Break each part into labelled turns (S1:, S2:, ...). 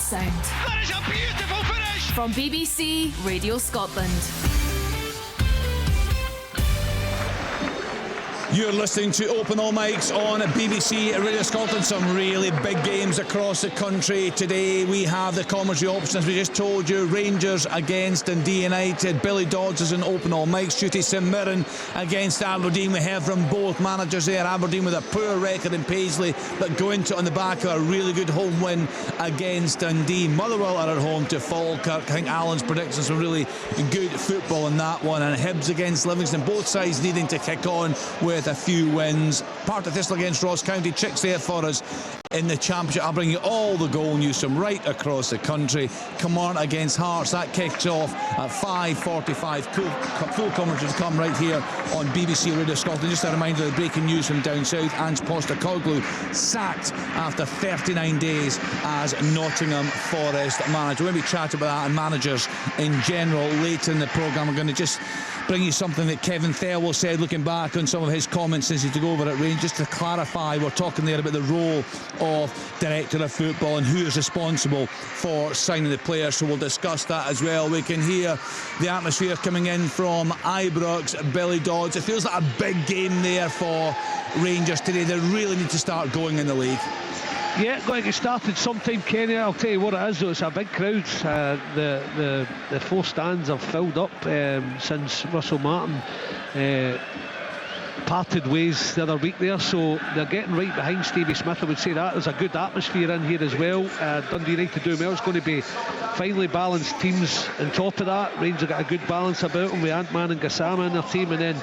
S1: sound.
S2: That is a beautiful finish!
S1: From BBC Radio Scotland.
S3: You're listening to Open All Mics on BBC Radio Scotland. Some really big games across the country today. We have the commentary options. We just told you, Rangers against Dundee United. Billy Dodds is in Open All Mics duty. St Mirren against Aberdeen. We heard from both managers there. Aberdeen with a poor record in Paisley, but go into it on the back of a really good home win against Dundee. Motherwell are at home to Falkirk. I think Alan's predicting some really good football in that one. And Hibs against Livingston. Both sides needing to kick on with a few wins. Partick Thistle against Ross County. Tricks there for us in the Championship. I'll bring you all the goal news from right across the country. Kilmarnock against Hearts. That kicks off at 5:45. Full coverage to come right here on BBC Radio Scotland. Just a reminder of the breaking news from down south. Ange Postecoglou sacked after 39 days as Nottingham Forest manager. We'll be chatting about that and managers in general later in the programme. We're going to just bring you something that Kevin Thirlwell said looking back on some of his comments since he took over at Rangers. Just to clarify, we're talking there about the role of Director of Football and who is responsible for signing the players, so we'll discuss that as well. We can hear the atmosphere coming in from Ibrox. Billy Dodds, it feels like a big game there for Rangers today. They really need to start going in the league.
S4: Yeah, going to get started sometime, Kenny. I'll tell you what it is, though. It's a big crowd. The four stands have filled up since Russell Martin parted ways the other week there, so they're getting right behind Stevie Smith. I would say that there's a good atmosphere in here as well. Dundee United doing well. It's going to be finely balanced teams on top of that. Rangers got a good balance about them with Ant-Man and Gassama in their team, and then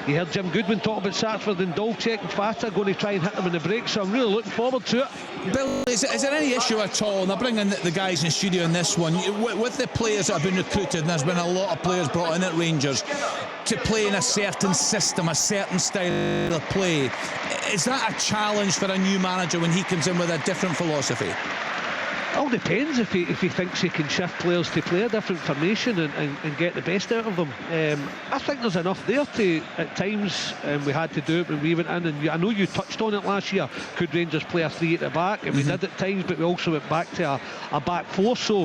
S4: you heard Jim Goodwin talk about Satchford and Dolchek and Fata going to try and hit them in the break, so I'm really looking forward to it.
S3: Bill, is there any issue at all, and I bring in the guys in the studio in this one, with the players that have been recruited, and there's been a lot of players brought in at Rangers to play in a certain system, a certain style of play. Is that a challenge for a new manager when he comes in with a different philosophy?
S4: It all depends if he thinks he can shift players to play a different formation and get the best out of them. I think there's enough there to, at times, we had to do it when we went in, and I know you touched on it last year. Could Rangers play a three at the back? And we did at times, but we also went back to a back four. So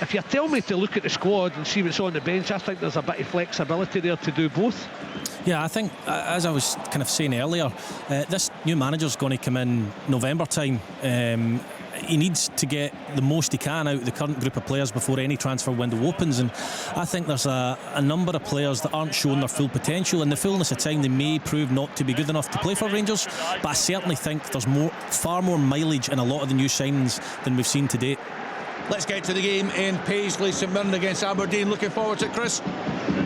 S4: if you tell me to look at the squad and see what's on the bench, I think there's a bit of flexibility there to do both.
S5: Yeah, I think, as I was kind of saying earlier, this new manager's going to come in November time. He needs to get the most he can out of the current group of players before any transfer window opens, and I think there's a number of players that aren't showing their full potential. In the fullness of time, they may prove not to be good enough to play for Rangers, but I certainly think there's far more mileage in a lot of the new signings than we've seen to date.
S3: Let's get to the game in Paisley. St Mirren against Aberdeen. Looking forward to it, Chris?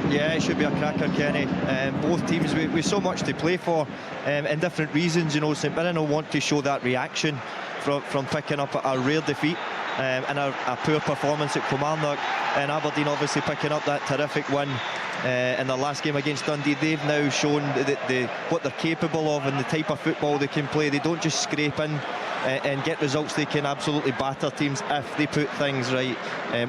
S6: Yeah, it should be a cracker, Kenny. Both teams with so much to play for, in different reasons. You know, St Mirren will want to show that reaction from picking up a rare defeat and a poor performance at Kilmarnock, and Aberdeen obviously picking up that terrific win in their last game against Dundee. They've now shown what they're capable of and the type of football they can play. They don't just scrape in and get results. They can absolutely batter teams if they put things right,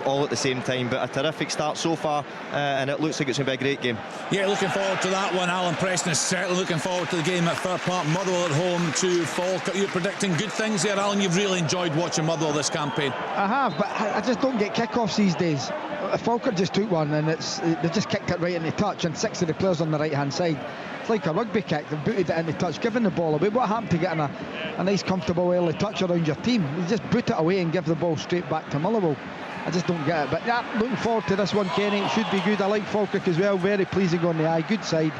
S6: all at the same time. But a terrific start so far, and it looks like it's going to be a great game.
S3: Yeah, looking forward to that one. Alan Preston is certainly looking forward to the game at Fir Park. Motherwell at home to Falkirk. You're predicting good things there, Alan. You've really enjoyed watching Motherwell this campaign.
S7: I have, but I just don't get kickoffs these days. Falkirk just took one, and they just kicked it right into touch, and 6 of the players on the right hand side. It's like a rugby kick. They've booted it into touch, giving the ball away. What happened to getting a nice comfortable early touch around your team? You just boot it away and give the ball straight back to Motherwell. I just don't get it. But yeah, looking forward to this one, Kenny. It should be good. I like Falkirk as well. Very pleasing on the eye. Good side.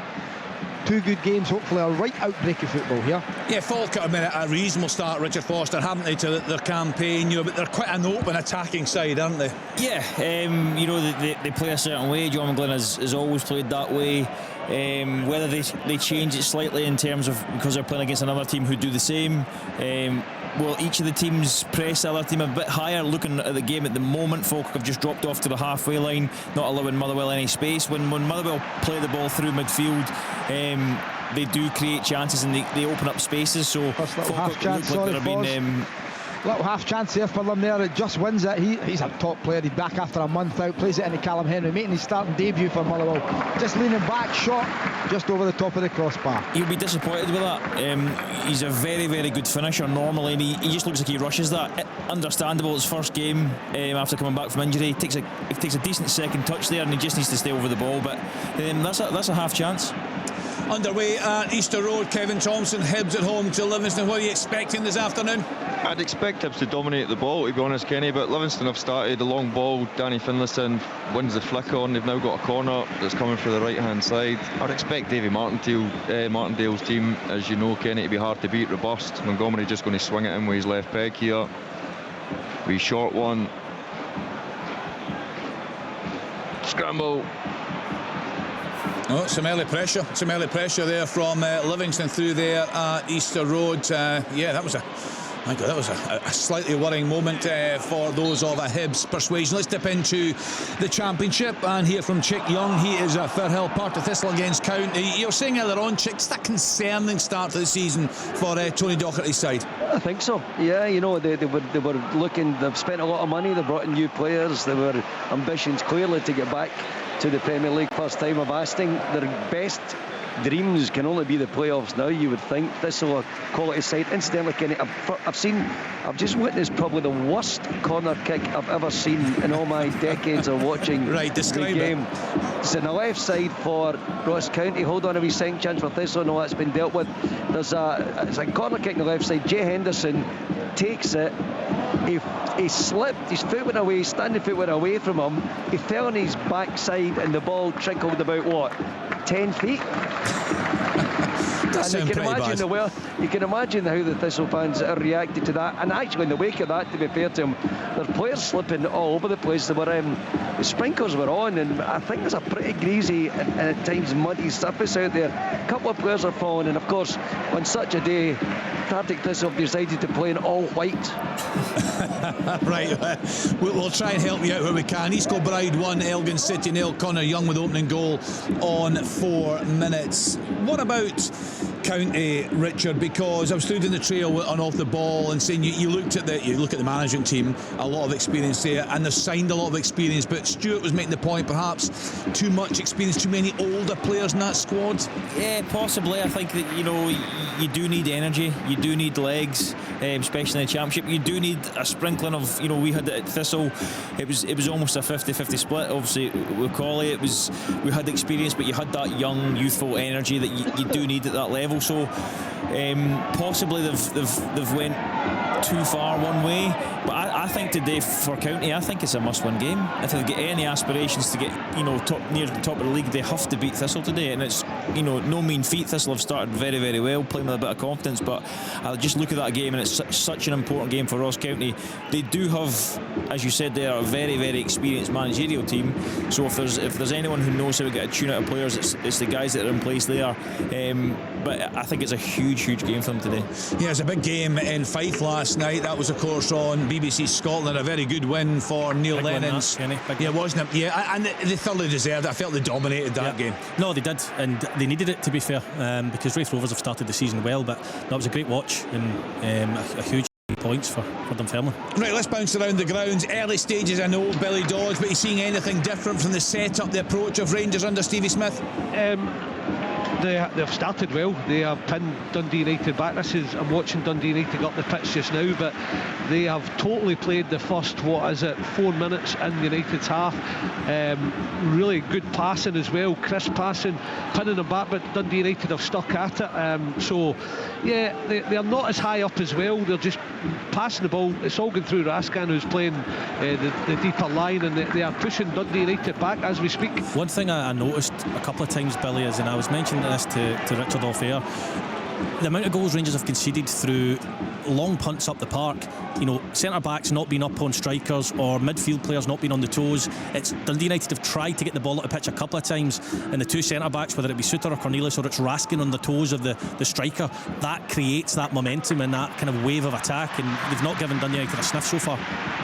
S7: 2 good games, hopefully a right outbreak of football here.
S3: Yeah, Falkirk have made a reasonable start, Richard Foster, haven't they, to their campaign, but they're quite an open attacking side, aren't they?
S8: Yeah, they play a certain way. John McGlynn has always played that way. Whether they change it slightly in terms of because they're playing against another team who do the same, will each of the teams press the other team a bit higher? Looking at the game at the moment, Falkirk have just dropped off to the halfway line, not allowing Motherwell any space. When Motherwell play the ball through midfield, they do create chances and they open up spaces. So Falkirk look like they're being
S7: Little half chance there for them there. It just wins it. He's a top player. He's back after a month out. Plays it into Callum Henry, making his starting debut for Motherwell. Just leaning back, shot just over the top of the crossbar.
S8: He'll be disappointed with that. He's a very, very good finisher normally, and he just looks like he rushes that. Understandable. His first game after coming back from injury. He takes a decent second touch there, and he just needs to stay over the ball. But that's a half chance.
S3: Underway at Easter Road, Kevin Thompson, Hibs at home to Livingston. What are you expecting this afternoon?
S9: I'd expect Hibs to dominate the ball, to be honest, Kenny, but Livingston have started a long ball. Danny Finlayson wins the flick on. They've now got a corner that's coming for the right hand side. I'd expect Davy Martindale's team, as you know, Kenny, to be hard to beat, robust. Montgomery just going to swing it in with his left peg here. Wee short one. Scramble.
S3: Oh, some early pressure there from Livingston through there at Easter Road. Yeah, that was a slightly worrying moment for those of a Hibs persuasion. Let's dip into the Championship and hear from Chick Young. He is at Firhill, part of Thistle against County. You were saying earlier on, Chick, it's a concerning start to the season for Tony Docherty's side.
S10: I think so. Yeah, you know, they were looking. They've spent a lot of money. They brought in new players. There were ambitions clearly to get back to the Premier League. First time of asking. Their best dreams can only be the playoffs now, you would think. Thistle, a quality side. Incidentally, Kenny, I've just witnessed probably the worst corner kick I've ever seen in all my decades of watching the game. It's on the left side for Ross County. Hold on a wee second, chance for Thistle. No, that's been dealt with. It's a corner kick on the left side. Jay Henderson takes it. He slipped, his foot went away, standing foot went away from him. He fell on his backside and the ball trickled about, what, 10 feet? And you can imagine how the Thistle fans are reacted to that. And actually, in the wake of that, to be fair to him, there's players slipping all over the place. The sprinklers were on, and I think there's a pretty greasy and at times muddy surface out there. A couple of players are falling, and of course, on such a day, Partick Thistle have decided to play in all white.
S3: Right, we'll try and help you out where we can. East Kilbride 1, Elgin City 0. Connor Young with opening goal on 4 minutes. What about County, Richard? Because I was through down the trail on off the ball and saying you look at the management team, a lot of experience there, and they've signed a lot of experience. But Stuart was making the point, perhaps too much experience, too many older players in that squad. Yeah,
S8: possibly. I think that you do need energy, you do need legs, especially in the Championship. You do need a sprinkling of, we had it at Thistle. It was almost a 50-50 split. Obviously with Colley, we had the experience, but you had that young, youthful energy that you do need at that level. So possibly they've went too far one way, but I think today for County, I think it's a must-win game. If they've got any aspirations to get near the top of the league, they have to beat Thistle today, and it's no mean feat. Thistle have started very, very well, playing with a bit of confidence, but I'll just look at that game, and it's such an important game for Ross County. They do have, as you said, they are a very, very experienced managerial team. So if there's anyone who knows how to get a tune out of players, it's the guys that are in place there. But I think it's a huge, huge game for them today.
S3: Yeah, it's a big game in Fife last night. That was, of course, on BBC Scotland. A very good win for Neil Lennon's. Yeah, wasn't it? Yeah, and they thoroughly deserved it. I felt they dominated that game.
S5: No, they did, and they needed it, to be fair, because Raith Rovers have started the season well. But that was a great watch and a huge points for Dunfermline. Right,
S3: let's bounce around the grounds. Early stages, I know, Billy Dodge, but are you seeing anything different from the setup, the approach of Rangers under Stevie Smith?
S4: They've started well. They have pinned Dundee United back. I'm watching Dundee United up the pitch just now, but they have totally played the first 4 minutes in United's half. Really good passing as well, crisp passing, pinning them back, but Dundee United have stuck at it. So yeah, they are not as high up as well. They're just passing the ball. It's all going through Rascan, who's playing the deeper line, and they are pushing Dundee United back as we speak.
S5: One thing I noticed a couple of times, Billy, is, and I was mentioning this to Richard off air, the amount of goals Rangers have conceded through long punts up the park, centre backs not being up on strikers or midfield players not being on the toes. It's Dundee United have tried to get the ball out of pitch a couple of times, and the two centre backs, whether it be Suter or Cornelius, or it's Raskin on the toes of the striker, that creates that momentum and that kind of wave of attack, and they've not given Dundee United a sniff so far.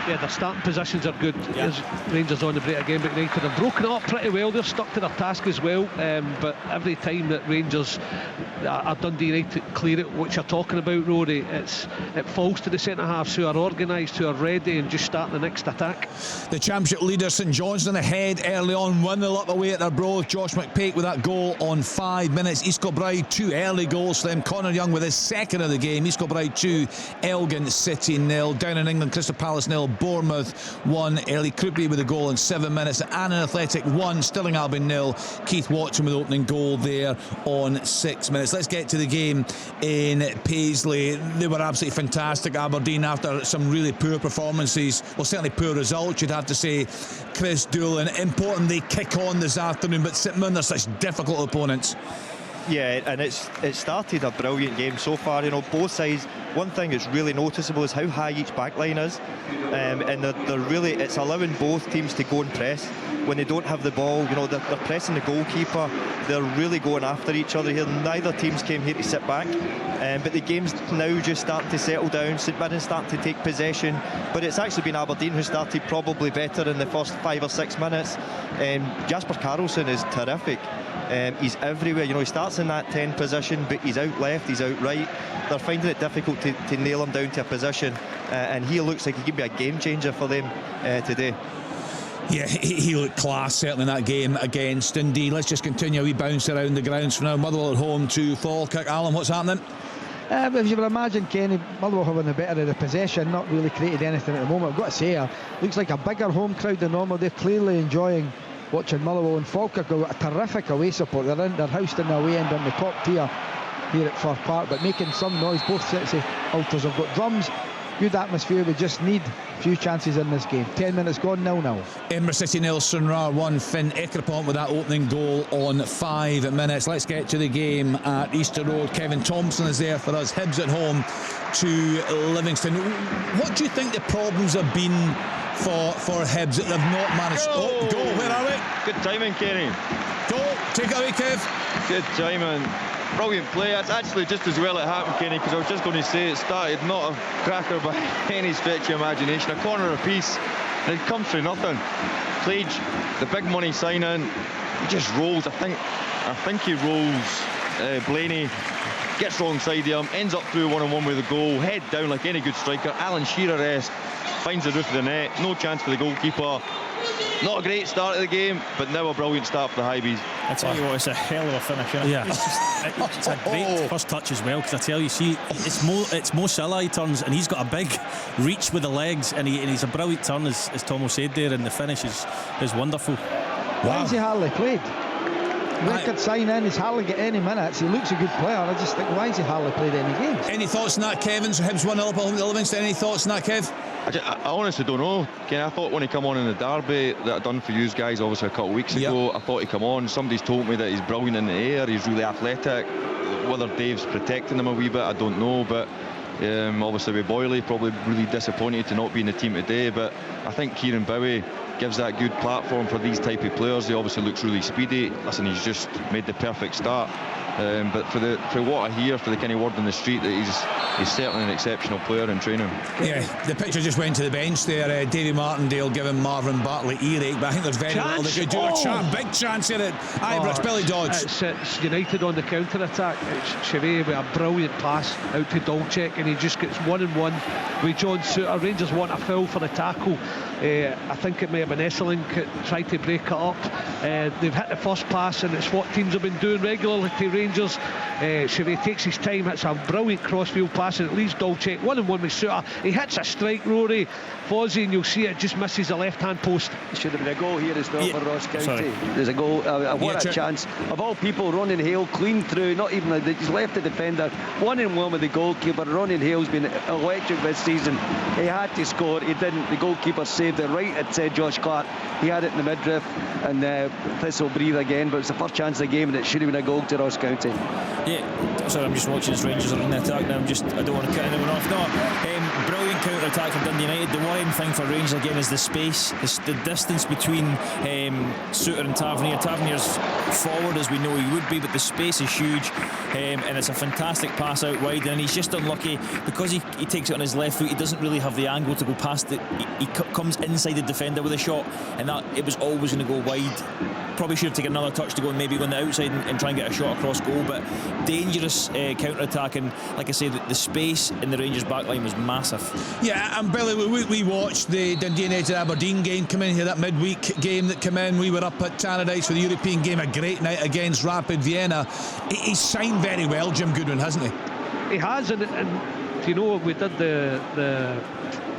S4: Yeah, their starting positions are good. Yeah. Rangers on the break again, but United have broken up pretty well. They're stuck to their task as well, but every time that Rangers Dundee United clear it, which you're talking about, Rory, it's it falls to the centre halves who are organised, who are ready, and just start the next attack.
S3: The Championship leader St Johnstone ahead early on, 1-0 up away at their Broth. Josh McPake with that goal on 5 minutes. East Kilbride 2 early goals for them. Connor Young with his second of the game. East Kilbride 2, Elgin City 0. Down in England, Crystal Palace 0, Bournemouth 1. Early Croupy with a goal in 7 minutes. Annan Athletic 1, Stirling Albion 0. Keith Watson with the opening goal there on 6 minutes. Let's get to the game in Paisley. They were absolutely fantastic, Aberdeen, after some really poor performances. Well, certainly poor results, you'd have to say. Chris Doolan, important they kick on this afternoon, but St Mirren are such difficult opponents.
S6: Yeah, and it started a brilliant game so far. You know, both sides. One thing that's really noticeable is how high each backline is, and they're really, it's allowing both teams to go and press when they don't have the ball. You know, they're pressing the goalkeeper. They're really going after each other here. Neither teams came here to sit back, but the game's now just starting to settle down. St Mirren starting to take possession, but it's actually been Aberdeen who started probably better in the first 5 or 6 minutes. Jasper Carlson is terrific. He's everywhere. You know, he starts in that 10 position, but he's out left, he's out right. They're finding it difficult to nail him down to a position, and he looks like he could be a game changer for them today.
S3: Yeah, he looked class certainly in that game against Dundee. Let's just continue. We bounce around the grounds for now. Motherwell at home to Falkirk. Alan, what's happening?
S7: If you would imagine, Kenny, Motherwell having the better of the possession, not really created anything at the moment. I've got to say, looks like a bigger home crowd than normal. They're clearly enjoying watching Motherwell. And Falkirk have got a terrific away support. They're housed in the away end on the top tier here at Firth Park, but making some noise. Both sets of ultras have got drums. Good atmosphere. We just need a few chances in this game. 10 minutes gone, 0-0.
S3: Edinburgh City 0, Stranraer 1. Finn Ekrapont with that opening goal on 5 minutes. Let's get to the game at Easter Road. Kevin Thompson is there for us. Hibs at home to Livingston. What do you think the problems have been for Hibs that they've not managed? Oh, goal. Where are we?
S9: Good timing, Kenny.
S3: Goal. Take it away, Kev.
S9: Good timing. Brilliant play. That's actually just as well it happened, Kenny, because I was just going to say it started not a cracker by any stretch of imagination. A corner apiece, and it comes through nothing. Plage, the big money signing, he just rolls. I think he rolls Blaney, gets wrong side of him, ends up through one-on-one with a goal, head down like any good striker. Alan Shearer-esque, finds the roof of the net, no chance for the goalkeeper. Not a great start of the game, but now a brilliant start for the Highbees.
S8: I tell you what, it's a hell of a finish. Yeah,
S5: It's a great first touch as well, because I tell you, see, it's Mo Salah he turns, and he's got a big reach with the legs, and he's a brilliant turn, as Tomo said there, and the finish is wonderful.
S7: Why has he hardly played? Record sign in, he's hardly get any minutes. He looks a good player. I just think, why has he hardly played any games?
S3: Any thoughts on that, Kevin? So Hibs 1-0 up at home to Livingston. Any thoughts on that, Kev?
S9: I honestly don't know. I thought when he come on in the derby that I'd done for you guys obviously a couple of weeks ago, I thought he'd come on. Somebody's told me that he's brilliant in the air, he's really athletic. Whether Dave's protecting him a wee bit, I don't know, but obviously with Boyley probably really disappointed to not be in the team today, but I think Kieran Bowie gives that good platform for these type of players. He obviously looks really speedy. Listen, he's just made the perfect start. But for what I hear, for the kind of word on the street, that he's certainly an exceptional player in training.
S3: Yeah, the picture just went to the bench there. Davy Martindale giving Marvin Bartlett earache, but I think there's very little they could do. A big chance here at Ibrox. Billy Dodds.
S4: It's United on the counter-attack. It's Chevet with a brilliant pass out to Dolchek, and he just gets 1-on-1 with John Suter. Rangers want a foul for the tackle. I think it may have been Esselink tried to break it up. They've hit the first pass, and it's what teams have been doing regularly to Rangers. Chevet takes his time, hits a brilliant crossfield pass, and it leaves Dolchek 1-on-1 with Suter. He hits a strike, Rory Fozzie, and you'll see it just misses the left-hand post.
S10: There should have been a goal here as well for Ross County. There's a goal. What a chance. Of all people, Ronan Hale clean through, not even he's left the defender, 1-on-1 with the goalkeeper. Ronan Hale's been electric this season. He had to score, he didn't. The goalkeeper saved it right at Josh Clark. He had it in the midriff, and Thistle breathe again, but it's the first chance of the game, and it should have been a goal to Ross County.
S8: Yeah, sorry, I'm just watching as Rangers are in the attack now. I don't want to cut anyone off. No, brilliant counter-attack for Dundee United. The worrying thing for Rangers again is the space, the distance between Suter and Tavernier. Tavernier's forward as we know he would be, but the space is huge, and it's a fantastic pass out wide, and he's just unlucky because he takes it on his left foot. He doesn't really have the angle to go past it. He comes inside the defender with a shot, and that it was always going to go wide. Probably should have taken another touch to go and maybe go on the outside and try and get a shot across goal, but dangerous counter-attack, and like I say, the space in the Rangers backline was massive.
S3: Yeah, and Billy, we watched the Dundee United Aberdeen game come in here, that midweek game that came in. We were up at Tannadice for the European game, a great night against Rapid Vienna. He's signed very well, Jim Goodwin, hasn't he?
S4: He has, and you know, we did the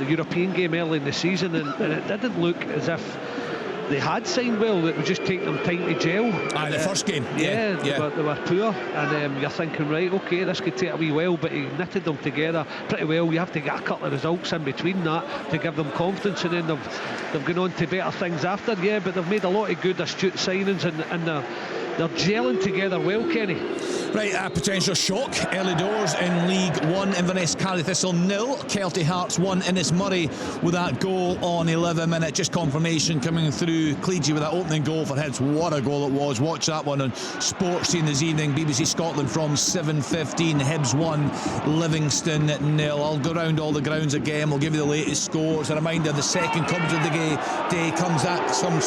S4: European game early in the season, and it didn't look as if they had signed well. It would just take them time to gel.
S3: The first game,
S4: yeah. They were poor, and you're thinking, right, okay, this could take a wee while, but he knitted them together pretty well. You have to get a couple of results in between that to give them confidence, and then they've gone on to better things after. Yeah, but they've made a lot of good astute signings, and they're gelling together well, Kenny.
S3: Right, a potential shock early doors in League One. Inverness Carry Thistle 0, Kelty Hearts 1. Innes Murray with that goal on 11 minutes. Just confirmation coming through. Clegy with that opening goal for Hibs. What a goal it was. Watch that one on Sports Scene this evening. BBC Scotland from 7:15. Hibs 1, Livingston 0. I'll go round all the grounds again. We'll give you the latest scores. A reminder, the second coverage of the day comes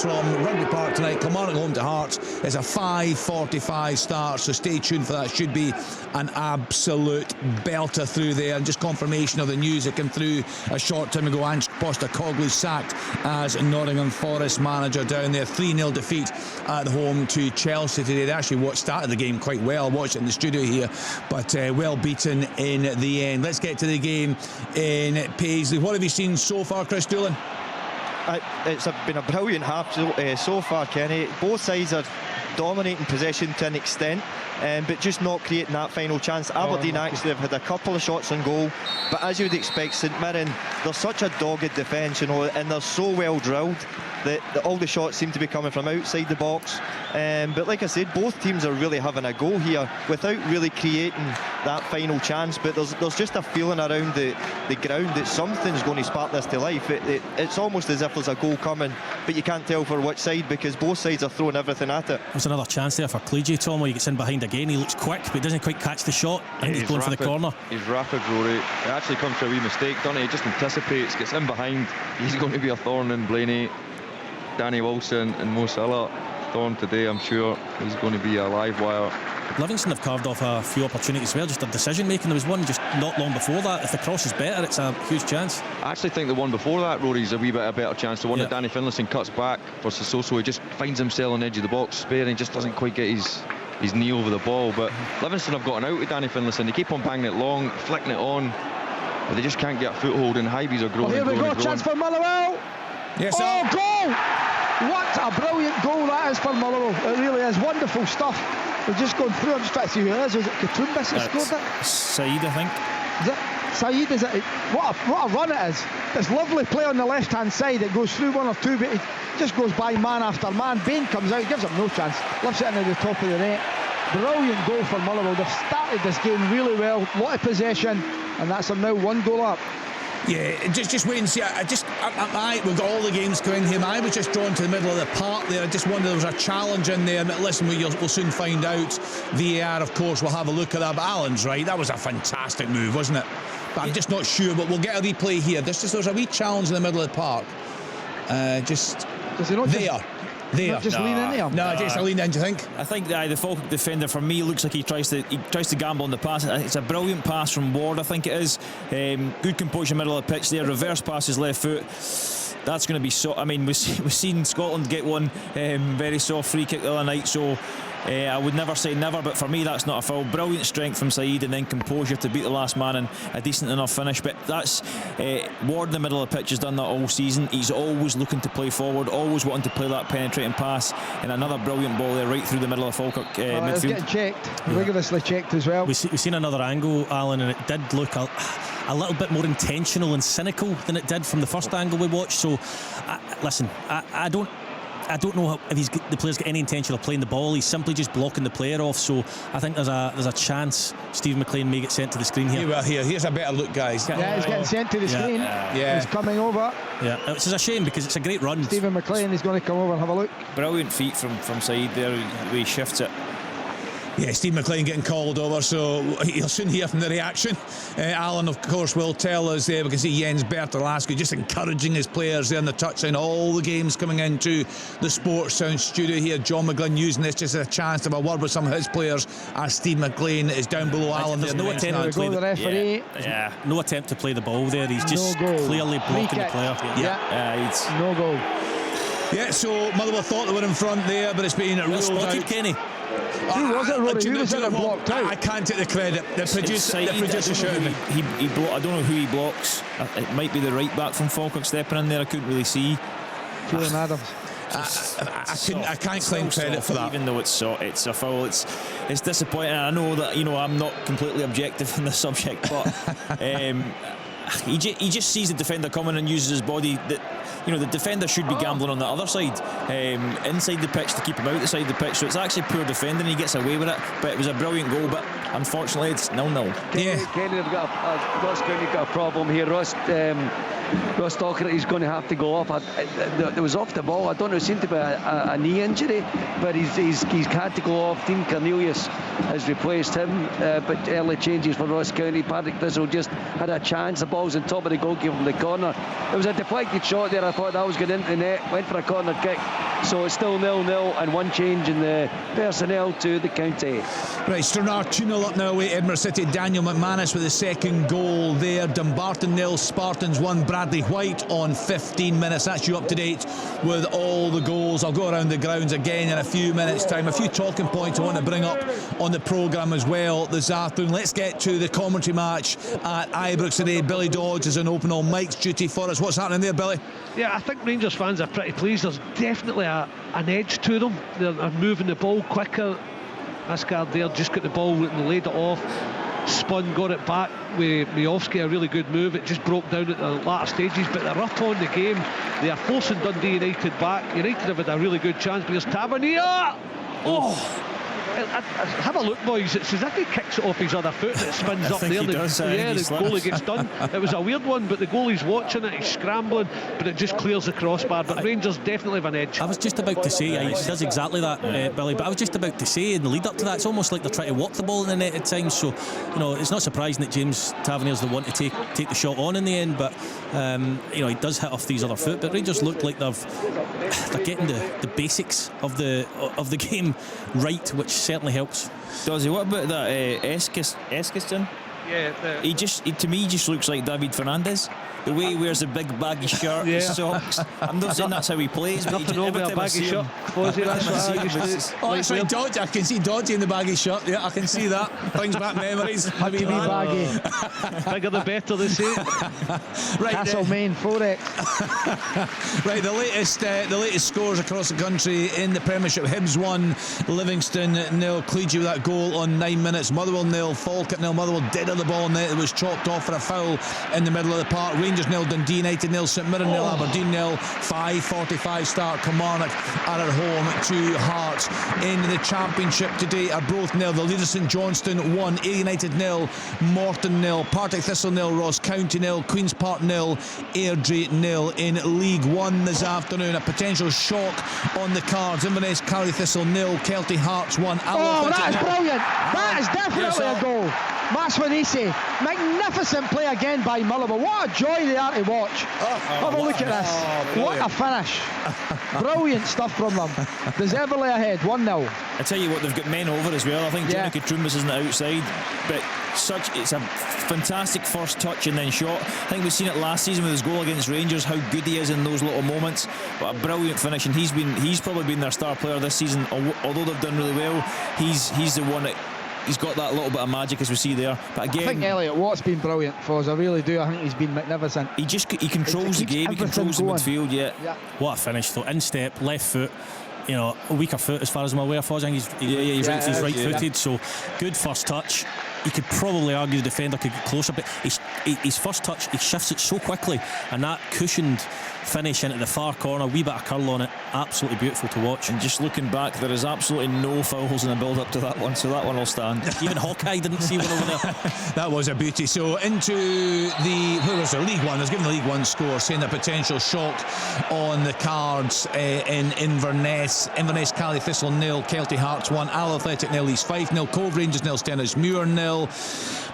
S3: from Rugby Park tonight. Kilmarnock home to Hearts. It's a 5:45 start, so stay tuned for that. Should be an absolute belter through there. And just confirmation of the news that came through a short time ago. Ange Postecoglou sacked as Nottingham Forest manager down there. 3-0 defeat at home to Chelsea today. They actually started the game quite well. I watched it in the studio here, but well beaten in the end. Let's get to the game in Paisley. What have you seen so far, Chris Doolan?
S6: It's been a brilliant half so far, Kenny. Both sides are dominating possession to an extent, but just not creating that final chance. Aberdeen actually have had a couple of shots on goal, but as you would expect, St Mirren, they're such a dogged defence, you know, and they're so well drilled that all the shots seem to be coming from outside the box. But like I said, both teams are really having a go here without really creating that final chance. But there's just a feeling around the ground that something's going to spark this to life. It's almost as if there's a goal coming, but you can't tell for which side because both sides are throwing everything at it.
S5: There's another chance there for Clegy, Tom, where he gets in behind again. He looks quick, but he doesn't quite catch the shot. And he's going
S9: rapid
S5: for the corner.
S9: He's rapid, Rory. It actually comes to a wee mistake, doesn't he? He just anticipates, gets in behind. He's going to be a thorn in Blaney, Danny Wilson and Mo Salah. Thorn today, I'm sure he's going to be a live wire.
S5: Livingston have carved off a few opportunities as well, just their decision making. There was one just not long before that. If the cross is better, it's a huge chance.
S9: I actually think the one before that, Rory's a wee bit a better chance. The one that Danny Finlayson cuts back for Sissoko, he just finds himself on the edge of the box, sparing, just doesn't quite get his knee over the ball. But Livingston have gotten out with Danny Finlayson. They keep on banging it long, flicking it on, but they just can't get a foothold, and Highbees are growing.
S7: Here we go, chance for Motherwell.
S3: Yes, sir.
S7: Oh, goal! What a brilliant goal that is for Motherwell. It really is wonderful stuff. We're just going through. I'm just trying to see who it is. Was it Katumbis that scored it?
S5: Saeed, I think.
S7: Is it Saeed? Is it? What a run it is. This lovely play on the left hand side. It goes through one or two, but it just goes by man after man. Bain comes out, gives him no chance, lifts it into the top of the net. Brilliant goal for Motherwell. They've started this game really well, a lot of possession, and that's them now 1 goal up.
S3: Yeah, just wait and see. We've got all the games coming here. I was just drawn to the middle of the park there. I just wondered there was a challenge in there. But listen, we'll soon find out. VAR, of course, we'll have a look at that. But Alan's right. That was a fantastic move, wasn't it? But I'm just not sure. But we'll get a replay here. There's a wee challenge in the middle of the park. Does he not there? There.
S7: Just lean in there.
S3: No, just a lean in. Do you think?
S8: I think the Falkirk defender for me looks like he tries to gamble on the pass. It's a brilliant pass from Ward, I think it is. Good composure middle of the pitch there. Reverse pass his left foot. That's going to be so. I mean, we've seen Scotland get one very soft free kick the other night. So I would never say never, but for me that's not a foul. Brilliant strength from Saeed, and then composure to beat the last man, and a decent enough finish. But that's Ward in the middle of the pitch has done that all season. He's always looking to play forward, always wanting to play that penetrating pass, and another brilliant ball there right through the middle of Falkirk midfield.
S7: It's getting checked, rigorously checked as well.
S5: We've seen another angle, Alan, and it did look a little bit more intentional and cynical than it did from the first angle we watched. So listen, I don't I don't know if the player's got any intention of playing the ball. He's simply just blocking the player off. So I think there's a chance Stephen McLean may get sent to the screen here.
S3: Here's a better look, guys.
S7: Yeah, he's getting sent to the screen. He's coming over.
S5: Yeah, which is a shame because it's a great run.
S7: Stephen McLean is going to come over and have a look.
S8: Brilliant feet from Saeed there, the way he shifts it.
S3: Yeah, Steve McLean getting called over, so you'll soon hear from the reaction. Alan, of course, will tell us there. We can see Jens Bertolaski just encouraging his players there on the touchline. All the games coming into the Sports Sound studio here. John McGlynn using this just as a chance to have a word with some of his players as Steve McLean is down below Alan.
S5: There's no attempt to play
S7: the referee.
S5: No attempt to play the ball there. He's just clearly blocking the player.
S7: It's no goal.
S3: Yeah, so Motherwell thought they were in front there, but it's been ruled out.
S5: Kenny.
S7: Who was it, Rory? Who was it that blocked out?
S3: I can't take the credit. The producer showed me.
S8: I don't know who he blocks. It might be the right back from Falkirk stepping in there. I couldn't really see.
S7: Julian Adams.
S3: I can't claim credit for that.
S8: Even though it's a foul, it's disappointing. I know that I'm not completely objective on the subject, but he just sees the defender coming and uses his body. The defender should be gambling on the other side, inside the pitch to keep him out the side of the pitch. So it's actually poor defending. He gets away with it, but it was a brilliant goal. But unfortunately, it's 0-0.
S10: Kenny, Ross County got a problem here. Ross Docherty is going to have to go off. It was off the ball. I don't know. It seemed to be a knee injury, but he's had to go off. Dean Cornelius has replaced him. But early changes for Ross County. Patrick Thistle just had a chance. The ball's on top of the goalkeeper from the corner. There was a deflected shot there. I thought that was going into the net. Went for a corner kick. So it's still 0-0 and one change in the personnel to the county.
S3: Right, Stranraer 2-0 up now away Edinburgh City. Daniel McManus with the second goal there. Dumbarton 0, Spartans 1. Bradley White on 15 minutes. That's you up to date with all the goals. I'll go around the grounds again in a few minutes' time. A few talking points I want to bring up on the programme as well this afternoon. Let's get to the commentary match at Ibrox today. Billy Dodge is on open all Mike's duty for us. What's happening there, Billy?
S4: Yeah, I think Rangers fans are pretty pleased. There's definitely an edge to them. They're moving the ball quicker. Asgard there just got the ball and laid it off. Spun, got it back with Miofsky, a really good move. It just broke down at the latter stages, but they're up on the game. They are forcing Dundee United back. United have had a really good chance because Tavernier. Have a look, boys. It's as if he kicks it off his other foot and it spins up there. The goalie gets done. It was a weird one, but the goalie's watching it. He's scrambling, but it just clears the crossbar. But Rangers definitely have an edge.
S5: I was just about to say, he does exactly that, Billy. But I was just about to say, in the lead up to that, it's almost like they're trying to walk the ball in the net at times. So, it's not surprising that James Tavernier's the one to take the shot on in the end. But he does hit off these other foot. But Rangers look like they're getting the basics of the game right, which certainly helps.
S8: Does he? What about that Eskiston?
S4: Yeah,
S8: to me, he just looks like David Fernandez. The way he wears a big baggy shirt, his socks. I'm not saying that's how he plays, but
S4: nothing over a baggy shirt.
S3: That's right, Dodge. I can see Dodgy in the baggy shirt. Yeah, I can see that. Brings back memories.
S7: Habibi baggy.
S4: Bigger the better, they say.
S3: Right,
S7: Castlemaine, Forex.
S3: Right, the latest scores across the country in the Premiership. Hibs 1, Livingston 0. Clegy with that goal on 9 minutes. Motherwell 0, Falkirk 0. Motherwell dead on the ball net. It was chopped off for a foul in the middle of the park. Rangers 0, Dundee United 0, St Mirren 0, Aberdeen 0. 5:45 start. Kilmarnock are at home to Hearts. In the Championship today are both 0. The leader St Johnstone 1, Ayr United 0, Morton 0, Partick Thistle 0, Ross County 0, Queen's Park 0, Airdrie 0. In League 1 this afternoon, a potential shock on the cards. Inverness Carry Thistle 0, Kelty Hearts 1.
S7: That is brilliant. That is definitely a goal. Maswanisi, magnificent play again by Motherwell. What a joy they are to watch. Have a look at this. What a finish. Brilliant stuff from them. Deservedly ahead, 1-0.
S8: I tell you what, they've got men over as well. I think Johnny Katrumbas is on the outside, but it's a fantastic first touch and then shot. I think we've seen it last season with his goal against Rangers, how good he is in those little moments. But a brilliant finish, and he's probably been their star player this season. Although they've done really well, he's the one that. He's got that little bit of magic as we see there. But again,
S7: I think Elliot Watt's been brilliant for us. I really do. I think he's been magnificent.
S8: He controls the game. He controls the midfield. Yeah.
S5: What a finish though. In-step, left foot. A weaker foot as far as I'm aware. I think he's right-footed. So good first touch. you could probably argue the defender could get closer, but his first touch, he shifts it so quickly, and that cushioned finish into the far corner, wee bit of curl on it, absolutely beautiful to watch.
S8: And just looking back, there is absolutely no fouls in the build up to that one, so that one will stand.
S5: Even Hawkeye didn't see one over there.
S3: That was a beauty. So into the, who was the League One? I was giving the League One score, saying the potential shock on the cards in Inverness. Inverness Cali Thistle 0, Kelty Hearts 1, Al Athletic 0, East Fife 0, Cove Rangers 0, Stenhousemuir 0,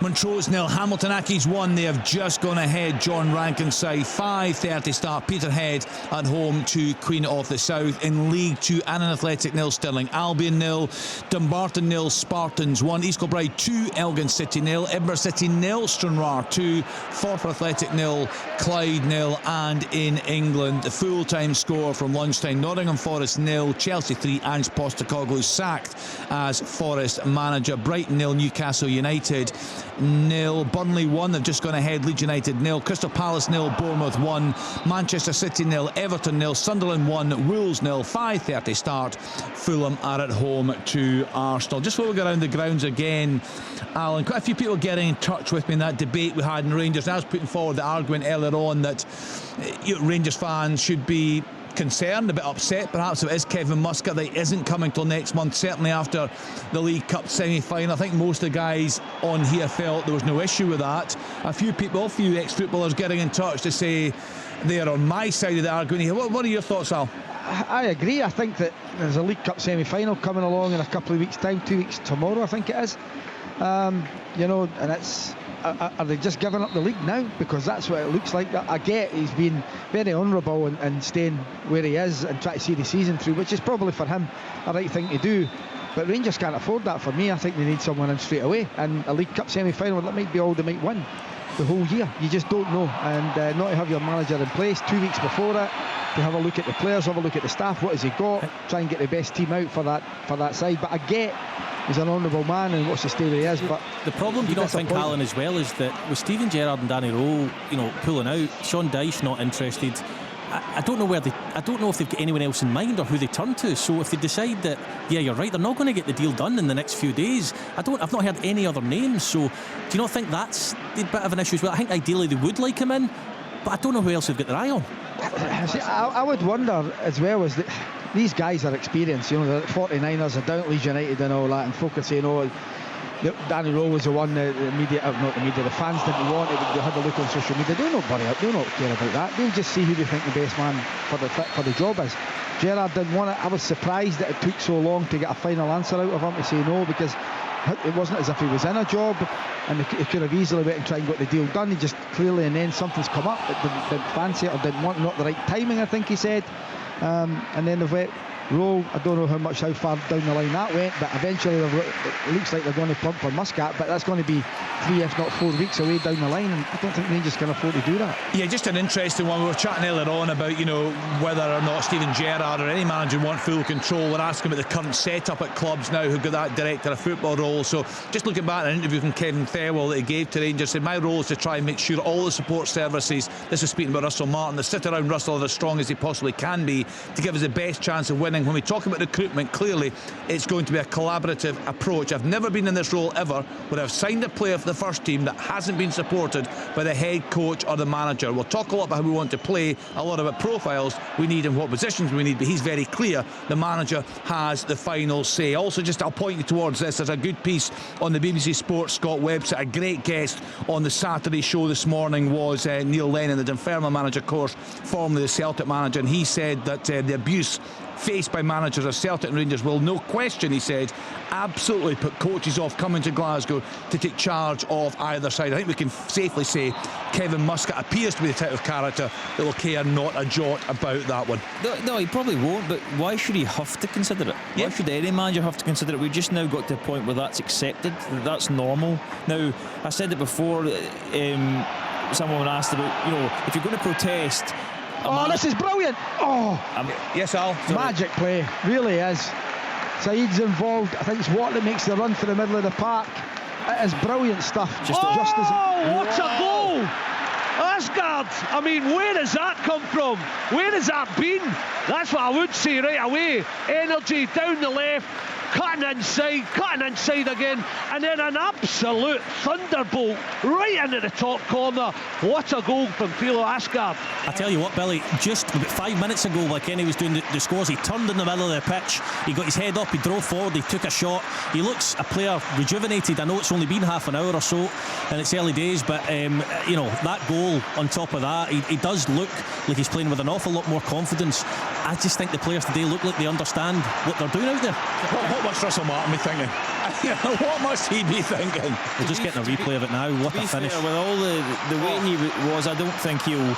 S3: Montrose 0, Hamilton Accies 1. They have just gone ahead. John Rankin's side 5:30 start. Peterhead at home to Queen of the South. In League 2, Annan Athletic 0, Stirling Albion 0, Dumbarton 0, Spartans 1, East Kilbride 2, Elgin City 0, Edinburgh City 0, Stranraer 2, Forfar Athletic 0, Clyde 0. And in England, the full-time score from lunchtime: Nottingham Forest 0, Chelsea 3, Ange Postecoglou sacked as Forest manager. Brighton 0, Newcastle United 0, Burnley 1, they've just gone ahead. Leeds United 0, Crystal Palace 0, Bournemouth 1, Manchester City 0, Everton 0, Sunderland 1, Wolves 0. 5:30 start. Fulham are at home to Arsenal. Just before we go around the grounds again, Alan, quite a few people getting in touch with me in that debate we had in Rangers. And I was putting forward the argument earlier on that Rangers fans should be concerned, a bit upset perhaps if it is Kevin Muscat that isn't coming till next month, certainly after the League Cup semi-final. I think most of the guys on here felt there was no issue with that. A few ex-footballers getting in touch to say they're on my side of the argument. What are your thoughts, Al?
S7: I agree. I think that there's a League Cup semi-final coming along in a couple of weeks' time, 2 weeks tomorrow I think it is. And it's, are they just giving up the league now? Because that's what it looks like. I get he's been very honourable and staying where he is and trying to see the season through, which is probably for him the right thing to do. But Rangers can't afford that. For me, I think they need someone in straight away. And a League Cup semi-final, that might be all they might win the whole year. You just don't know. And not to have your manager in place 2 weeks before it, to have a look at the players, have a look at the staff, what has he got, try and get the best team out for that side. But I get he's an honourable man and what's the state he is. But
S5: the problem, do you not think, Alan, as well, is that with Steven Gerrard and Danny Rowe, pulling out, Sean Dyche not interested. I don't know if they've got anyone else in mind or who they turn to. So if they decide that, yeah, you're right, they're not going to get the deal done in the next few days, I've not heard any other names. So do you not think that's a bit of an issue as well? I think ideally they would like him in, but I don't know who else they've got their eye on.
S7: See, I would wonder as well, is that these guys are experienced, the 49ers are down at Leeds United and all that, and folk are saying, Danny Rowe was the one the fans didn't want it. They had a look on social media. They'll not worry, they'll not care about that. They'll just see who they think the best man for the job is. Gerrard didn't want it. I was surprised that it took so long to get a final answer out of him to say no, because it wasn't as if he was in a job and he could have easily went and tried and got the deal done. He just clearly, and then something's come up that didn't fancy it or didn't want, not the right timing, I think he said. And then they've went Rowe, I don't know how far down the line that went, but eventually it looks like they're going to plump for Muscat, but that's going to be 3 if not 4 weeks away down the line, and I don't think Rangers can afford to do that.
S3: Yeah, just an interesting one. We were chatting earlier on about whether or not Steven Gerrard or any manager want full control. We're asking about the current setup at clubs now who've got that director of football role. So just looking back at an interview from Kevin Fairwell that he gave to Rangers, said my role is to try and make sure all the support services, this is speaking about Russell Martin, that sit around Russell are as strong as they possibly can be to give us the best chance of winning. When we talk about recruitment, clearly it's going to be a collaborative approach. I've never been in this role ever where I've signed a player for the first team that hasn't been supported by the head coach or the manager. We'll talk a lot about how we want to play, a lot about profiles we need and what positions we need, but he's very clear the manager has the final say. Also, I'll point you towards this. There's a good piece on the BBC Sports Scott website. A great guest on the Saturday show this morning was Neil Lennon, the Dunfermline manager, of course, formerly the Celtic manager, and he said that the abuse faced by managers of Celtic and Rangers will, no question, he said, absolutely put coaches off coming to Glasgow to take charge of either side. I think we can safely say Kevin Muscat appears to be the type of character that will care not a jot about that one.
S8: No, he probably won't, but why should he have to consider it? Why should any manager have to consider it? We've just now got to a point where that's accepted, that's normal. Now, I said it before, someone asked about, if you're going to protest...
S7: This is brilliant.
S3: Yes, Al. Sorry.
S7: Magic play, really is. Saeed's involved. I think it's Watt that makes the run for the middle of the park. It is brilliant stuff.
S4: What a goal! Asgard, I mean, where has that come from? Where has that been? That's what I would say right away. Energy down the left, cutting inside again, and then an absolute thunderbolt right into the top corner. What a goal from Philo Asgard.
S5: I tell you what, Billy, just about 5 minutes ago, while Kenny was doing the scores, he turned in the middle of the pitch, he got his head up, he drove forward, he took a shot. He looks a player rejuvenated. I know it's only been half an hour or so and it's early days, but you know, that goal on top of that, he does look like he's playing with an awful lot more confidence. I just think the players today look like they understand what they're doing out there.
S3: What must Russell Martin be thinking? What must he be thinking?
S5: We're just getting a replay of it now. What a finish.
S8: With all the way he was, I don't think he'll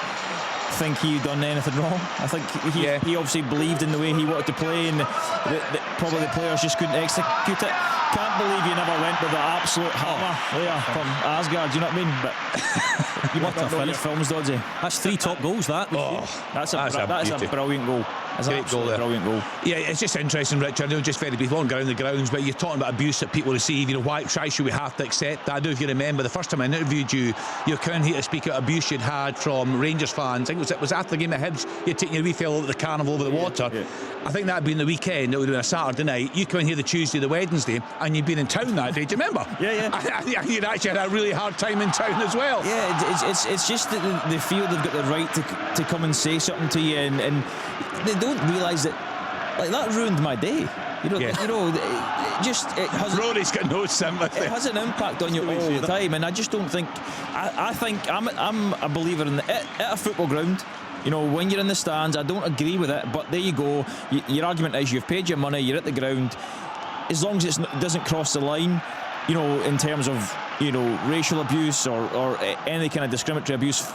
S8: think he done anything wrong. I think he obviously believed in the way he wanted to play, and probably the players just couldn't execute it. Can't believe you never went with the absolute hammer there from Asgard, do you know what I mean? But you must have finished films, Dodgy.
S5: That's 3 top goals, that.
S8: That's a brilliant goal. That's
S3: Great goal there.
S8: Brilliant goal.
S3: Yeah, it's just interesting, Richard. You know, just very brief, won't go around the grounds, but you're talking about abuse that people receive. You know, why should we have to accept that? I don't know if you remember the first time I interviewed you, you came here to speak about abuse you'd had from Rangers fans. I think it was after the game of Hibs. You'd taken your wee fellow over the carnival over the water. Yeah. I think that'd been the weekend. It would have been a Saturday night. You come in here the Tuesday, the Wednesday, and you'd been in town that day. Do you remember?
S8: Yeah.
S3: You'd actually had a really hard time in town as well.
S8: Yeah, it's just that they feel they've got the right to come and say something to you, and they don't realise that, like, that ruined my day.
S3: Rory's got no sympathy.
S8: It has an impact on you all the time, and I just don't think. I think I'm a believer in at a football ground. You know, when you're in the stands, I don't agree with it, but there you go. Your argument is you've paid your money, you're at the ground. As long as it doesn't cross the line, you know, in terms of, you know, racial abuse or any kind of discriminatory abuse,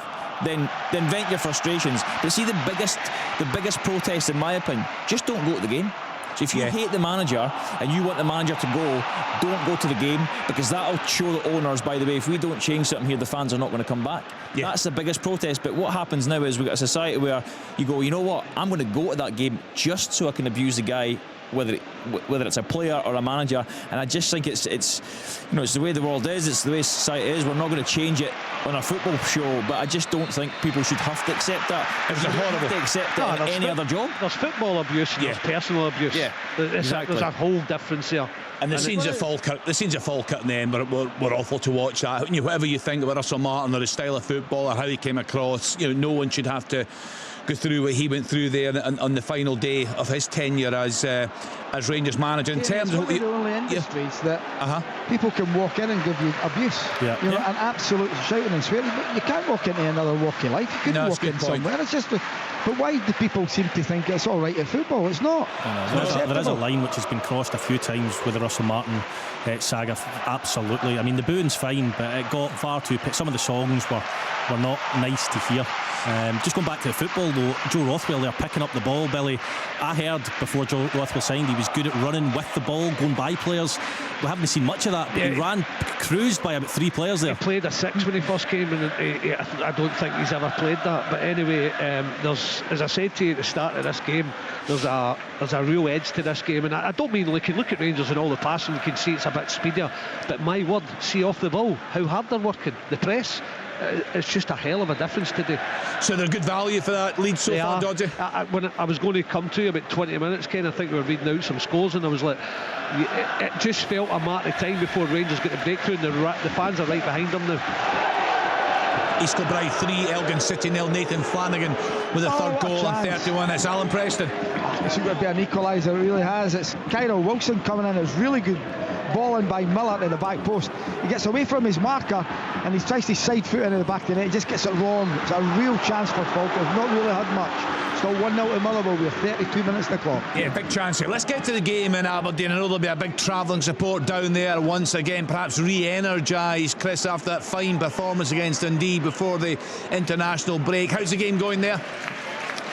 S8: then vent your frustrations. But see, the biggest protest, in my opinion, just don't go to the game. So if you hate the manager and you want the manager to go, don't go to the game, because that'll show the owners, by the way, if we don't change something here, the fans are not going to come back. That's the biggest protest. But what happens now is we've got a society where you go, you know what, I'm going to go to that game just so I can abuse the guy, whether it's a player or a manager. And I just think it's you know, it's the way the world is, it's the way society is. We're not going to change it on a football show, but I just don't think people should have to accept that.
S3: It's horrible
S8: to accept it in any other job.
S4: There's football abuse and there's personal abuse.
S3: Exactly.
S4: There's a whole difference here.
S3: And the scenes of Falkirk in the end were awful to watch. That, you know, whatever you think about Russell Martin or his style of football or how he came across, you know, no one should have to go through what he went through there on the final day of his tenure as Rangers manager. In terms of
S7: the only industries that people can walk in and give you abuse, you know, an absolute shouting and swearing, but you can't walk into another walk of life. You couldn't walk in somewhere. It's just but why do people seem to think it's all right at football? It's not.
S5: There is a line which has been crossed a few times with the Russell Martin saga. Absolutely. I mean, the booing's fine, but it got far too. Some of the songs were not nice to hear. Just going back to the football though, Joe Rothwell there picking up the ball, Billy. I heard before Joe Rothwell signed he was good at running with the ball, going by players. We haven't seen much of that, but he cruised by about 3 players there.
S4: He played a 6 when he first came, and I don't think he's ever played that. But anyway, there's, as I said to you at the start of this game, there's a real edge to this game, and I don't mean like you look at Rangers and all the passing, you can see it's a bit speedier, but my word, see off the ball how hard they're working, the press. It's just a hell of a difference today.
S3: So they're good value for that lead so far, Dodgy?
S4: When I was going to come to you about 20 minutes, Ken, I think we were reading out some scores, and I was like, it just felt a matter of time before Rangers got the breakthrough, and the fans are right behind them now.
S3: East Kilbride 3, Elgin City 0. Nathan Flanagan with a third goal on 31. It's Alan Preston.
S7: It's going to be an equaliser, it really has. It's Kyle Wilson coming in. It's really good ball in by Miller to the back post. He gets away from his marker and he tries to side foot into the back of the net. He just gets it wrong. It's a real chance for Falkirk. Not really had much. Still 1-0 to Motherwell with 32 minutes to clock.
S3: Yeah, big chance here. Let's get to the game in Aberdeen. I know there'll be a big travelling support down there once again, perhaps re-energised, Chris, after that fine performance against Dundee before the international break. How's the game going there?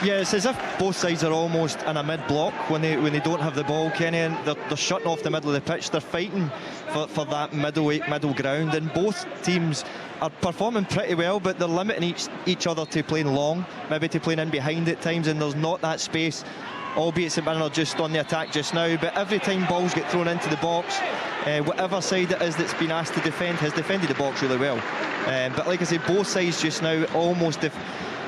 S6: Yeah, it's as if both sides are almost in a mid-block when they don't have the ball, Kenny, and they're shutting off the middle of the pitch. They're fighting for that middle ground, and both teams are performing pretty well, but they're limiting each other to playing long, maybe to playing in behind at times, and there's not that space albeit St Mirren are just on the attack just now, but every time balls get thrown into the box, whatever side it is that's been asked to defend has defended the box really well. But like I said, both sides just now almost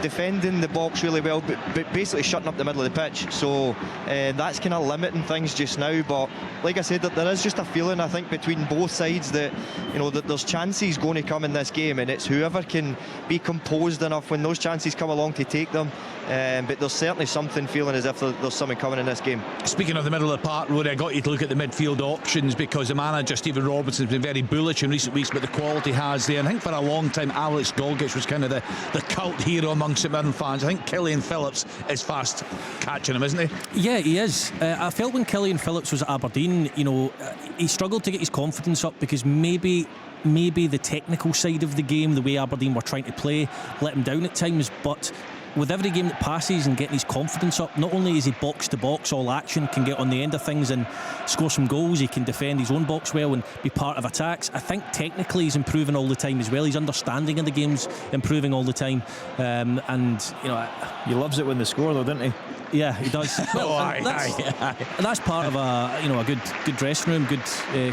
S6: defending the box really well, but basically shutting up the middle of the pitch. So that's kind of limiting things just now. But like I said, there is just a feeling, I think, between both sides that, you know, that there's chances going to come in this game, and it's whoever can be composed enough when those chances come along to take them. But there's certainly something feeling as if there's something coming in this game.
S3: Speaking of the middle of the park, Rory, I got you to look at the midfield options, because the manager Stephen Robinson's been very bullish in recent weeks about the quality he has there. And I think for a long time Alex Gogic was kind of the cult hero among St Mirren fans. I think Killian Phillips is fast catching him, isn't he?
S5: Yeah, he is. I felt when Killian Phillips was at Aberdeen, you know, he struggled to get his confidence up, because maybe the technical side of the game, the way Aberdeen were trying to play, let him down at times. But with every game that passes and getting his confidence up, not only is he box to box, all action, can get on the end of things and score some goals, he can defend his own box well and be part of attacks. I think technically he's improving all the time as well. His understanding of the game's improving all the time, and you know,
S8: he loves it when they score though, doesn't he?
S5: Yeah, he does. And that's part of a good dressing room, good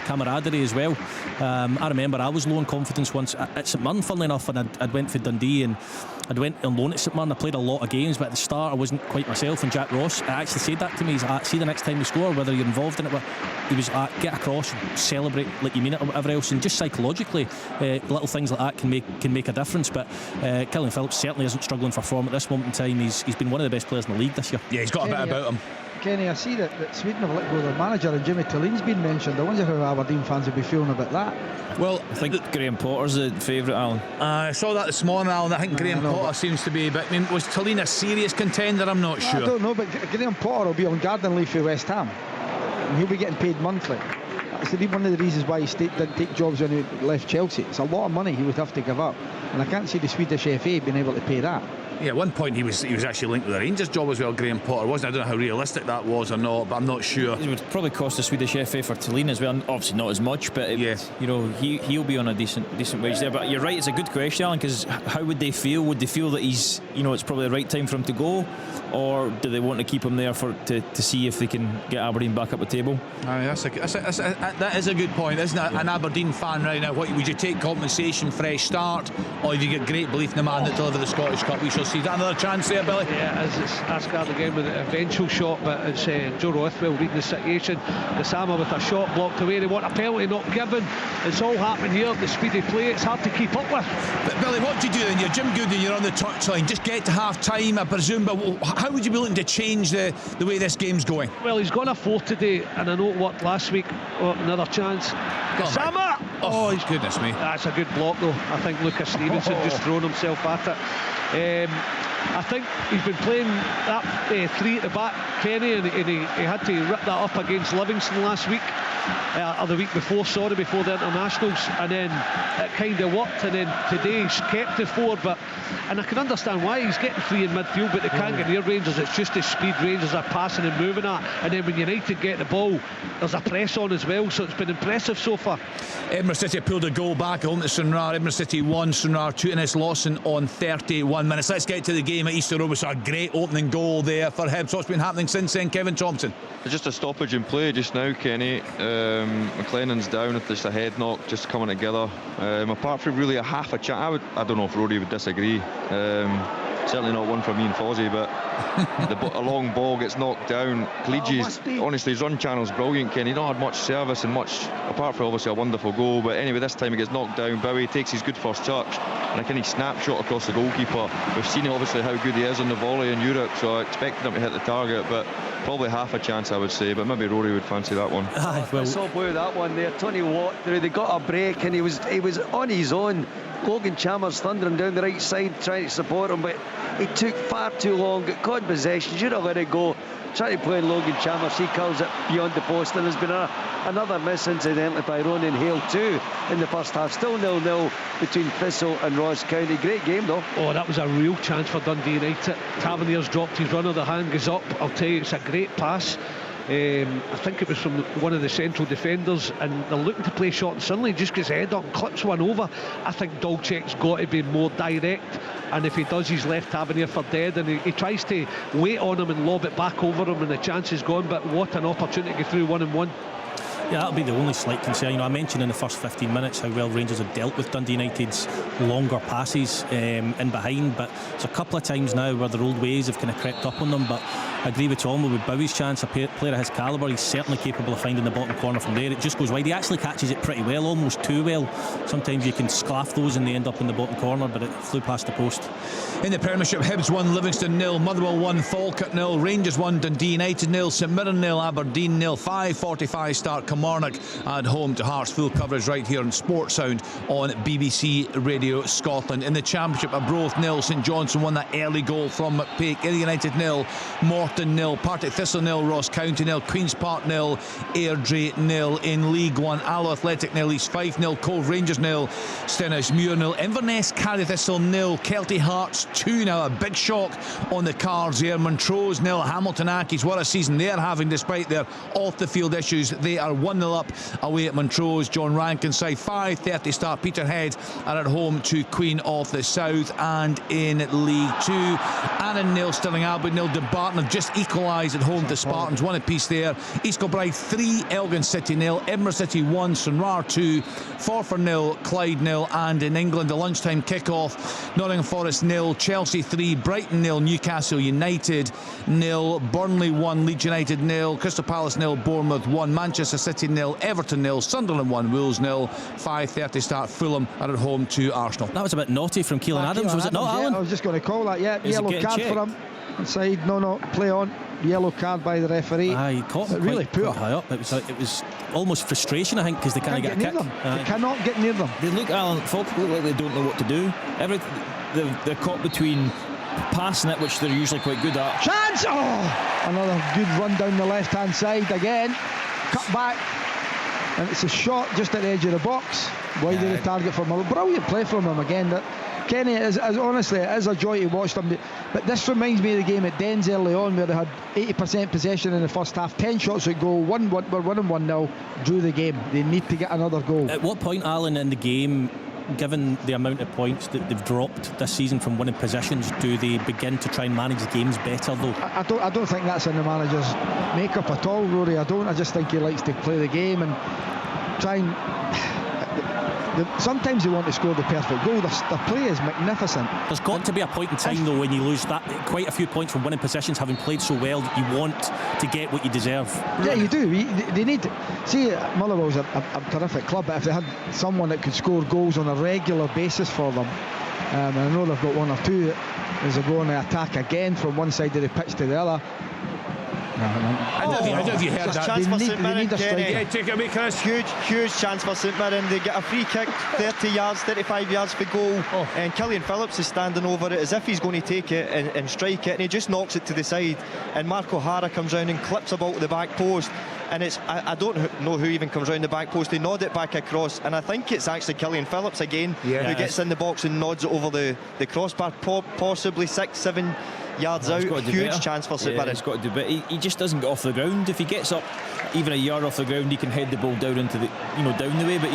S5: camaraderie as well. I remember I was low on confidence once at St Mirren, funnily enough, and I'd went for Dundee and I'd went on loan at St Mirren. I played a lot of games, but at the start I wasn't quite myself, and Jack Ross actually said that to me. He's like, see the next time you score, whether you're involved in it, but he was like, get across, celebrate like you mean it or whatever else, and just psychologically little things like that can make a difference. But Killian Phillips certainly isn't struggling for form at this moment in time. He's been one of the best players in the league this year.
S3: Yeah, he's got a bit about him.
S7: Kenny, I see that Sweden have let go of their manager and Jimmy Tilline's been mentioned. I wonder how Aberdeen fans will be feeling about that.
S3: Well,
S8: I think Graham Potter's the favourite, Alan.
S3: I saw that this morning, Alan. I think Graham Potter seems to be, but I mean, was Tilline a serious contender? I'm not sure.
S7: I don't know, but Graham Potter will be on garden leave for West Ham, and he'll be getting paid monthly. That's one of the reasons why he didn't take jobs when he left Chelsea. It's a lot of money he would have to give up, and I can't see the Swedish FA being able to pay that.
S3: Yeah, at one point he was actually linked with the Rangers job as well, Graham Potter, wasn't he? I don't know how realistic that was or not, but I'm not sure.
S8: It would probably cost the Swedish FA for Tilline as well, obviously not as much, but you know, he'll be on a decent wage there. But you're right, it's a good question, Alan, because how would they feel? Would they feel that he's, you know, it's probably the right time for him to go, or do they want to keep him there to see if they can get Aberdeen back up the table?
S3: That is a good point, isn't it? An Aberdeen fan right now, what would you take? Compensation, fresh start, or do you get great belief in the man that delivered the Scottish Cup? We shall see. Is that another chance there, Billy?
S4: Yeah, it's Asgard again with an eventual shot, but it's Joe Rothwell reading the situation. Gassama with a shot blocked away. They want a penalty not given. It's all happening here. The speedy play, it's hard to keep up with.
S3: But Billy, what do you do then? You're Jim Goodwin, you're on the touchline. Just get to half time, I presume. But how would you be looking to change the way this game's going?
S4: Well, he's gone a fourth today, and I know it worked last week. Oh, another chance. Gassama!
S3: Oh, goodness me.
S4: That's a good block though. I think Lucas Stevenson just thrown himself at it. I think he's been playing that three at the back, Kenny, and he had to rip that up against Livingston last week, or the week before, before the internationals, and then it kind of worked, and then today he's kept the four, and I can understand why. He's getting free in midfield, but they can't get near Rangers. It's just the speed Rangers are passing and moving at, and then when United get the ball, there's a press on as well, so it's been impressive so far.
S3: Edinburgh City pulled a goal back at home to Sunrar. Edinburgh City 1, Sunrar 2, and it's Lawson on 31 minutes. Let's get to the game at Easter Road. We saw a great opening goal there for Hibs. What's been happening since then, Kevin Thompson?
S9: It's just a stoppage in play just now, Kenny. McLennan's down with just a head knock just coming together. Apart from really a half a chance, I don't know if Rory would disagree. Certainly not one for me and Fozzie, but a long ball gets knocked down. Kaliji's, honestly, his run channel's brilliant, Kenny. He not had much service and much, apart from obviously a wonderful goal, but anyway, this time he gets knocked down. Bowie takes his good first touch, and a kind of snapshot across the goalkeeper. We've seen obviously how good he is on the volley in Europe, so I expected him to hit the target, but probably half a chance, I would say, but maybe Rory would fancy that one.
S10: I saw Blue that one there. Tony Watt, they got a break, and he was on his own. Logan Chalmers thundering down the right side trying to support him, but he took far too long, got caught in possession, should have let it go. Trying to play Logan Chalmers, he curls it beyond the post, and there's been another miss incidentally by Ronan Hale too in the first half. Still 0-0 between Thistle and Ross County. Great game though. Oh, that was a real chance for Dundee United. Taverniers dropped his runner, the hand goes up. I'll tell you, it's a great pass.
S4: I think it was from one of the central defenders, and they're looking to play short, and suddenly just gets head up and clips one over. I think Dolcek's got to be more direct, and if he does, he's left Tavernier for dead, and he tries to wait on him and lob it back over him, and the chance is gone. But what an opportunity to get through 1-on-1.
S5: Yeah, that'll be the only slight concern. I mentioned in the first 15 minutes how well Rangers have dealt with Dundee United's longer passes in behind, but there's a couple of times now where their old ways have kind of crept up on them. But I agree with Tom, with Bowie's chance, a player of his calibre, he's certainly capable of finding the bottom corner from there. It just goes wide. He actually catches it pretty well, almost too well. Sometimes you can sclaff those and they end up in the bottom corner, but it flew past the post.
S3: In the Premiership, Hibs 1, Livingston 0, Motherwell 1, Falkirk 0, Rangers 1, Dundee United 0, St Mirren 0, Aberdeen 0, 5:45 start Kilmarnock at home to Hearts. Full coverage right here on Sports Sound on BBC Radio Scotland. In the Championship, Arbroath 0, St Johnstone won that early goal from McPake. Ayr United 0, Morton 0, Partick Thistle 0, Ross County 0, Queen's Park 0, Airdrie 0. In League 1, Alloa Athletic 0, East Fife 0, Cove Rangers 0, Stenhousemuir 0, Inverness Carry Thistle 0, Kelty Hearts 2. Now a big shock on the cards there. Montrose 0, Hamilton Accies. What a season they're having despite their off the field issues. They are 1-0 up away at Montrose. John Rankin's side, 5:30 start. Peterhead are at home to Queen of the South. And in League 2, Annan 0, Stirling Albion 0, Dumbarton have just equalised at home to Spartans, 1 apiece there. East Kilbride 3, Elgin City 0, Edinburgh City 1, Stranraer 2, Forfar 0, Clyde 0. And in England, the lunchtime kick-off, Nottingham Forest 0, Chelsea 3, Brighton 0, Newcastle United 0, Burnley 1, Leeds United 0, Crystal Palace 0, Bournemouth 1, Manchester City 0, Everton 0, Sunderland 1, Wolves 0. 5:30 start. Fulham are at home to Arsenal.
S5: That was a bit naughty from Keelan Adams, was it not, Alan?
S7: I was just going to call that, yeah.
S5: Is
S7: Yellow card
S5: checked?
S7: for him. Inside, no, play on. Yellow card by the referee.
S5: He caught
S7: it really poor.
S5: High up. It was almost frustration, I think, because they can't get a kick.
S7: They cannot get near them.
S8: They look, Alan, folk look like they don't know what to do. They're caught between passing it, which they're usually quite good at.
S7: Chance! Oh! Another good run down the left-hand side again. Cut back. And it's a shot just at the edge of the box. Wide of the target for Muller. Brilliant play from him again. Kenny, honestly, it is a joy to watch them. But this reminds me of the game at Dens early on, where they had 80% possession in the first half, 10 shots at goal, 1-1, we're winning 1-0, drew the game. They need to get another goal.
S5: At what point, Alan, in the game, given the amount of points that they've dropped this season from winning positions, do they begin to try and manage the games better, though?
S7: I don't think that's in the manager's makeup at all, Rory. I just think he likes to play the game and try and... Sometimes they want to score the perfect goal. Their play is magnificent.
S5: There's got to be a point in time, though, when you lose that quite a few points from winning positions, having played so well, that you want to get what you deserve.
S7: Yeah, you do. They need. See, Motherwell's a terrific club, but if they had someone that could score goals on a regular basis for them, and I know they've got one or two as they go on the attack again from one side of the pitch to the other.
S3: I don't know if you heard that.
S6: Chance for St Mirren, Kenny.
S3: Yeah, take it away, Chris.
S6: Huge chance for St Mirren. They get a free kick, 30 yards, 35 yards for goal, and Killian Phillips is standing over it as if he's going to take it and strike it, and he just knocks it to the side, and Mark O'Hara comes round and clips a ball to the back post, and it's I don't know who even comes round the back post. They nod it back across, and I think it's actually Killian Phillips again who gets in the box and nods it over the crossbar, possibly 6-7 yards out. Huge chance for St Mirren.
S8: He's got to do better. He just doesn't get off the ground. If he gets up even a yard off the ground, he can head the ball down into the down the way, but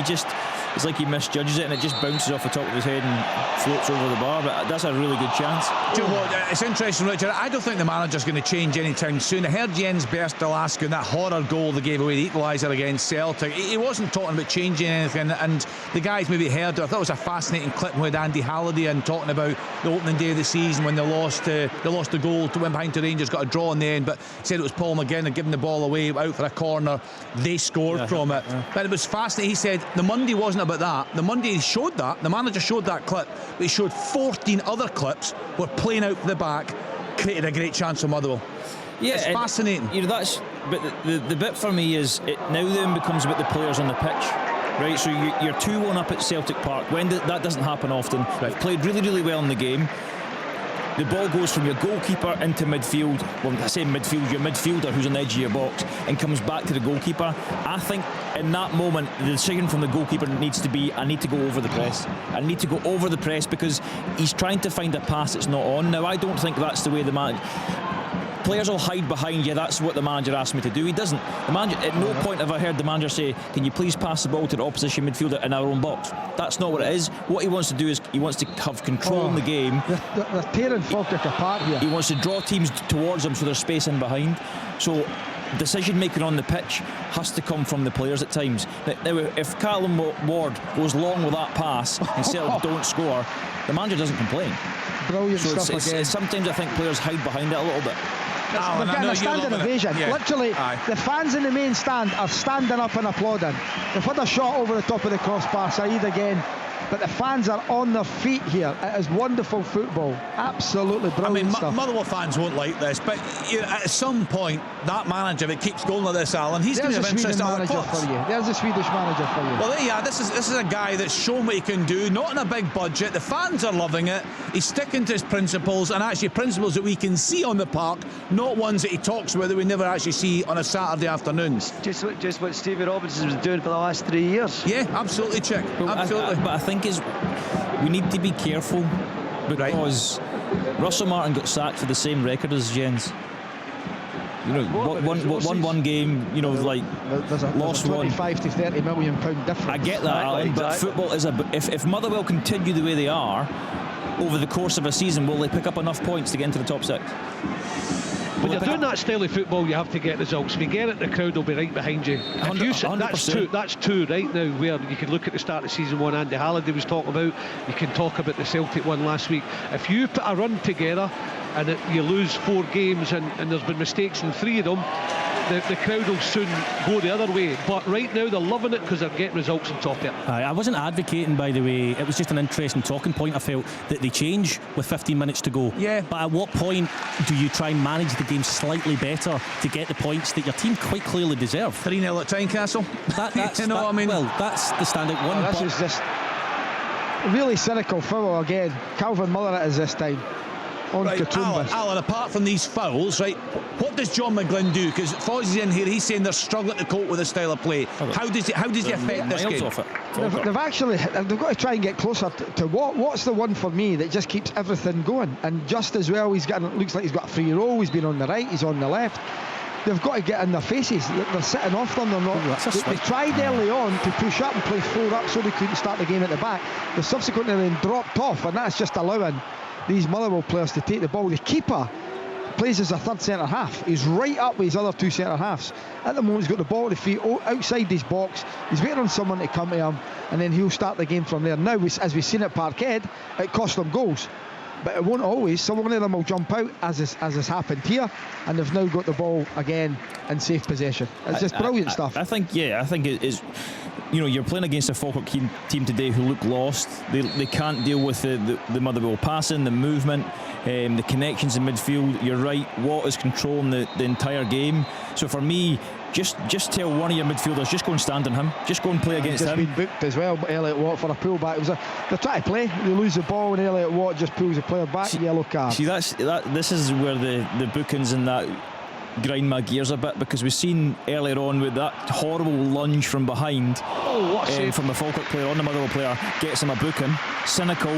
S8: it's like he misjudges it and it just bounces off the top of his head and floats over the bar. But that's a really good chance.
S3: Do you know what? It's interesting, Richard. I don't think the manager's going to change anytime soon. I heard Jens Berstalaska in that horror goal they gave away, the equaliser against Celtic. He wasn't talking about changing anything, and the guys maybe heard it. I thought it was a fascinating clip with Andy Halliday and talking about the opening day of the season when they lost the goal to win behind to Rangers, got a draw in the end, but said it was Paul McGinn had given the ball away out for a corner. They scored from it. But it was fascinating. He said the Monday wasn't about that. The Monday he showed that. The manager showed that clip, but he showed 14 other clips where playing out the back created a great chance for Motherwell. Yeah, it's fascinating.
S8: But the bit for me is it now then becomes about the players on the pitch. Right, so you're 2-1 up at Celtic Park. That doesn't happen often. Right. You've played really, really well in the game. The ball goes from your goalkeeper into midfield. Well, I say midfield, your midfielder who's on the edge of your box, and comes back to the goalkeeper. I think in that moment, the decision from the goalkeeper needs to be, I need to go over the press. I need to go over the press because he's trying to find a pass that's not on. Now, I don't think that's the way the man... players will hide behind you. That's what the manager asked me to do. He doesn't. The manager, at no point have I heard the manager say, "Can you please pass the ball to the opposition midfielder in our own box?" That's not what it is. What he wants to do is he wants to have control in the game.
S7: They're tearing Falkirk apart here.
S8: He wants to draw teams towards him so there's space in behind. So decision making on the pitch has to come from the players at times. Now, if Callum Ward goes long with that pass and Celtic don't score, the manager doesn't complain.
S7: Brilliant
S8: so
S7: stuff again.
S8: Sometimes I think players hide behind it a little bit.
S7: They're getting a standing ovation.
S3: Yeah.
S7: Literally, the fans in the main stand are standing up and applauding. They've had a shot over the top of the crossbar, Saeed again. But the fans are on their feet here. It is wonderful football. Absolutely brilliant stuff.
S3: Motherwell fans won't like this, but at some point, that manager, if it keeps going like this, Alan, he's going to have interest in other clubs.
S7: For you. There's a Swedish manager for you.
S3: Well, there you are. This is a guy that's shown what he can do, not in a big budget. The fans are loving it. He's sticking to his principles, and actually principles that we can see on the park, not ones that he talks about that we never actually see on a Saturday afternoon.
S10: Just what Stevie Robinson was doing for the last 3 years.
S3: Yeah, absolutely, Chick. Absolutely.
S8: But I think we need to be careful because Russell Martin got sacked for the same record as Jens. You know, one game, you know, like
S7: there's
S8: lost
S7: a 25 to 30 million pound difference.
S8: I get that, Alan, but football is if Motherwell continue the way they are over the course of a season, will they pick up enough points to get into the top 6?
S4: When you're doing that style of football, you have to get results. If you get it, the crowd will be right behind you.
S8: 100%.
S4: That's two right now, where you can look at the start of season one Andy Halliday was talking about. You can talk about the Celtic one last week. If you put a run together and you lose 4 games and there's been mistakes in 3 of them, the crowd will soon go the other way. But right now they're loving it because they're getting results on top of it.
S5: I wasn't advocating, by the way. It was just an interesting talking point. I felt that they change with 15 minutes to go.
S3: Yeah.
S5: But at what point do you try and manage the game slightly better to get the points that your team quite clearly deserve?
S3: 3-0 at Tynecastle.
S5: That's
S3: you know what I mean?
S5: Well, that's the standout one.
S7: This is just really cynical foul again. Calvin Miller it is this time.
S3: Alan, apart from these fouls, right, what does John McGlynn do? Because Fozzie's in here, he's saying they're struggling to cope with this style of play. How does he affect this game?
S7: They've got to try and get closer to what's the one for me that just keeps everything going. And just as well, looks like he's got a free roll. He's been on the right, he's on the left. They've got to get in their faces. They're sitting off them. They're not. They tried early on to push up and play 4 up so they couldn't start the game at the back. They subsequently then dropped off, and that's just allowing these Motherwell players to take the ball. The keeper plays as a third centre half. He's right up with his other 2 centre halves. At the moment he's got the ball at the feet outside his box. He's waiting on someone to come to him, and then he'll start the game from there. Now, as we've seen at Parkhead, it cost them goals, but it won't always. So one of them will jump out, as has happened here, and they've now got the ball again in safe possession. It's just brilliant stuff.
S8: I think it is. You know, you're playing against a Falkirk team today who look lost. They can't deal with the Motherwell passing, the movement, the connections in midfield. You're right, Watt is controlling the entire game. So for me, just tell one of your midfielders, just go and stand on him, just go and play against him.
S7: He's just been booked as well, Elliot Watt, for a pullback. They're trying to play, they lose the ball, and Elliot Watt just pulls the player back. Yellow card.
S8: See, this is where the bookings and that grind my gears a bit, because we've seen earlier on with that horrible lunge from behind from the Falkirk player on the Motherwell player, gets him a booking, cynical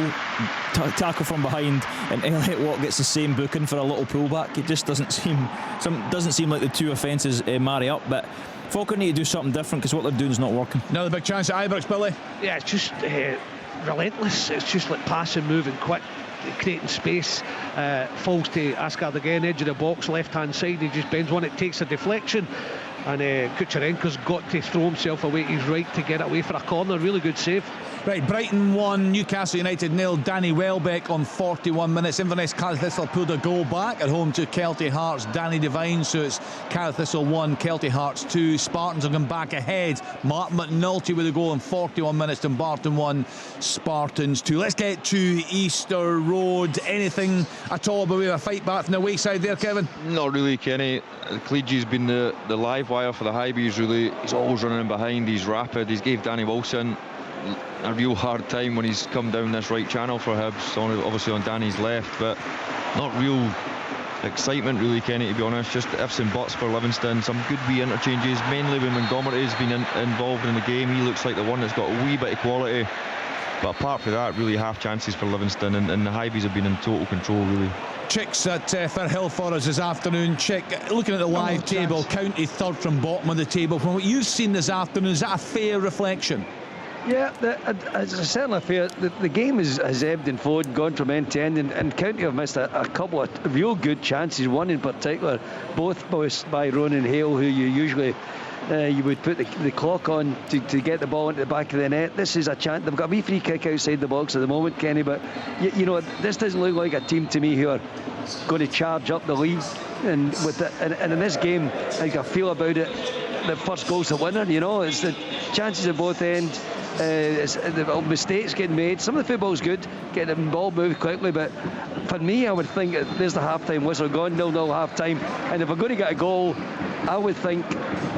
S8: tackle from behind, and Elliot Watt gets the same booking for a little pullback. It just doesn't seem like the 2 offences marry up. But Falkirk need to do something different, because what they're doing is not working.
S3: Another big chance at Ibrox, Billy.
S4: Yeah, it's just relentless. It's just like passing, moving quick, creating space. Falls to Asgard again, edge of the box, left hand side. He just bends one, it takes a deflection, and Kucherenko's got to throw himself away. He's right to get it away for a corner. Really good save.
S3: Right, Brighton 1, Newcastle United 0. Danny Welbeck on 41 minutes. Inverness Cardiff Thistle pulled a goal back at home to Kelty Hearts. Danny Devine, so it's Cardiff Thistle 1, Kelty Hearts 2. Spartans have gone back ahead. Mark McNulty with a goal in 41 minutes. Dumbarton 1, Spartans 2. Let's get to Easter Road. Anything at all about a fight back from the wayside there, Kevin?
S9: Not really, Kenny. Cleege's been the live wire for the Highbies, really. He's always running in behind. He's rapid. He's gave Danny Wilson a real hard time when he's come down this right channel for Hibs, obviously on Danny's left, but not real excitement really, Kenny, to be honest. Just ifs and buts for Livingston. Some good wee interchanges, mainly when Montgomery's been involved in the game. He looks like the one that's got a wee bit of quality, but apart from that, really half chances for Livingston, and the Highbies have been in total control, really.
S3: Chick's at Firhill for us this afternoon. Chick, looking at the live table, County third from bottom of the table. From what you've seen this afternoon, is that a fair reflection?
S10: Yeah, it's certainly fair. The game has ebbed and flowed and gone from end to end, and County have missed a couple of real good chances, one in particular, both by Ronan Hale, who you usually you would put the clock on to get the ball into the back of the net. This is a chance. They've got a wee free kick outside the box at the moment, Kenny, but you know, this doesn't look like a team to me who are going to charge up the lead. And in this game, like I feel about it, the first goal's the winner. You know, it's the chances at both ends. The mistakes getting made. Some of the football's good, getting the ball moved quickly, but for me, I would think there's the half-time whistle gone, 0-0 half-time, and if we're going to get a goal, I would think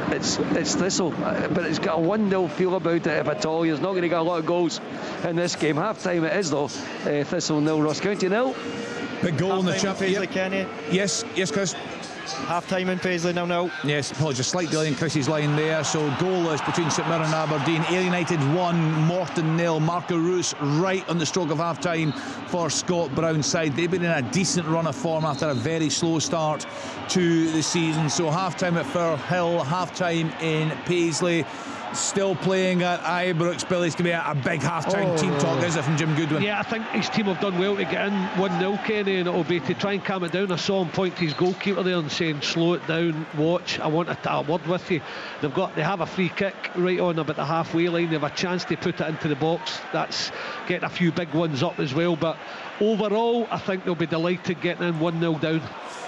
S10: it's Thistle, but it's got a 1-0 feel about it, if at all. You're not going to get a lot of goals in this game. Half-time it is, though. Thistle 0, Ross County 0.
S3: Big goal in the chap.
S6: Paisley, Kenny.
S3: Yes, Chris.
S6: Half-time in Paisley 0-0.
S3: Yes, apologies, a slight delay in Chris's line there. So goalless between St Mirren and Aberdeen. Ayr United 1, Morton 0. Marco Roos right on the stroke of half-time for Scott Brown's side. They've been in a decent run of form after a very slow start to the season. So half-time at Firhill, half-time in Paisley. Still playing at Ibrox. Billy, it's going to be a big half-time team talk, is it, from Jim Goodwin?
S4: Yeah, I think his team have done well to get in 1-0, Kenny, and it'll be to try and calm it down. I saw him point to his goalkeeper there and saying, slow it down, watch, I want a word with you. They have a free kick right on about the halfway line. They have a chance to put it into the box. That's getting a few big ones up as well, but overall I think they'll be delighted getting in 1-0 down.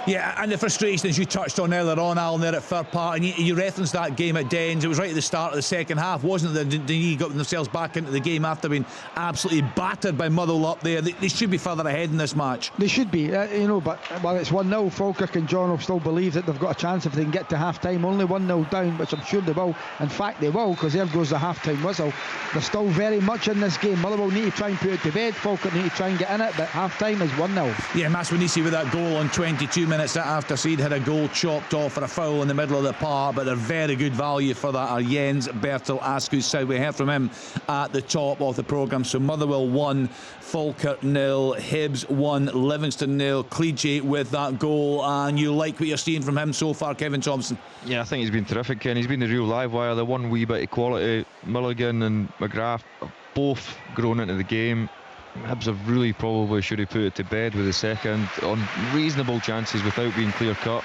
S3: Yeah, and the frustrations you touched on earlier on, Alan, there at Fir Park, and you referenced that game at Dens. It was right at the start of the second half, wasn't it? They got themselves back into the game after being absolutely battered by Motherwell up there. They should be further ahead in this match.
S7: They should be, but while it's 1-0, Falkirk and John will still believe that they've got a chance if they can get to half-time. Only 1-0 down, which I'm sure they will. In fact, they will, because there goes the half-time whistle. They're still very much in this game. Motherwell need to try and put it to bed. Falkirk need to try and get in it, but half-time is 1-0.
S3: Yeah, Maswanisi with that goal on 22 minutes after Seed had a goal chopped off for a foul in the middle of the park, but they're very good value for that are Jens Bertel Asku's side. We heard from him at the top of the programme. So Motherwell 1, Falkirk 0, Hibs 1, Livingston 0. Cleege with that goal, and you like what you're seeing from him so far, Kevin Thompson?
S9: Yeah, I think he's been terrific, Ken. He's been the real live wire, the one wee bit of quality. Mulligan and McGrath have both grown into the game. Hibs have really probably should have put it to bed with the second on reasonable chances without being clear cut.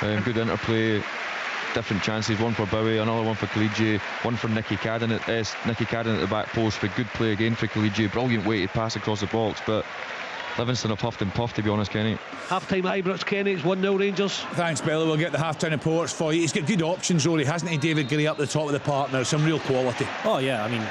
S9: Good interplay, different chances, one for Bowie, another one for Cleege, one for Nicky Cadden at the back post, for good play again for Cleege. Brilliant way to pass across the box, but Livingston have huffed and puffed, to be honest, Kenny.
S4: Half-time at Ibrox, Kenny, it's 1-0 Rangers.
S3: Thanks, Billy. We'll get the half-time reports for you. He's got good options, really, hasn't he, David Gray, up the top of the park now? Some real quality.
S5: Oh yeah, I mean,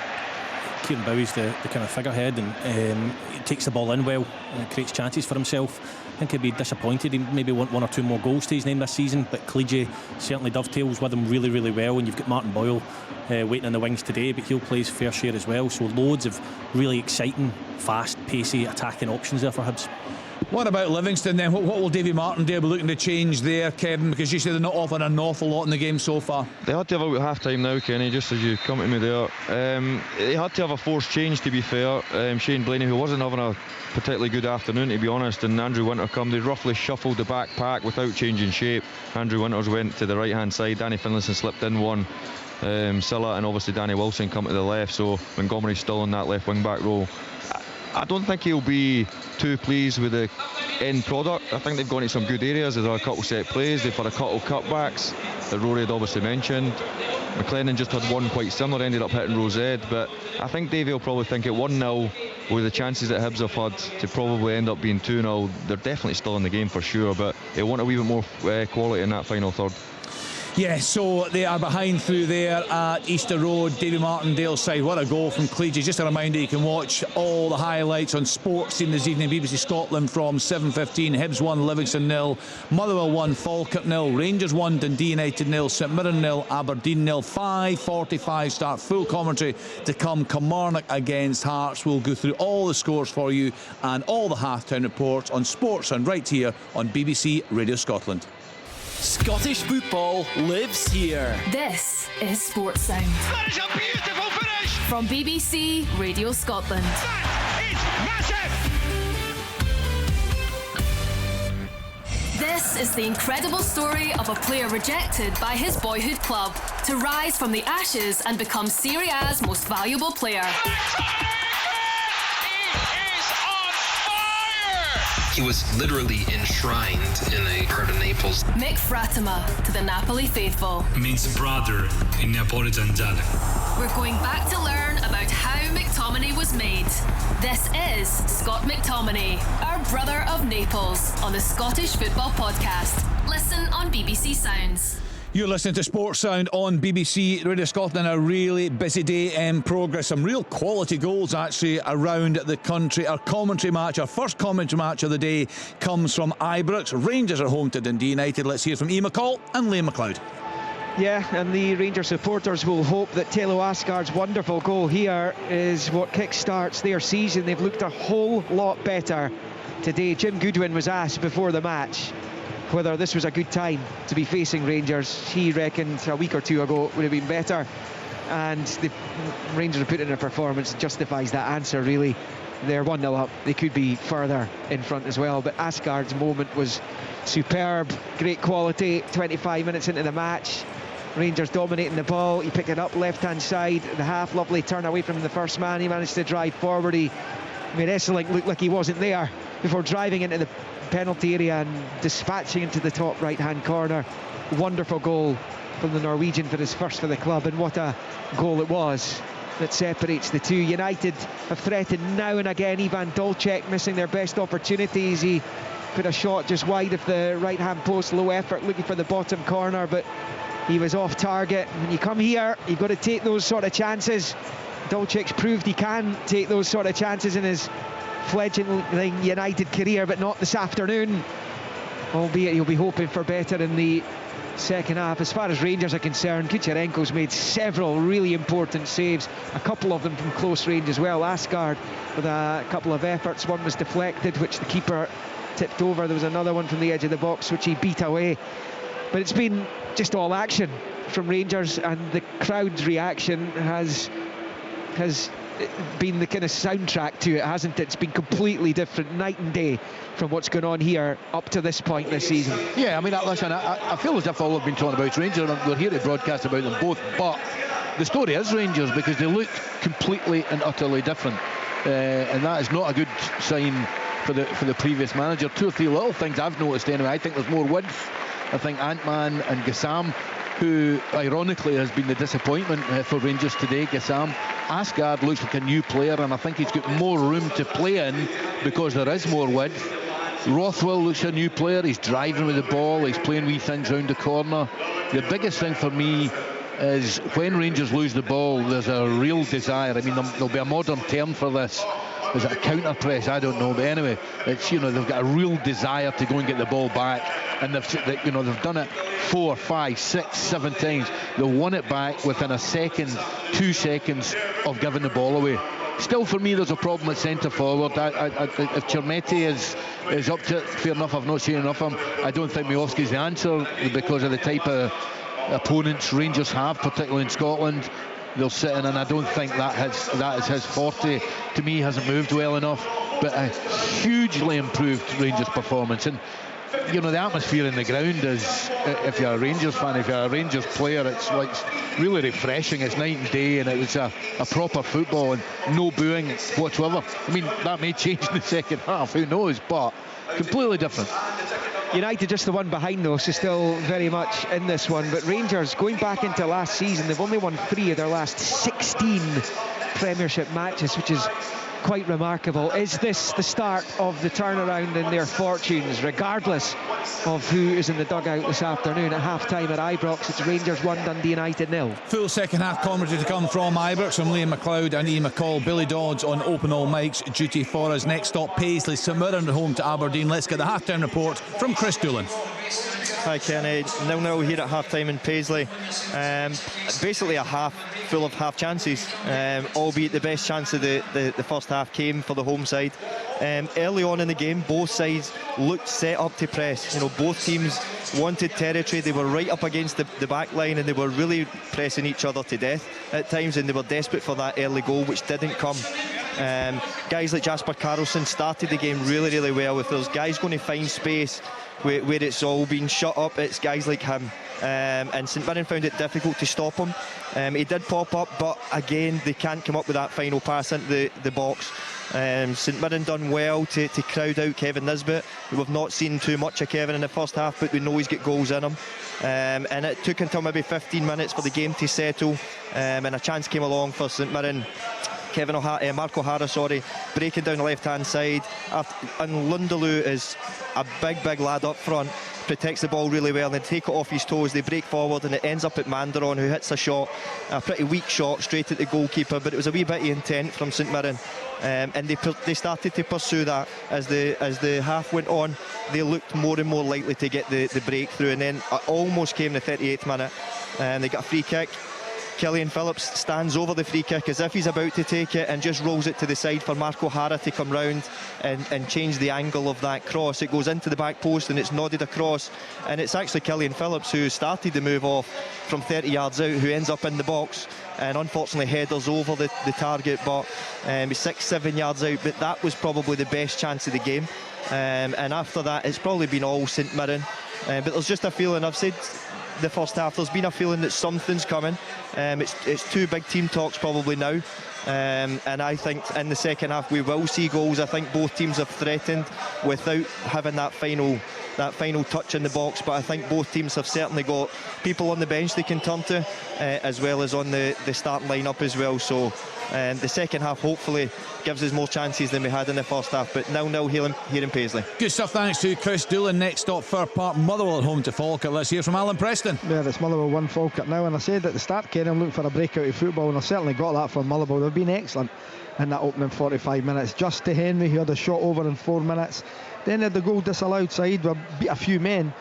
S5: Kieran Bowie's the kind of figurehead, and he takes the ball in well and creates chances for himself. I think he'd be disappointed. He maybe want one or two more goals to his name this season, but Cleege certainly dovetails with him really, really well. And you've got Martin Boyle waiting in the wings today, but he'll play his fair share as well. So loads of really exciting, fast, pacey attacking options there for Hibs.
S3: What about Livingston then? What will Davy Martindale be looking to change there, Kevin? Because you said they're not offering an awful lot in the game so far.
S9: They had to have about half-time now, Kenny, just as you come to me there. They had to have a forced change, to be fair. Shane Blaney, who wasn't having a particularly good afternoon, to be honest, and Andrew Winter come. They roughly shuffled the back pack without changing shape. Andrew Winters went to the right-hand side. Danny Finlayson slipped in one. Silla and obviously Danny Wilson come to the left, so Montgomery's still in that left wing-back role. I don't think he'll be too pleased with the end product. I think they've gone into some good areas. There's a couple set plays, they've had a couple cutbacks that Rory had obviously mentioned. McLennan just had one quite similar, ended up hitting Rosed, but I think Davey will probably think at 1-0 with the chances that Hibs have had to probably end up being 2-0. They're definitely still in the game for sure, but they want a wee bit more quality in that final third.
S3: Yeah, so they are behind through there at Easter Road. Davy Martindale's side, what a goal from Cleege. Just a reminder, you can watch all the highlights on Sports Team this evening, BBC Scotland from 7:15. Hibs 1, Livingston 0, Motherwell 1, Falkirk 0, Rangers 1, Dundee United 0, St Mirren 0, Aberdeen 0. 5:45 start, full commentary to come. Kilmarnock against Hearts. We'll go through all the scores for you and all the half-time reports on Sports and right here on BBC Radio Scotland.
S1: Scottish football lives here. This is Sports Sound.
S2: That is a beautiful finish.
S1: From BBC Radio Scotland.
S2: That is massive.
S11: This is the incredible story of a player rejected by his boyhood club to rise from the ashes and become Serie A's most valuable player.
S12: He was literally enshrined in a part of Naples.
S11: Mick Fratima to the Napoli faithful.
S13: Means brother in Neapolitan dialect.
S11: We're going back to learn about how McTominay was made. This is Scott McTominay, our brother of Naples, on the Scottish Football Podcast. Listen on BBC Sounds.
S3: You're listening to Sports Sound on BBC Radio Scotland. A really busy day in progress. Some real quality goals actually around the country. Our commentary match, our first commentary match of the day, comes from Ibrox. Rangers are home to Dundee United. Let's hear from Ian McCall and Liam McLeod.
S14: Yeah, and the Rangers supporters will hope that Telo Asgard's wonderful goal here is what kick-starts their season. They've looked a whole lot better today. Jim Goodwin was asked before the match whether this was a good time to be facing Rangers. He reckoned a week or two ago it would have been better, and the Rangers have put in a performance that justifies that answer, really. They're 1-0 up, they could be further in front as well, but Asgard's moment was superb, great quality. 25 minutes into the match, Rangers dominating the ball. He picked it up left hand side, the half, lovely turn away from the first man. He managed to drive forward. He made Esselink look like he wasn't there before driving into the penalty area and dispatching into the top right hand corner. Wonderful goal from the Norwegian for his first for the club, and what a goal it was that separates the two. United have threatened now and again. Ivan Dolcek missing their best opportunities. He put a shot just wide of the right hand post, low effort, looking for the bottom corner, but he was off target. When you come here, you've got to take those sort of chances. Dolcek's proved he can take those sort of chances in his fledgling United career, but not this afternoon, albeit he'll be hoping for better in the second half. As far as Rangers are concerned, Kucherenko's made several really important saves, a couple of them from close range as well. Asgard with a couple of efforts, one was deflected which the keeper tipped over. There was another one from the edge of the box which he beat away. But it's been just all action from Rangers, and the crowd's reaction has been the kind of soundtrack to it, hasn't it? It's been completely different, night and day from what's going on here up to this point this season.
S15: Yeah, I mean, listen, I feel as if all I've been talking about is Rangers. We're here to broadcast about them both, but the story is Rangers because they look completely and utterly different, and that is not a good sign for the previous manager. Two or three little things I've noticed anyway. I think there's more width. I think Ant-Man and Gassam, who ironically has been the disappointment for Rangers today, Gassam. Asgard looks like a new player, and I think he's got more room to play in because there is more width. Rothwell looks a new player. He's driving with the ball, he's playing wee things round the corner. The biggest thing for me is when Rangers lose the ball, there's a real desire. I mean, there'll be a modern term for this. Is it a counter press? I don't know, but anyway, it's, you know, they've got a real desire to go and get the ball back, and they've done it 4, 5, 6, 7 times. They won it back within a second, 2 seconds of giving the ball away. Still, for me, there's a problem at centre forward. If Chermete is up to it, fair enough. I've not seen enough of him. I don't think Miovski's the answer because of the type of opponents Rangers have, particularly in Scotland. They'll sit in, and I don't think that is his forte. To me, he hasn't moved well enough, but a hugely improved Rangers performance. And you know, the atmosphere in the ground is, if you're a Rangers fan, if you're a Rangers player, it's like really refreshing. It's night and day, and it was a proper football and no booing whatsoever. I mean, that may change in the second half, who knows, but completely different.
S14: United just the one behind though, so still very much in this one. But Rangers, going back into last season, they've only won 3 of their last 16 Premiership matches, which is quite remarkable. Is this the start of the turnaround in their fortunes, regardless of who is in the dugout this afternoon? At half-time at Ibrox, it's Rangers 1, Dundee United 0.
S3: Full second half commentary to come from Ibrox from Liam McLeod and Ian McCall. Billy Dodds on Open All Mics duty for us. Next stop, Paisley, St Mirren at home to Aberdeen. Let's get the half-time report from Chris Doolan.
S6: Hi Kenny, 0-0 here at half-time in Paisley. Basically a half full of half chances, albeit the best chance of the first half came for the home side. Early on in the game, both sides looked set up to press. You know, both teams wanted territory. They were right up against the back line, and they were really pressing each other to death at times, and they were desperate for that early goal, which didn't come. Guys like Jasper Karlsson started the game really, really well. If there's guys going to find space where it's all been shut up, it's guys like him. And St Mirren found it difficult to stop him. He did pop up, but again they can't come up with that final pass into the box. St Mirren done well to crowd out Kevin Nisbet. We've not seen too much of Kevin in the first half, but we know he's got goals in him. And it took until maybe 15 minutes for the game to settle, and a chance came along for St Mirren. Marco Hara, breaking down the left-hand side, and Lundaloo is a big lad up front, protects the ball really well, and they take it off his toes, they break forward, and it ends up at Mandaron, who hits a shot, a pretty weak shot, straight at the goalkeeper, but it was a wee bit of intent from St Mirren, and they started to pursue that. As the half went on, they looked more and more likely to get the breakthrough, and then almost came the 38th minute, and they got a free kick. Killian Phillips stands over the free kick as if he's about to take it and just rolls it to the side for Marco Hara to come round and change the angle of that cross. It goes into the back post and it's nodded across, and it's actually Killian Phillips who started the move off from 30 yards out, who ends up in the box and unfortunately headers over the target, but he's 6-7 yards out. But that was probably the best chance of the game, and after that it's probably been all St Mirren. But there's just a feeling, I've said the first half, there's been a feeling that something's coming. It's two big team talks probably now, and I think in the second half we will see goals. I think both teams have threatened without having that final touch in the box, but I think both teams have certainly got people on the bench they can turn to, as well as on the starting lineup as well. So the second half hopefully gives us more chances than we had in the first half, but 0-0 here in Paisley.
S3: Good stuff, thanks to Chris Doolan. Next stop, Fir Park, Motherwell at home to Falkirk. Let's hear from Alan Preston.
S7: Yeah, it's Motherwell 1, Falkirk now, and I said at the start, Kenny, I'm looking for a breakout of football, and I certainly got that from Motherwell. They've been excellent in that opening 45 minutes. Just to Henry, who had a shot over in 4 minutes. Then had the goal disallowed side, beat a few men,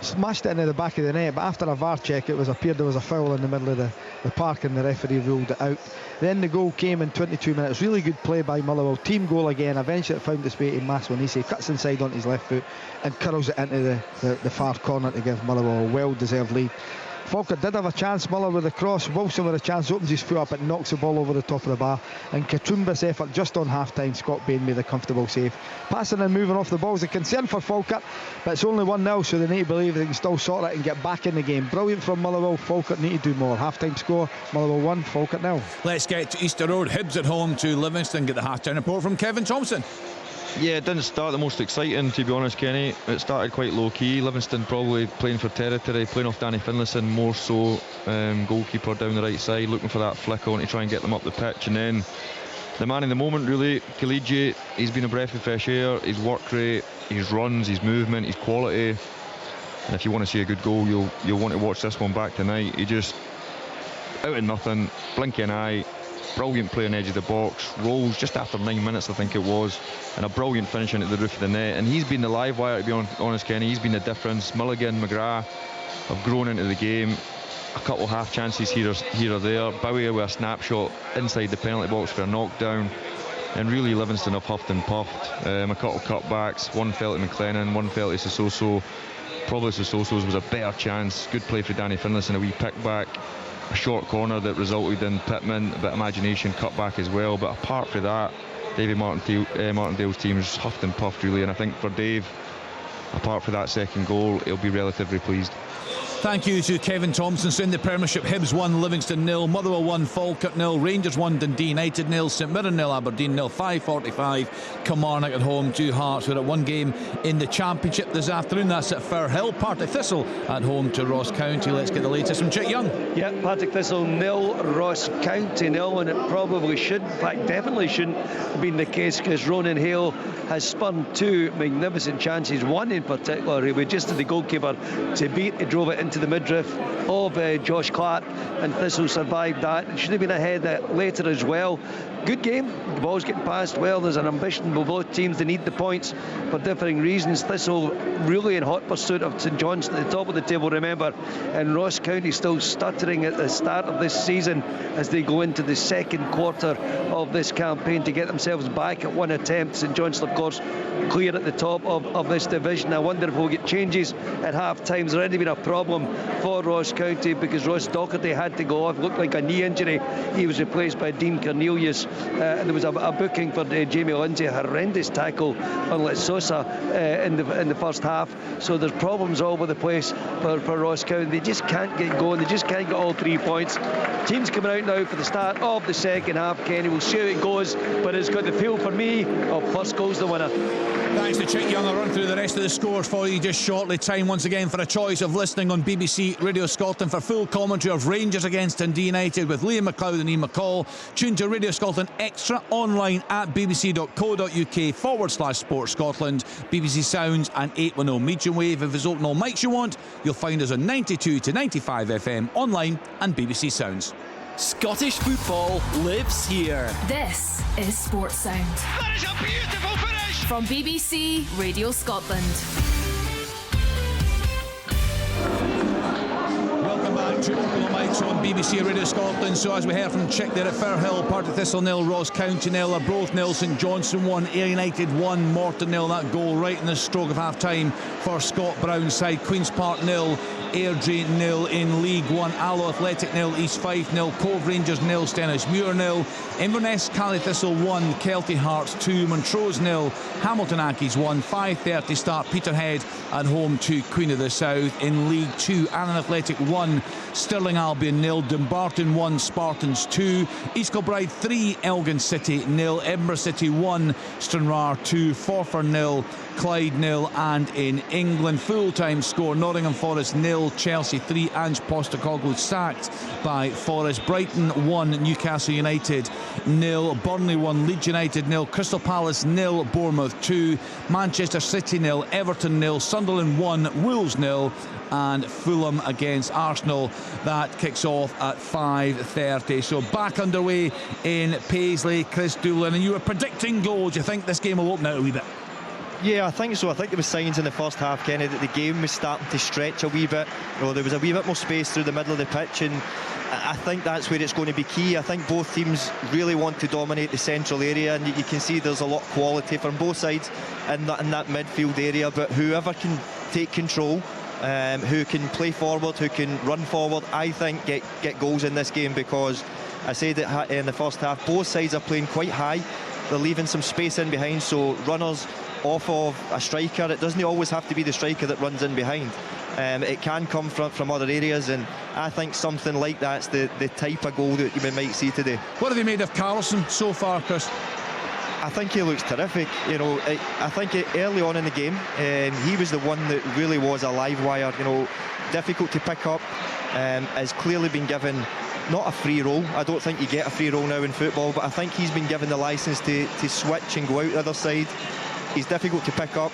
S7: smashed it into the back of the net, but after a VAR check it appeared there was a foul in the middle of the park and the referee ruled it out. Then the goal came in 22 minutes. Really good play by Motherwell. Team goal again. Eventually it found its way to Maswanisi, cuts inside onto his left foot and curls it into the far corner to give Motherwell a well-deserved lead. Falkirk did have a chance, Muller with a cross, Wilson with a chance, opens his foot up and knocks the ball over the top of the bar, and Katumba's effort just on half-time, Scott Bain made a comfortable save. Passing and moving off the ball is a concern for Falkirk, but it's only 1-0, so they need to believe they can still sort it and get back in the game. Brilliant from Motherwell. Falkirk need to do more. Half-time score, Motherwell 1, Falkirk 0.
S3: Let's get to Easter Road. Hibs at home to Livingston. Get the half-time report from Kevin Thompson.
S9: Yeah, it didn't start the most exciting, to be honest, Kenny. It started quite low-key. Livingston probably playing for territory, playing off Danny Finlayson more so, goalkeeper down the right side, looking for that flick on to try and get them up the pitch. And then the man in the moment, really, Kalidji, he's been a breath of fresh air. His work rate, his runs, his movement, his quality. And if you want to see a good goal, you'll want to watch this one back tonight. He just, out of nothing, blink an eye, brilliant play on the edge of the box, rolls just after 9 minutes I think it was, and a brilliant finish into the roof of the net. And he's been the live wire, to be honest, Kenny. He's been the difference. Mulligan, McGrath have grown into the game. A couple half chances here or there. Bowyer with a snapshot inside the penalty box for a knockdown, and really Livingston have huffed and puffed. A couple cutbacks, one fell to McLennan, one fell to Sissoko. Probably Sissoko's was a better chance. Good play for Danny Finlayson, a wee pick back, a short corner that resulted in Pittman, a bit of imagination, cut back as well. But apart from that, Davy Martindale's team is huffed and puffed really, and I think for Dave, apart from that second goal, he'll be relatively pleased.
S3: Thank you to Kevin Thompson. So in the Premiership, Hibs 1, Livingston 0, Motherwell 1, Falkirk 0, Rangers 1, Dundee United 0, St Mirren 0, Aberdeen 0, 5:45. Kilmarnock at home to Hearts. We're at one game in the Championship this afternoon. That's at Firhill. Partick Thistle at home to Ross County. Let's get the latest from Chick Young.
S10: Yeah, Partick Thistle 0, Ross County 0, and it probably should, in fact definitely shouldn't have been the case, because Ronan Hale has spun two magnificent chances, one in particular he adjusted the goalkeeper to beat. He drove it into the midriff of Josh Clark, and Thistle survived that. It should have been ahead later as well. Good game, the ball's getting passed well. There's an ambition for both teams. They need the points for differing reasons. Thistle really in hot pursuit of St Johnstone at the top of the table, remember, and Ross County still stuttering at the start of this season as they go into the second quarter of this campaign to get themselves back at one attempt. St Johnstone, of course, clear at the top of this division. I wonder if we'll get changes at half time. There's already been a problem problem for Ross County because Ross Docherty had to go off. Looked like a knee injury. He was replaced by Dean Cornelius. And there was a booking for Jamie Lindsay, a horrendous tackle on Letsosa in the first half. So there's problems all over the place for Ross County. They just can't get going. They just can't get all 3 points. Team's coming out now for the start of the second half. Kenny, we'll see how it goes, but it's got the feel for me of first goal's the winner.
S3: Thanks to Chick Young. I'll run through the rest of the scores for you just shortly. Time once again for a choice of listening on BBC Radio Scotland for full commentary of Rangers against Dundee United with Liam McLeod and Ian McCall. Tune to Radio Scotland Extra online at bbc.co.uk/Sports Scotland. BBC Sounds and 810 medium wave. If it's open all mics you want, you'll find us on 92 to 95 FM online and BBC Sounds.
S1: Scottish football lives here.
S11: This is Sports Sound.
S2: That is a beautiful finish!
S11: From BBC Radio Scotland.
S3: Welcome back to Open the Mics on BBC Radio Scotland. So as we heard from Chick there at Firhill, Partick Thistle 0, Ross County 0, Arbroath 0, St Johnstone 1, Ayr United 1, Morton 0. That goal right in the stroke of half time for Scott Brown's side. Queen's Park 0, Airdrie 0 in League 1, Alloa Athletic 0, East Fife 0, Cove Rangers 0, Stenhousemuir 0, Inverness Cally Thistle 1, Kelty Hearts 2, Montrose 0, Hamilton Accies 1, 5:30 start, Peterhead at home to Queen of the South. In League 2, Annan Athletic 1, Stirling Albion 0, Dumbarton 1, Spartans 2, East Kilbride 3, Elgin City 0, Edinburgh City 1, Stranraer 2, Forfar 0, Clyde 0. And in England, full-time score, Nottingham Forest 0, Chelsea 3, Ange Postecoglou sacked by Forest, Brighton 1, Newcastle United 0, Burnley 1, Leeds United 0, Crystal Palace 0, Bournemouth 2, Manchester City 0, Everton 0, Sunderland 1, Wolves 0, and Fulham against Arsenal. That kicks off at 5:30. So back underway in Paisley. Chris Doolan, and you were predicting goals. You think this game will open out a wee bit?
S6: Yeah, I think so. I think there were signs in the first half, Kenny, that the game was starting to stretch a wee bit. You know, there was a wee bit more space through the middle of the pitch, and I think that's where it's going to be key. I think both teams really want to dominate the central area, and you can see there's a lot of quality from both sides in that midfield area. But whoever can take control, who can play forward, who can run forward, I think get goals in this game, because I said it in the first half, both sides are playing quite high. They're leaving some space in behind, so runners off of a striker, it doesn't always have to be the striker that runs in behind. It can come from other areas, and I think something like that's the type of goal that you might see today.
S3: What have you made of Carlson so far, Chris?
S6: I think he looks terrific. You know, I think early on in the game, he was the one that really was a live wire. You know, difficult to pick up. Has clearly been given not a free roll. I don't think you get a free roll now in football, but I think he's been given the licence to switch and go out the other side. He's difficult to pick up,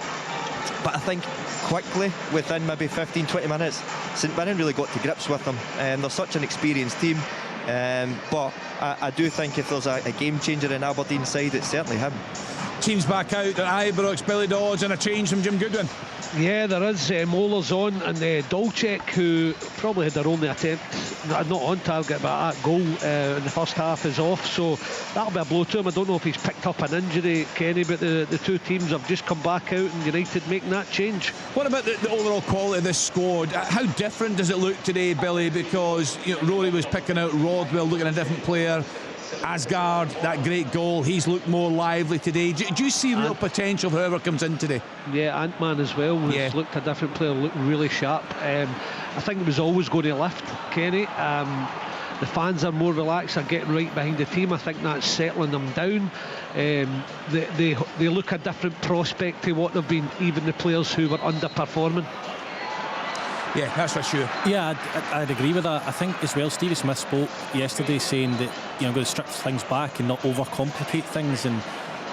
S6: but I think quickly, within maybe 15-20 minutes, St Mirren really got to grips with him. They're such an experienced team, but I do think if there's a game changer in Aberdeen side, it's certainly him.
S3: Teams back out at Ibrox, Billy Dodds, and a change from Jim Goodwin.
S4: Yeah, there is. Moeller's on, and Dolchek, who probably had their only attempt, not on target, but that goal in the first half, is off, so that'll be a blow to him. I don't know if he's picked up an injury, Kenny, but the two teams have just come back out, and United making that change.
S3: What about the overall quality of this squad? How different does it look today, Billy? Because Rory was picking out Rodwell, looking at a different player. Asgard, that great goal, he's looked more lively today. Do you see real potential for whoever comes in today?
S4: Yeah, Ant-Man as well, who's looked a different player, looked really sharp. I think it was always going to lift, Kenny. The fans are more relaxed, they're getting right behind the team. I think that's settling them down. They look a different prospect to what they've been, even the players who were underperforming.
S3: Yeah, that's for sure.
S5: Yeah, I'd agree with that. I think as well, Stevie Smith spoke yesterday saying that going to strip things back and not overcomplicate things, and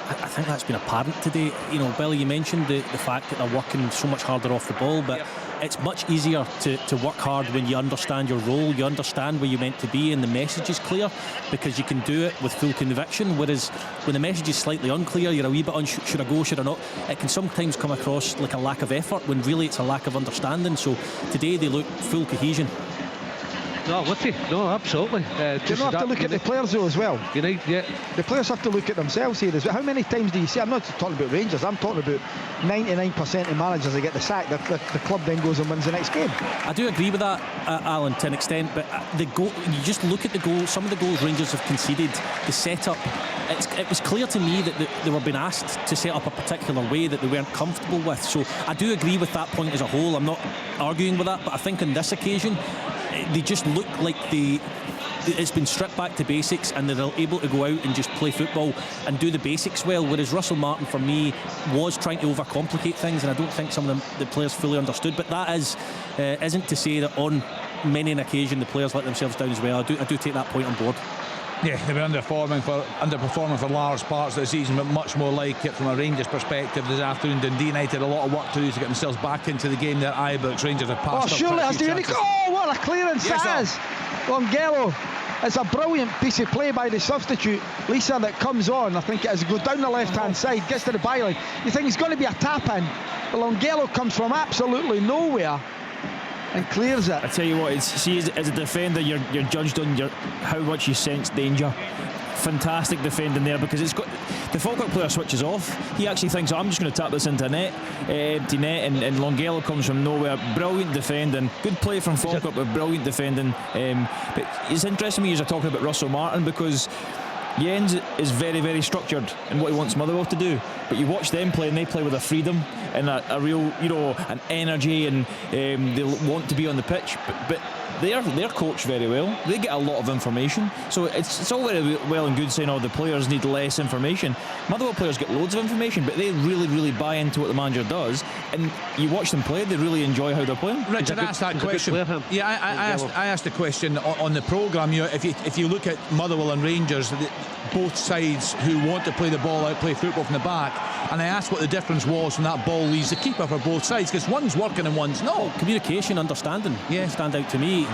S5: I think that's been apparent today. Billy, you mentioned the fact that they're working so much harder off the ball, but it's much easier to work hard when you understand your role, you understand where you're meant to be, and the message is clear, because you can do it with full conviction. Whereas when the message is slightly unclear, you're a wee bit unsure, should I go, should I not, it can sometimes come across like a lack of effort when really it's a lack of understanding. So today they look full cohesion.
S4: No, would he? No, absolutely.
S7: Do you not have to look at the players though as well?
S4: Yeah.
S7: The players have to look at themselves here as well. How many times do you see? I'm not talking about Rangers. I'm talking about 99% of managers that get the sack. The club then goes and wins the next game.
S5: I do agree with that, Alan, to an extent. But the goal, you just look at the goals. Some of the goals Rangers have conceded, the setup. It was clear to me that they were being asked to set up a particular way that they weren't comfortable with. So I do agree with that point as a whole. I'm not arguing with that, but I think on this occasion they just look like it's been stripped back to basics, and they're able to go out and just play football and do the basics well, whereas Russell Martin for me was trying to overcomplicate things, and I don't think some of the players fully understood. But that isn't to say that on many an occasion the players let themselves down as well. I do take that point on board.
S3: Yeah, they were underperforming for large parts of the season, but much more like it from a Rangers perspective this afternoon. Dundee United had a lot of work to do to get themselves back into the game. Their Ibrox Rangers have passed.
S7: Oh, surely has to be. Oh, what a clearance that is! Longelo. It's a brilliant piece of play by the substitute, Lisa, that comes on. I think it is. It goes down the left-hand side, gets to the byline. You think it's going to be a tap-in, but Longelo comes from absolutely nowhere and clears it.
S8: I tell you what, see, as a defender, you're judged on how much you sense danger. Fantastic defending there, because it's got the Falkirk player switches off. He actually thinks, I'm just going to tap this into empty net, and Longelo comes from nowhere. Brilliant defending, good play from Falkirk, but brilliant defending. But it's interesting when you're talking about Russell Martin, because Jens is very, very structured in what he wants Motherwell to do, but you watch them play and they play with a freedom and a real, an energy, and they want to be on the pitch, but they're coached very well. They get a lot of information, so it's all very well and good saying the players need less information. Motherwell players get loads of information, but they really, really buy into what the manager does, and you watch them play, they really enjoy how they're playing.
S3: Richard asked that question. Yeah, I asked the question on the programme. If you look at Motherwell and Rangers, both sides who want to play the ball out, play football from the back, and I asked what the difference was when that ball leaves the keeper for both sides, because one's working and one's not.
S5: Communication, understanding, stand out to me.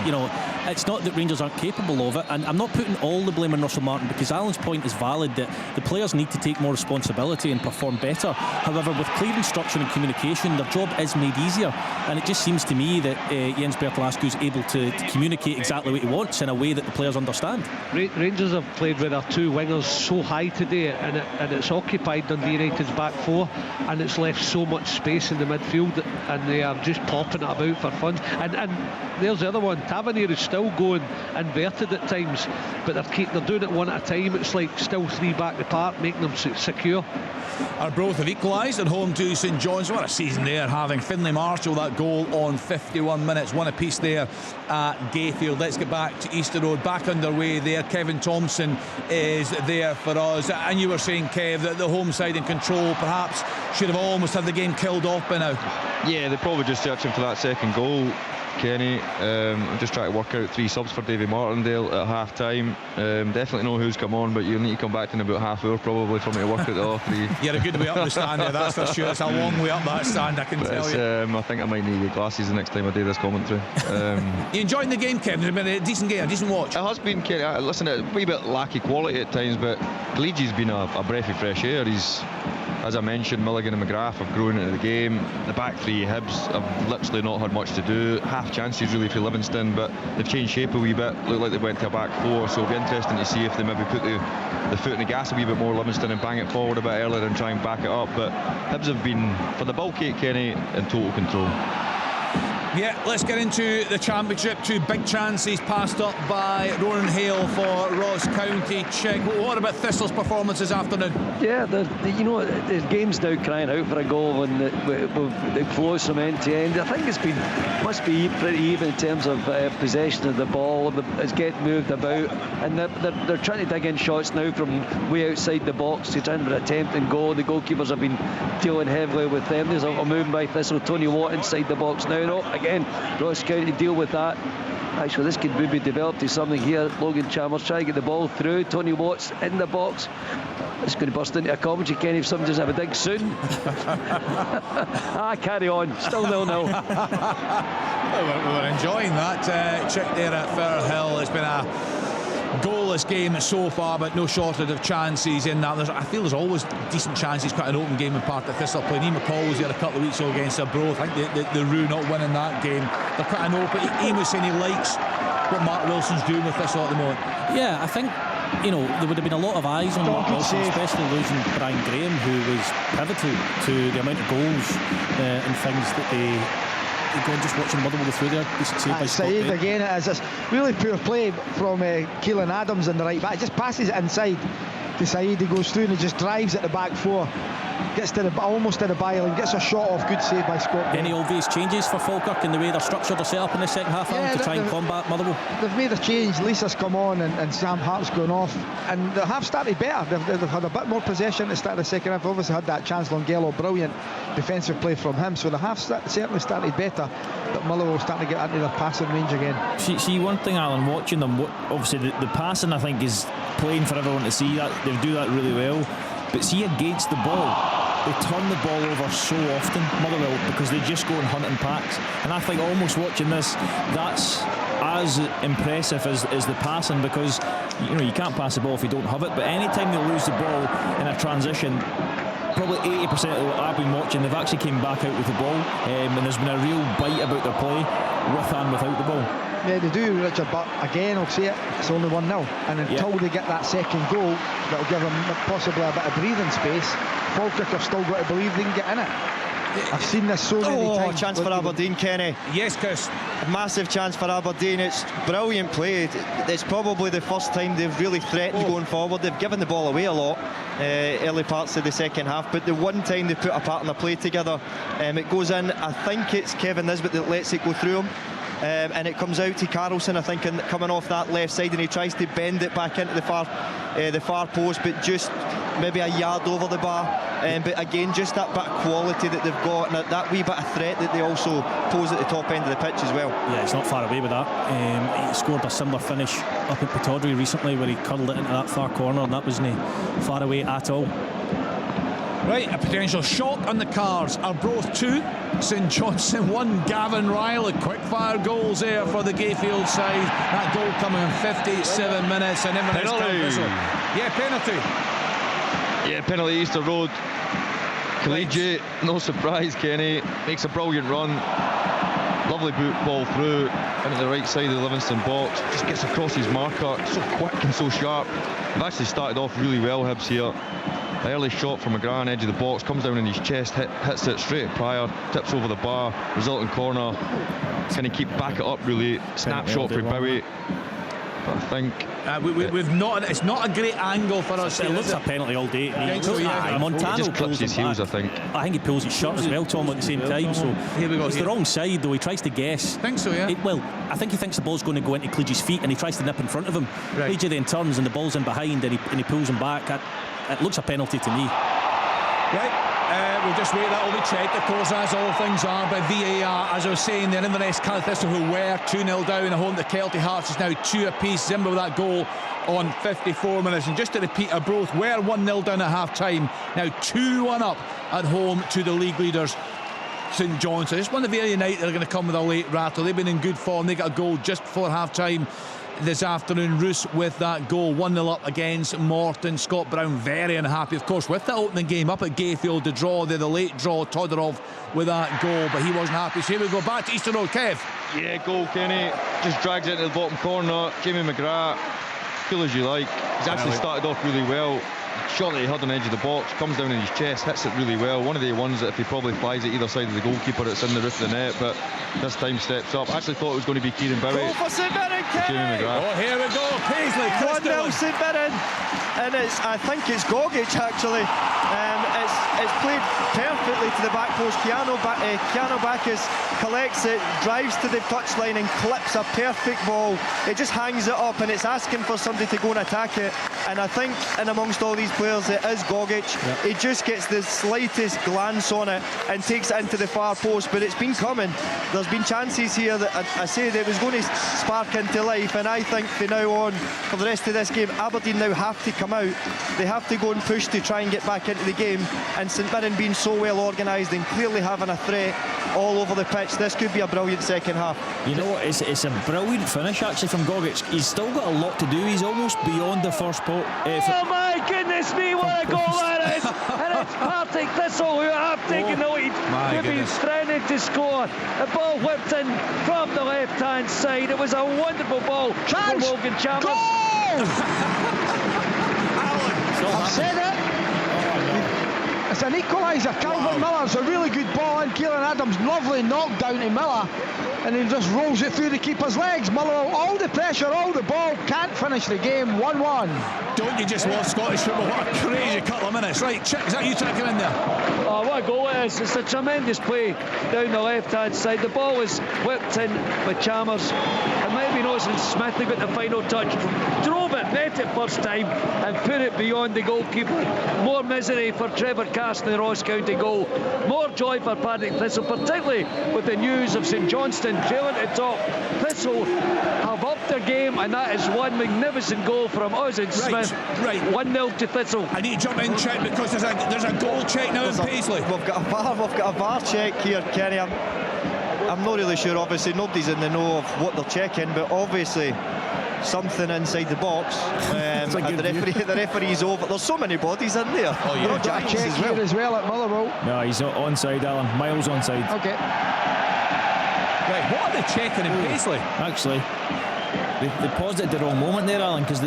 S5: It's not that Rangers aren't capable of it, and I'm not putting all the blame on Russell Martin, because Alan's point is valid that the players need to take more responsibility and perform better. However, with clear instruction and communication, their job is made easier, and it just seems to me that Jens Bertolascu is able to communicate exactly what he wants in a way that the players understand.
S4: Rangers have played with their two wingers so high today, and it's occupied Dundee United's back four, and it's left so much space in the midfield, and they are just popping it about for fun. And there's the other one. Tavernier is still going inverted at times, but they're doing it one at a time. It's like still three back the park, making them secure.
S3: Arbroath have equalised at home to St John's. What a season there, having Finlay Marshall that goal on 51 minutes, one apiece there at Gayfield. Let's get back to Easter Road, back underway there. Kevin Thompson is there for us, and you were saying, Kev, that the home side in control perhaps should have almost had the game killed off by now.
S9: Yeah, they're probably just searching for that second goal, Kenny. I'm just trying to work out 3 subs for Davy Martindale at half time. Definitely know who's come on, but you'll need to come back in about half hour probably for me to work out all 3.
S3: You're a good way up the stand there, that's for sure. It's a long way up that stand, I can tell you.
S9: I think I might need to get glasses the next time I do this commentary.
S3: You enjoying the game, Kevin? It's been a decent game, a decent watch.
S9: It has been, Kenny. Listen, a wee bit lacky quality at times, but Kaliji's been a breath of fresh air. He's, as I mentioned, Milligan and McGrath have grown into the game. The back three Hibs have literally not had much to do. Half chances really for Livingston, but they've changed shape a wee bit. Look like they went to a back four, so it'll be interesting to see if they maybe put the foot in the gas a wee bit more, Livingston, and bang it forward a bit earlier and try and back it up. But Hibs have been, for the bulk of it, Kenny, in total control.
S3: Yeah, let's get into the Championship. 2 big chances passed up by Ronan Hale for Ross County. Check. What about Thistle's performance this afternoon?
S10: Yeah, the game's now crying out for a goal, and it flows from end to end. I think must be pretty even in terms of possession of the ball. It's getting moved about, and they're trying to dig in shots now from way outside the box to try and attempt and goal. The goalkeepers have been dealing heavily with them. There's a movement by Thistle. Tony Watt inside the box now. No, again, Ross County deal with that. Actually, this could maybe develop to something here. Logan Chalmers trying to get the ball through. Tony Watts in the box. It's going to burst into a commentary, Kenny, if somebody doesn't have a dig soon. Carry on. Still 0-0.
S3: We're enjoying that check there at Firhill. It's been a goalless game so far, but no shortage of chances in that. I feel there's always decent chances, quite an open game in part of Thistle play. Ian McCall was there a couple of weeks ago against Arbroath. I think the Rue not winning that game, they're quite an open. Ian was saying he likes what Mark Wilson's doing with this at the moment.
S5: Yeah, I think, you know, there would have been a lot of eyes on Mark Wilson, especially losing Brian Graham, who was pivotal to the amount of goals and things that they go and just watching Motherwell go through there.
S7: Said again, it is. It's really poor play from Keelan Adams in the right back. He just passes it inside to Said. He goes through and he just drives at the back four. Gets to almost to the byline, gets a shot off. Good save by Scott.
S5: Any obvious changes for Falkirk in the way they're structured or set up in the second half to try and combat Motherwell?
S7: They've made a change. Lisa's come on and Sam Hart's gone off, and they have started better. They've had a bit more possession at the start of the second half. Obviously had that chance, Longello, brilliant defensive play from him, so they have certainly started better, but Motherwell are starting to get into their passing range again.
S8: See one thing, Alan, watching them, obviously the passing I think is plain for everyone to see. That they do that really well, but see against the ball, they turn the ball over so often, Motherwell, because they just go and hunt in packs. And I think almost watching this, that's as impressive as the passing, because you know you can't pass the ball if you don't have it. But anytime they lose the ball in a transition, probably 80% of what I've been watching, they've actually came back out with the ball, and there's been a real bite about their play with and without the ball.
S7: Yeah, they do, Richard, but again, I'll say it, it's only 1-0, and until they get that second goal, that'll give them possibly a bit of breathing space. Falkirk have still got to believe they can get in it. I've seen this so many times.
S6: Chance for Aberdeen, Kenny.
S3: Yes, Chris.
S6: Massive chance for Aberdeen. It's brilliant play. It's probably the first time they've really threatened going forward. They've given the ball away a lot early parts of the second half, but the one time they put a pattern of play together, it goes in. I think it's Kevin Nisbet that lets it go through him. And it comes out to Carlson, I think, coming off that left side, and he tries to bend it back into the far post, but just maybe a yard over the bar. But again, just that bit of quality that they've got, and that wee bit of threat that they also pose at the top end of the pitch as well.
S5: Yeah, it's not far away with that. He scored a similar finish up at Pittodrie recently, where he curled it into that far corner, and that wasn't far away at all.
S3: Right, a potential shock on the cards. Arbroath 2, St Johnstone 1. Gavin Riley, quick-fire goals there for the Gayfield side. That goal coming in 57 minutes, and everyone is whistle. Yeah, penalty.
S9: Yeah, penalty Easter Road. Collegiate, no surprise, Kenny. Makes a brilliant run. Lovely boot ball through into the right side of the Livingston box. Just gets across his marker. So quick and so sharp. They've actually started off really well, Hibs here. Early shot from McGrath, edge of the box, comes down in his chest, hits it straight at Pryor, tips over the bar, resulting corner. Can he keep back it up really? Snapshot for Bowie. But I think
S3: we've not. It's not a great angle for us.
S5: It looks a penalty all day.
S3: Montano
S9: just clips his heels, I think.
S5: I think he pulls his shirt as well, Tom, at the same time. So
S3: here we go.
S5: It's the wrong side, though. He tries to guess.
S3: I think so, yeah.
S5: I think he thinks the ball's going to go into Cleage's feet, and he tries to nip in front of him.
S3: Right.
S5: Cleage then turns, and the ball's in behind, and he pulls him back. It looks a penalty to me.
S3: Right, we'll just wait, that will be checked, of course, as all things are by VAR. As I was saying, they're in the rest. Cardiff Thistle, who were 2-0 down at home to Kelty Hearts, is now 2 apiece. Zimba with that goal on 54 minutes. And just to repeat, Arbroath were 1-0 down at half-time, now 2-1 up at home to the league leaders, St Johnstone. Just one of the United are going to come with a late rattle. They've been in good form. They got a goal just before half-time this afternoon. Roos with that goal, 1-0 up against Morton. Scott Brown very unhappy, of course, with the opening game up at Gayfield. The draw there, the late draw, Todorov with that goal, but he wasn't happy. So here we go back to Eastern Road. Kev.
S9: Yeah, goal, Kenny. Just drags it into the bottom corner. Jamie McGrath, feel as you like. He's actually started off really well. Shot that he had on the edge of the box, comes down in his chest, hits it really well. One of the ones that if he probably flies at either side of the goalkeeper, it's in the roof of the net, but this time steps up. I actually thought it was going to be Kieran Bowie.
S6: Goal for St Mirren,
S9: Jamie McGrath.
S3: Oh, here we go, Paisley.
S6: 1-0 St Mirren, and I think it's Gogic actually. It's played perfectly to the back post. Keanu Bacchus collects it, drives to the touchline and clips a perfect ball. It just hangs it up, and it's asking for somebody to go and attack it. And I think, and amongst all these players, it is Gogic. Yep. He just gets the slightest glance on it and takes it into the far post. But it's been coming. There's been chances here that I say that it was going to spark into life. And I think from now on, for the rest of this game, Aberdeen now have to come out. They have to go and push to try and get back into the game. And St Mirren being so well organised and clearly having a threat, all over the pitch. This could be a brilliant second half.
S8: You know what, it's a brilliant finish actually from Gogic. He's still got a lot to do. He's almost beyond the first post.
S10: Oh my goodness me, what a goal that is! And it's Partick Thistle who have taken the lead. They've been stranded to score. The ball whipped in from the left hand side. It was a wonderful ball from Logan Chalmers.
S7: Goal! I've said it. It's an equaliser. Calvin Miller's a really good ball in. Keelan Adams, lovely knockdown to Miller, and he just rolls it through the keeper's legs. Miller, all the pressure, all the ball, can't finish the game. 1-1.
S3: Don't you just love Scottish football? What a crazy couple of minutes. Right, Chick, is that you trying to come in there?
S10: Oh, what a goal it is. It's a tremendous play down the left hand side. The ball was whipped in with Chalmers. It might be noticing Smith who got the final touch, drove it, met it first time and put it beyond the goalkeeper. More misery for Trevor Carson, the Ross County goal. More joy for Partick Thistle, particularly with the news of St Johnstone trailing to top. Thistle have upped their game, and that is one magnificent goal from Ozzy Smith.
S3: Right.
S10: 1-0 to Thistle.
S3: I need to jump in, Chick, because there's a goal check now in Paisley.
S6: We've got a VAR check here, Kenny. I'm not really sure, obviously nobody's in the know of what they're checking, but obviously something inside the box. And the referee's over. There's so many bodies in there.
S7: Oh, yeah. Got a check here as well at Motherwell.
S8: No, he's onside, Alan. Miles onside.
S7: Okay.
S3: Right, what are they checking in Paisley?
S8: Actually, they paused it at the wrong moment there, Alan, because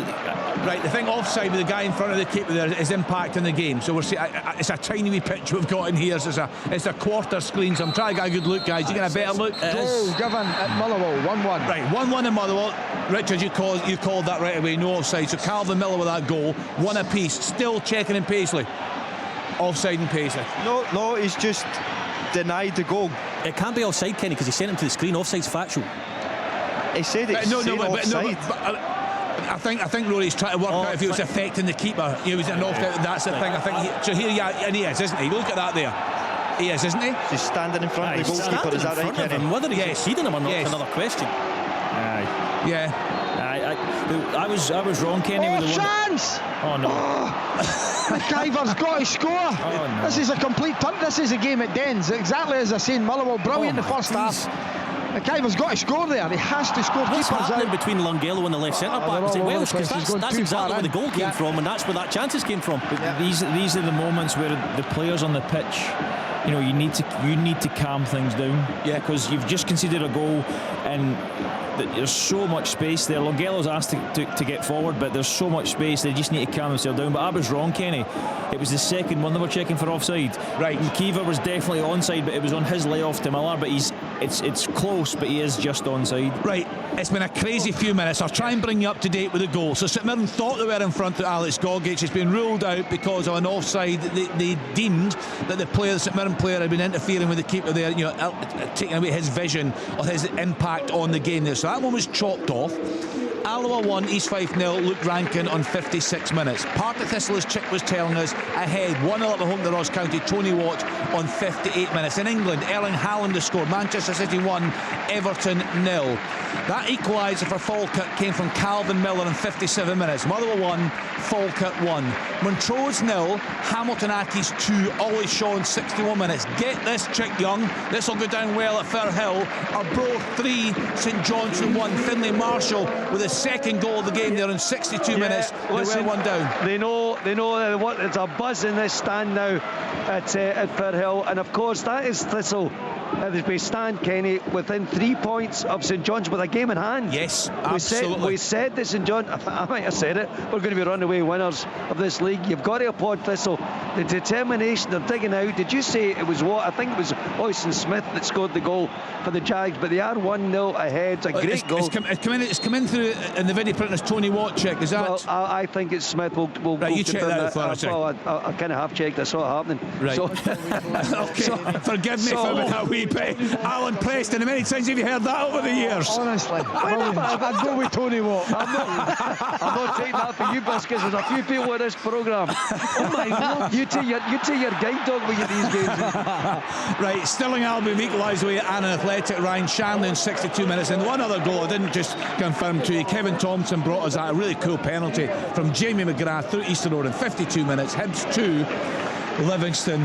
S3: right, the thing offside with the guy in front of the keeper there is impacting the game. So we're seeing it's a tiny wee pitch we've got in here. So it's a quarter screen. So I'm trying to get a good look, guys. You get a better look.
S7: Goal given at Motherwell, 1-1.
S3: Right, 1-1 in Motherwell. Richard, you called that right away. No offside. So Calvin Miller with that goal, one apiece. Still checking in Paisley. Offside in Paisley.
S6: No, he's just denied the goal.
S5: It can't be offside, Kenny, because he sent him to the screen. Offside's factual.
S6: He said it's offside.
S3: I think Rory's trying to work out if he was affecting the keeper. He was knocked out. That's the thing. I think so. Here, and he is, isn't he? Look at that there. He is, isn't he?
S6: He's standing in front of the goalkeeper. Is that right, Kenny?
S5: Whether he's exceeding him or not is another question.
S3: Yeah.
S8: I was wrong, Kenny.
S7: Oh,
S8: with the
S7: chance!
S8: Oh no.
S7: McIver's got to score.
S8: Oh, no.
S7: This is a complete turn. This is a game at Dens. Exactly as I said, Motherwell brilliant in the first half. McIver's got to score there. He has to score.
S5: What's happening between Lungello and the left centre back? Is it Welsh? Because that's exactly where the goal came from, and that's where that chances came from.
S8: These are the moments where the players on the pitch, you know, you need to calm things down. Yeah, because you've just conceded a goal, and there's so much space there. Lungello's asked to get forward, but there's so much space. They just need to calm themselves down. But I was wrong, Kenny. It was the second one they were checking for offside.
S3: Right.
S8: McKeever was definitely onside, but it was on his layoff to Miller. But it's close, but he is just onside.
S3: Right. It's been a crazy few minutes. I'll try and bring you up to date with the goal. So St Mirren thought they were in front of Alex Gogic. It's been ruled out because of an offside. They deemed that the St Mirren player had been interfering with the keeper there, you know, taking away his vision of his impact on the game there. So that one was chopped off. Alloa 1, East Fife 0, Luke Rankin on 56 minutes. Partick Thistle, as Chick was telling us, ahead 1-0 at the home to Ross County. Tony Watch on 58 minutes. In England, Erling Haaland has scored. Manchester City 1, Everton 0. That equaliser for Falkirk came from Calvin Miller in 57 minutes. Motherwell 1, Falkirk 1. Montrose 0, Hamilton Accies 2, Ollie Shaw in 61 minutes. Get this, Chick Young. This will go down well at Firhill. Arbroath 3, St Johnstone 1. Finlay Marshall with his second goal of the game there in 62 minutes. Listen, they were one down.
S10: They know what. It's a buzz in this stand now at Firhill, and of course that is Thistle. We stand, Kenny, within 3 points of St John's with a game in hand.
S3: Yes, absolutely.
S10: We said that St John, I might have said it, we're going to be runaway winners of this league. You've got to applaud Thistle. The determination, they're digging out. Did you say it was what? I think it was Oyston Smith that scored the goal for the Jags, but they are 1-0 ahead. It's a great goal.
S3: It's come in through in the video print as Tony Watt check. Is that?
S10: Well, I think it's Smith. We'll
S3: right, you check that out for
S10: I kind of half checked. I saw it happening.
S3: Right. So, okay. Forgive me for that wee bit. Alan Preston, how many times have you heard that over the years?
S7: Honestly, I'd go with Tony Watt.
S10: I'm not taking that for you, biscuits. There's a few people in this programme. Oh my God! You take your guide dog with you these games.
S3: Right, Stirling Albion equalised away at an Athletic. Ryan Shanley in 62 minutes, and one other goal I didn't just confirm to you. Kevin Thompson brought us that, a really cool penalty from Jamie McGrath through Easter Road in 52 minutes. Hibs 2, Livingston,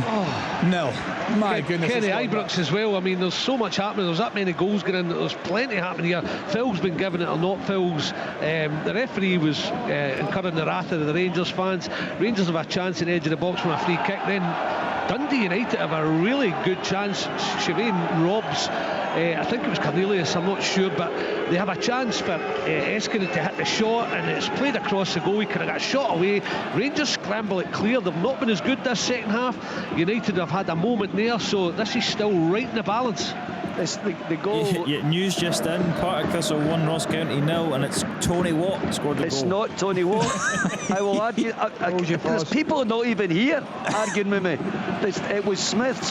S3: nil. My goodness.
S4: Kenny Ibrox as well. I mean, there's so much happening. There's that many goals going in. There's plenty happening here. Phil's been given it or not Phil's. The referee was incurring the wrath of the Rangers fans. Rangers have a chance in the edge of the box from a free kick. Then Dundee United have a really good chance. Shireen robs, I think it was Cornelius, I'm not sure, but they have a chance for Eskinen to hit the shot, and it's played across the goal. He could have got a shot away. Rangers scramble it clear. They've not been as good this second half. United have had a moment there, so this is still right in the balance.
S10: It's the goal.
S8: News just in: Partick Thistle 1, Ross County 0, and it's Tony Watt scored the goal.
S10: It's not Tony Watt. I will argue. There's people not even here arguing with me. It was Smith.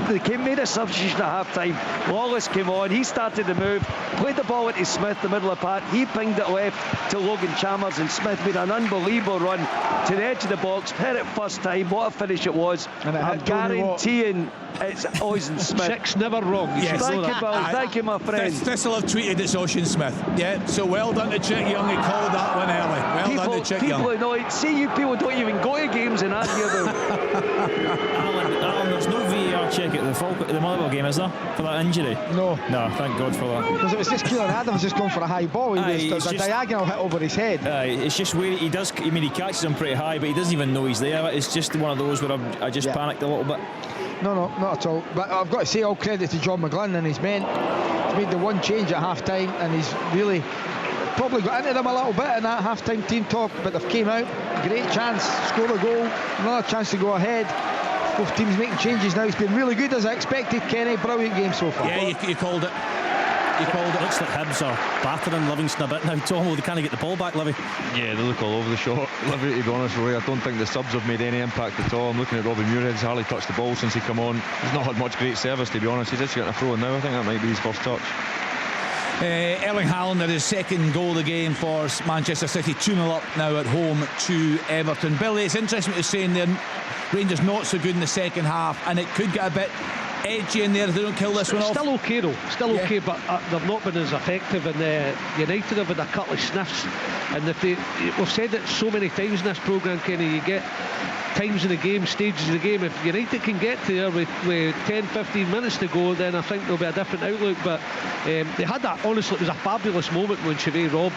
S10: They made a substitution at half time. Lawless came on. He started the move, played the ball into Smith, the middle of the park. He pinged it left to Logan Chalmers, and Smith made an unbelievable run to the edge of the box. Hit it first time. What a finish it was! And I'm guaranteeing it's Oisin Smith.
S4: Six never wrong.
S3: Yes.
S10: Thank you, Bill. Thank you, my friend.
S3: Thistle have tweeted it's Oisin Smith. Yeah, so well done to Chick Young. He called that one early. Well done to Chick Young.
S10: You people don't even go to games and argue about
S8: Alan, there's no VAR check at the Motherwell game, is there, for that injury?
S7: No,
S8: thank God for that.
S7: because it was just Keelan Adams just going for a high ball. There's a diagonal hit over his head.
S8: It's just where he does. I mean, he catches him pretty high, but he doesn't even know he's there. It's just one of those where I just panicked a little bit.
S7: No, not at all. But I've got to say all credit to John McGlynn and his men. He's made the one change at half time, and he's really probably got into them a little bit in that half time team talk, but they've came out, great chance, score a goal, another chance to go ahead. Both teams making changes now. It's been really good as I expected, Kenny. Brilliant game so far.
S3: Yeah, you called it.
S5: Looks like Hibs are battering Livingston a bit now. Tomo, they can't get the ball back, Livy.
S9: Yeah, they look all over the shot. Livy, to be honest with you, I don't think the subs have made any impact at all. I'm looking at Robbie Muirhead's hardly touched the ball since he come on. He's not had much great service, to be honest. He's just getting a throw in now. I think that might be his first touch.
S3: Erling Haaland had his second goal of the game for Manchester City, 2-0 up now at home to Everton. Billy, it's interesting what you're saying there. Rangers not so good in the second half, and it could get a bit edgy in there if they don't kill this one off.
S4: Still okay though, okay, but they've not been as effective, and United have had a couple of sniffs, and we've said it so many times in this programme, Kenny, you get times in the game, stages of the game. If United can get to there with 10-15 minutes to go, then I think there'll be a different outlook. But they had that, honestly, it was a fabulous moment when Chevy robbed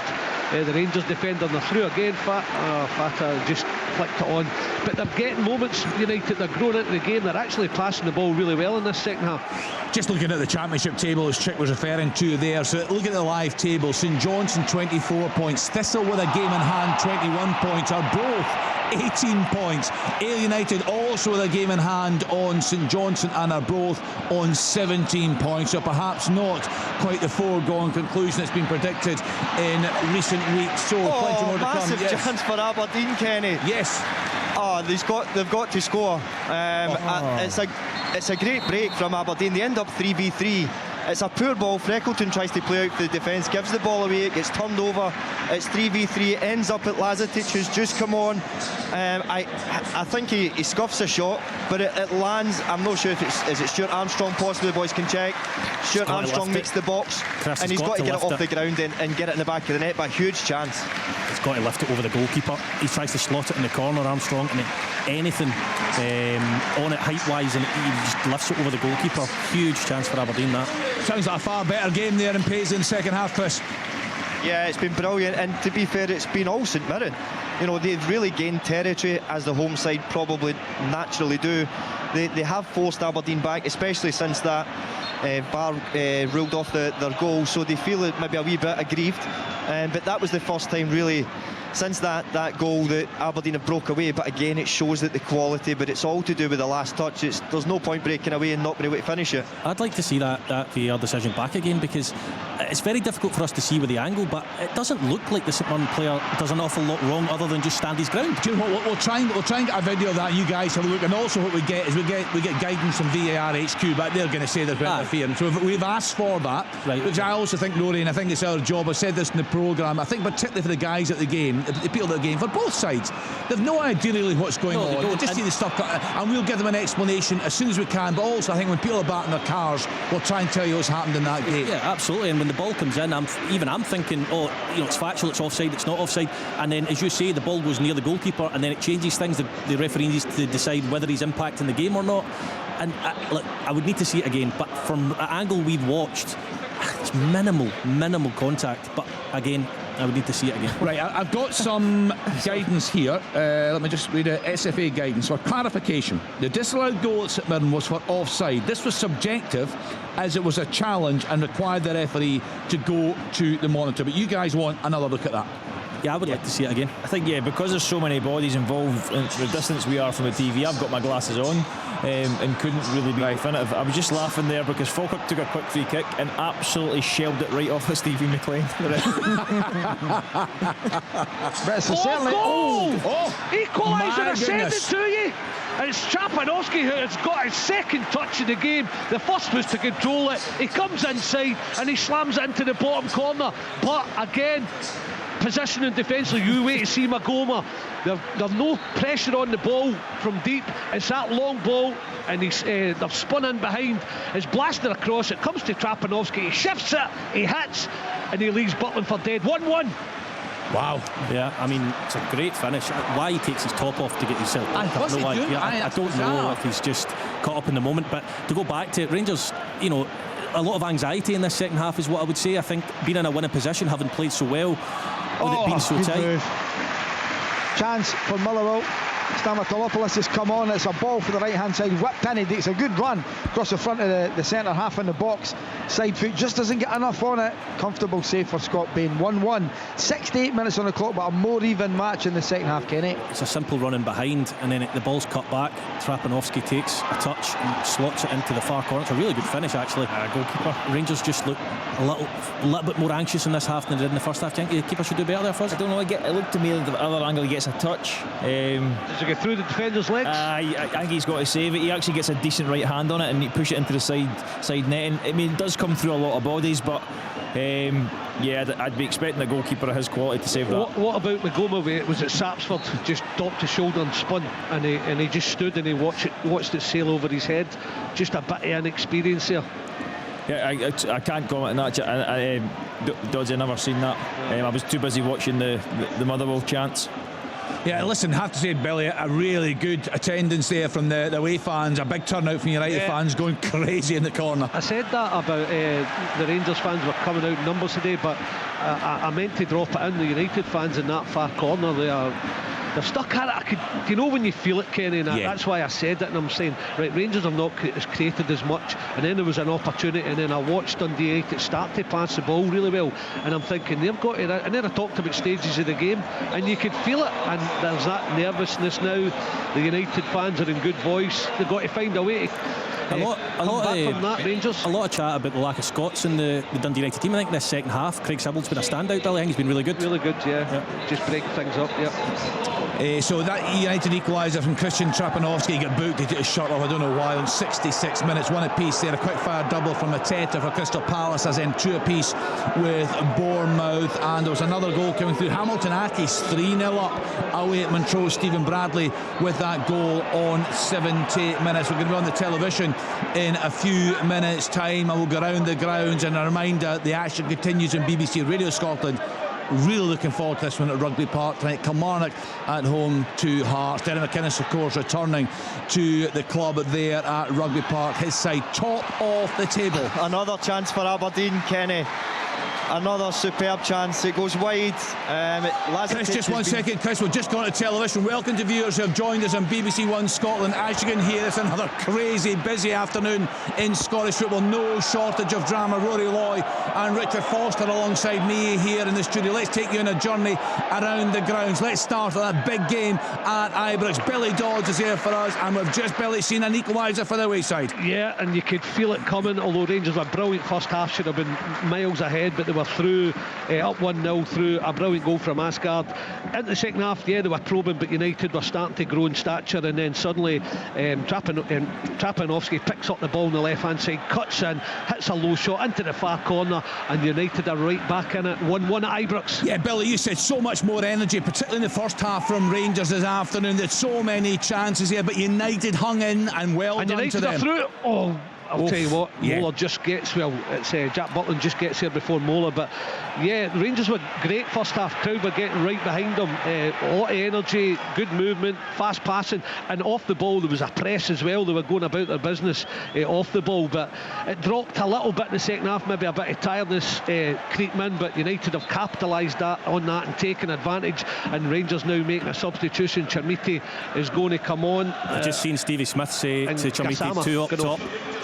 S4: the Rangers defender and they threw again. Fata just flicked it on. But they're getting moments, United, they're growing into the game, they're actually passing the ball really well in this second half.
S3: Just looking at the championship table, as Chick was referring to there, so look at the live table. St Johnstone 24 points, Thistle with a game in hand 21 points, are both 18 points. Ayr United also with a game in hand on St Johnstone and are both on 17 points, so perhaps not quite the foregone conclusion that's been predicted in recent weeks. So plenty more to come.
S6: Massive chance for Aberdeen, Kenny.
S3: Yes.
S6: They've got to score. It's a great break from Aberdeen. They end up 3v3. It's a poor ball. Freckleton tries to play out the defence, gives the ball away, it gets turned over. It's 3v3. It ends up at Lazatic, who's just come on. I think he scuffs a shot, but it lands. I'm not sure if it's Stuart Armstrong, possibly. The boys can check. Stuart Armstrong makes the box, and he's got to get it off the ground and get it in the back of the net. But a huge chance.
S5: He's got to lift it over the goalkeeper. He tries to slot it in the corner, Armstrong, and anything on it height-wise, and he just lifts it over the goalkeeper. Huge chance for Aberdeen, that.
S3: Sounds like a far better game there in Paisley in the second half, Chris.
S6: Yeah, it's been brilliant, and to be fair, it's been all St Mirren. You know, they've really gained territory, as the home side probably naturally do. They have forced Aberdeen back, especially since that Bar ruled off their goal, so they feel maybe a wee bit aggrieved. But that was the first time really since that goal that Aberdeen have broke away. But again, it shows that the quality, but it's all to do with the last touch. There's no point breaking away and not being able to finish it.
S5: I'd like to see that VAR decision back again, because it's very difficult for us to see with the angle, but it doesn't look like the St Mirren player does an awful lot wrong other than just stand his ground.
S3: Do you know what, we'll try and get a video of that, you guys have a look, and also what we get is we get guidance from VAR HQ, but they're going to say there's interference. We've asked for that, which I also think, Rory, and I think it's our job. I said this in the programme. I think particularly for the guys at the game, the people at the game, for both sides, they've no idea really what's going on. They just see the stuff, and we'll give them an explanation as soon as we can. But also, I think when people are back in their cars, we'll try and tell you what's happened in that game.
S5: Yeah, absolutely. And when the ball comes in, I'm thinking, it's factual, it's offside, it's not offside. And then, as you say, the ball goes near the goalkeeper, and then it changes things. The referee needs to decide whether he's impacting the game or not. And I would need to see it again, but from an angle we've watched, it's minimal contact. But again, I would need to see it again.
S3: Right, I've got some guidance here. Let me just read it. SFA guidance. For clarification, the disallowed goal at St Mirren was for offside. This was subjective, as it was a challenge and required the referee to go to the monitor. But you guys want another look at that?
S5: Yeah, I would like to see it again.
S8: I think, because there's so many bodies involved in the distance we are from the TV, I've got my glasses on and couldn't really be definitive. I was just laughing there because Falkirk took a quick free kick and absolutely shelled it right off of Stevie McLean.
S4: Equaliser, I send it to you. And it's Chapanovsky who has got his second touch of the game. The first was to control it. He comes inside and he slams it into the bottom corner. But again, positioning defensively, you wait to see Magoma. There's no pressure on the ball from deep. It's that long ball, and they've spun in behind. It's blasted across. It comes to Trapanovsky. He shifts it, he hits, and he leaves Butland for dead. 1-1.
S5: Wow. Yeah, I mean, it's a great finish. Why he takes his top off to get himself back, I have no idea. I don't know if he's just caught up in the moment. But to go back to it, Rangers, a lot of anxiety in this second half is what I would say. I think being in a winning position, having played so well, with it being so tight.
S7: Chance for Motherwell. Stamatolopoulos has come on. It's a ball for the right hand side, whipped in. It's a good run across the front of the centre half in the box. Side foot just doesn't get enough on it. Comfortable save for Scott Bain. 1-1, 68 minutes on the clock, but a more even match in the second half, Kenny.
S5: It's a simple run in behind, and then the ball's cut back. Trapanovsky takes a touch and slots it into the far corner. It's a really good finish, actually. Goalkeeper. Rangers just look a little bit more anxious in this half than they did in the first half. Do you think the keeper should do better there first?
S8: I don't know. It looked to me that the other angle he gets a touch.
S4: Does he get through the defender's legs?
S8: I think he's got to save it. He actually gets a decent right hand on it and he push it into the side netting. I mean, it does come through a lot of bodies, but I'd be expecting a goalkeeper of his quality to save that.
S4: What about Magoma? It was at Sapsford, just dropped his shoulder and spun, and he just stood and he watched it sail over his head. Just a bit of inexperience there.
S8: Yeah, I can't comment on that. Dodgy, I've never seen that. I was too busy watching the Motherwell chants.
S3: Yeah, listen, have to say, Billy, a really good attendance there from the away fans. A big turnout from United fans going crazy in the corner.
S4: I said that about the Rangers fans were coming out in numbers today, but I meant to drop it in. The United fans in that far corner, they're stuck at it. You know when you feel it, Kenny, and that's why I said it. And I'm saying, right, Rangers have not created as much, and then there was an opportunity, and then I watched Dundee United start to pass the ball really well, and I'm thinking they've got it. And then I talked about stages of the game, and you could feel it, and there's that nervousness now. The United fans are in good voice. They've got to find a way to
S5: a lot of chat about the lack of Scots in the Dundee United team. I think this second half, Craig Sibbald's been a standout, Billy. I think he's been really good.
S4: Really good, just break things up,
S3: so that United equaliser from Christian Trapanovsky got booked. He took his shirt off, I don't know why, on 66 minutes, one apiece there. A quick fire double from Mateta for Crystal Palace, as in two apiece with Bournemouth. And there was another goal coming through. Hamilton Accies 3-0 up away at Montrose. Stephen Bradley with that goal on 70 minutes. We're going to be on the television in a few minutes time, and we'll go around the grounds. And a reminder, the action continues on BBC Radio Scotland. Really looking forward to this one at Rugby Park tonight. Kilmarnock at home to Hearts. Derek McInnes, of course, returning to the club there at Rugby Park. His side top of the table.
S6: Another chance for Aberdeen, Kenny. Another superb chance. It goes wide.
S3: Chris, just one second. Chris, we've just gone to television. Welcome to viewers who have joined us on BBC One Scotland. As you can hear, it's another crazy, busy afternoon in Scottish football. No shortage of drama. Rory Loy and Richard Foster alongside me here in the studio. Let's take you on a journey around the grounds. Let's start with that big game at Ibrox. Billy Dodds is here for us, and we've just barely seen an equaliser for the away side.
S4: Yeah, and you could feel it coming, although Rangers were brilliant first half, should have been miles ahead, but they were were through, up 1-0 through a brilliant goal from Asgard. In the second half, yeah, they were probing, but United were starting to grow in stature, and then suddenly Trapanovsky picks up the ball on the left hand side, cuts in, hits a low shot into the far corner, and United are right back in it. 1-1 at Ibrox.
S3: Yeah, Billy, you said so much more energy, particularly in the first half from Rangers this afternoon. There's so many chances here, but United hung in, and well
S4: and
S3: done
S4: United
S3: to them.
S4: Are through. Oh, I'll tell you what,
S3: yeah.
S4: Mola just gets, well, it's Jack Butland just gets here before Mola, but yeah, the Rangers were great first half, crowd were getting right behind them, a lot of energy, good movement, fast passing, and off the ball there was a press as well. They were going about their business off the ball, but it dropped a little bit in the second half, maybe a bit of tiredness creeping in, but United have capitalised on that and taken advantage, and Rangers now making a substitution. Chermiti is going to come on.
S5: I've just seen Stevie Smith say to Chermiti,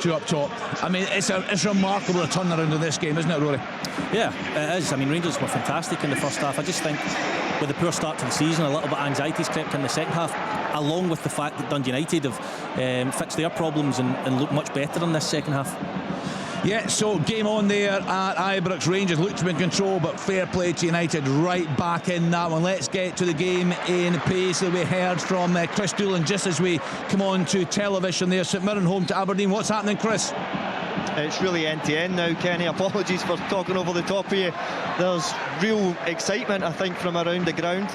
S5: two up top. I mean, it's remarkable to turn around in this game, isn't it, Rory? Yeah, it is. I mean, Rangers were fantastic in the first half. I just think with the poor start to the season, a little bit of anxiety's crept in the second half, along with the fact that Dundee United have fixed their problems and look much better in this second half.
S3: Yeah, so game on there at Ibrox. Rangers look to be in control, but fair play to United right back in that one. Let's get to the game in pace that we heard from Chris Doolan just as we come on to television there. St Mirren home to Aberdeen. What's happening, Chris?
S6: It's really end-to-end now, Kenny. Apologies for talking over the top of you. There's real excitement, I think, from around the ground.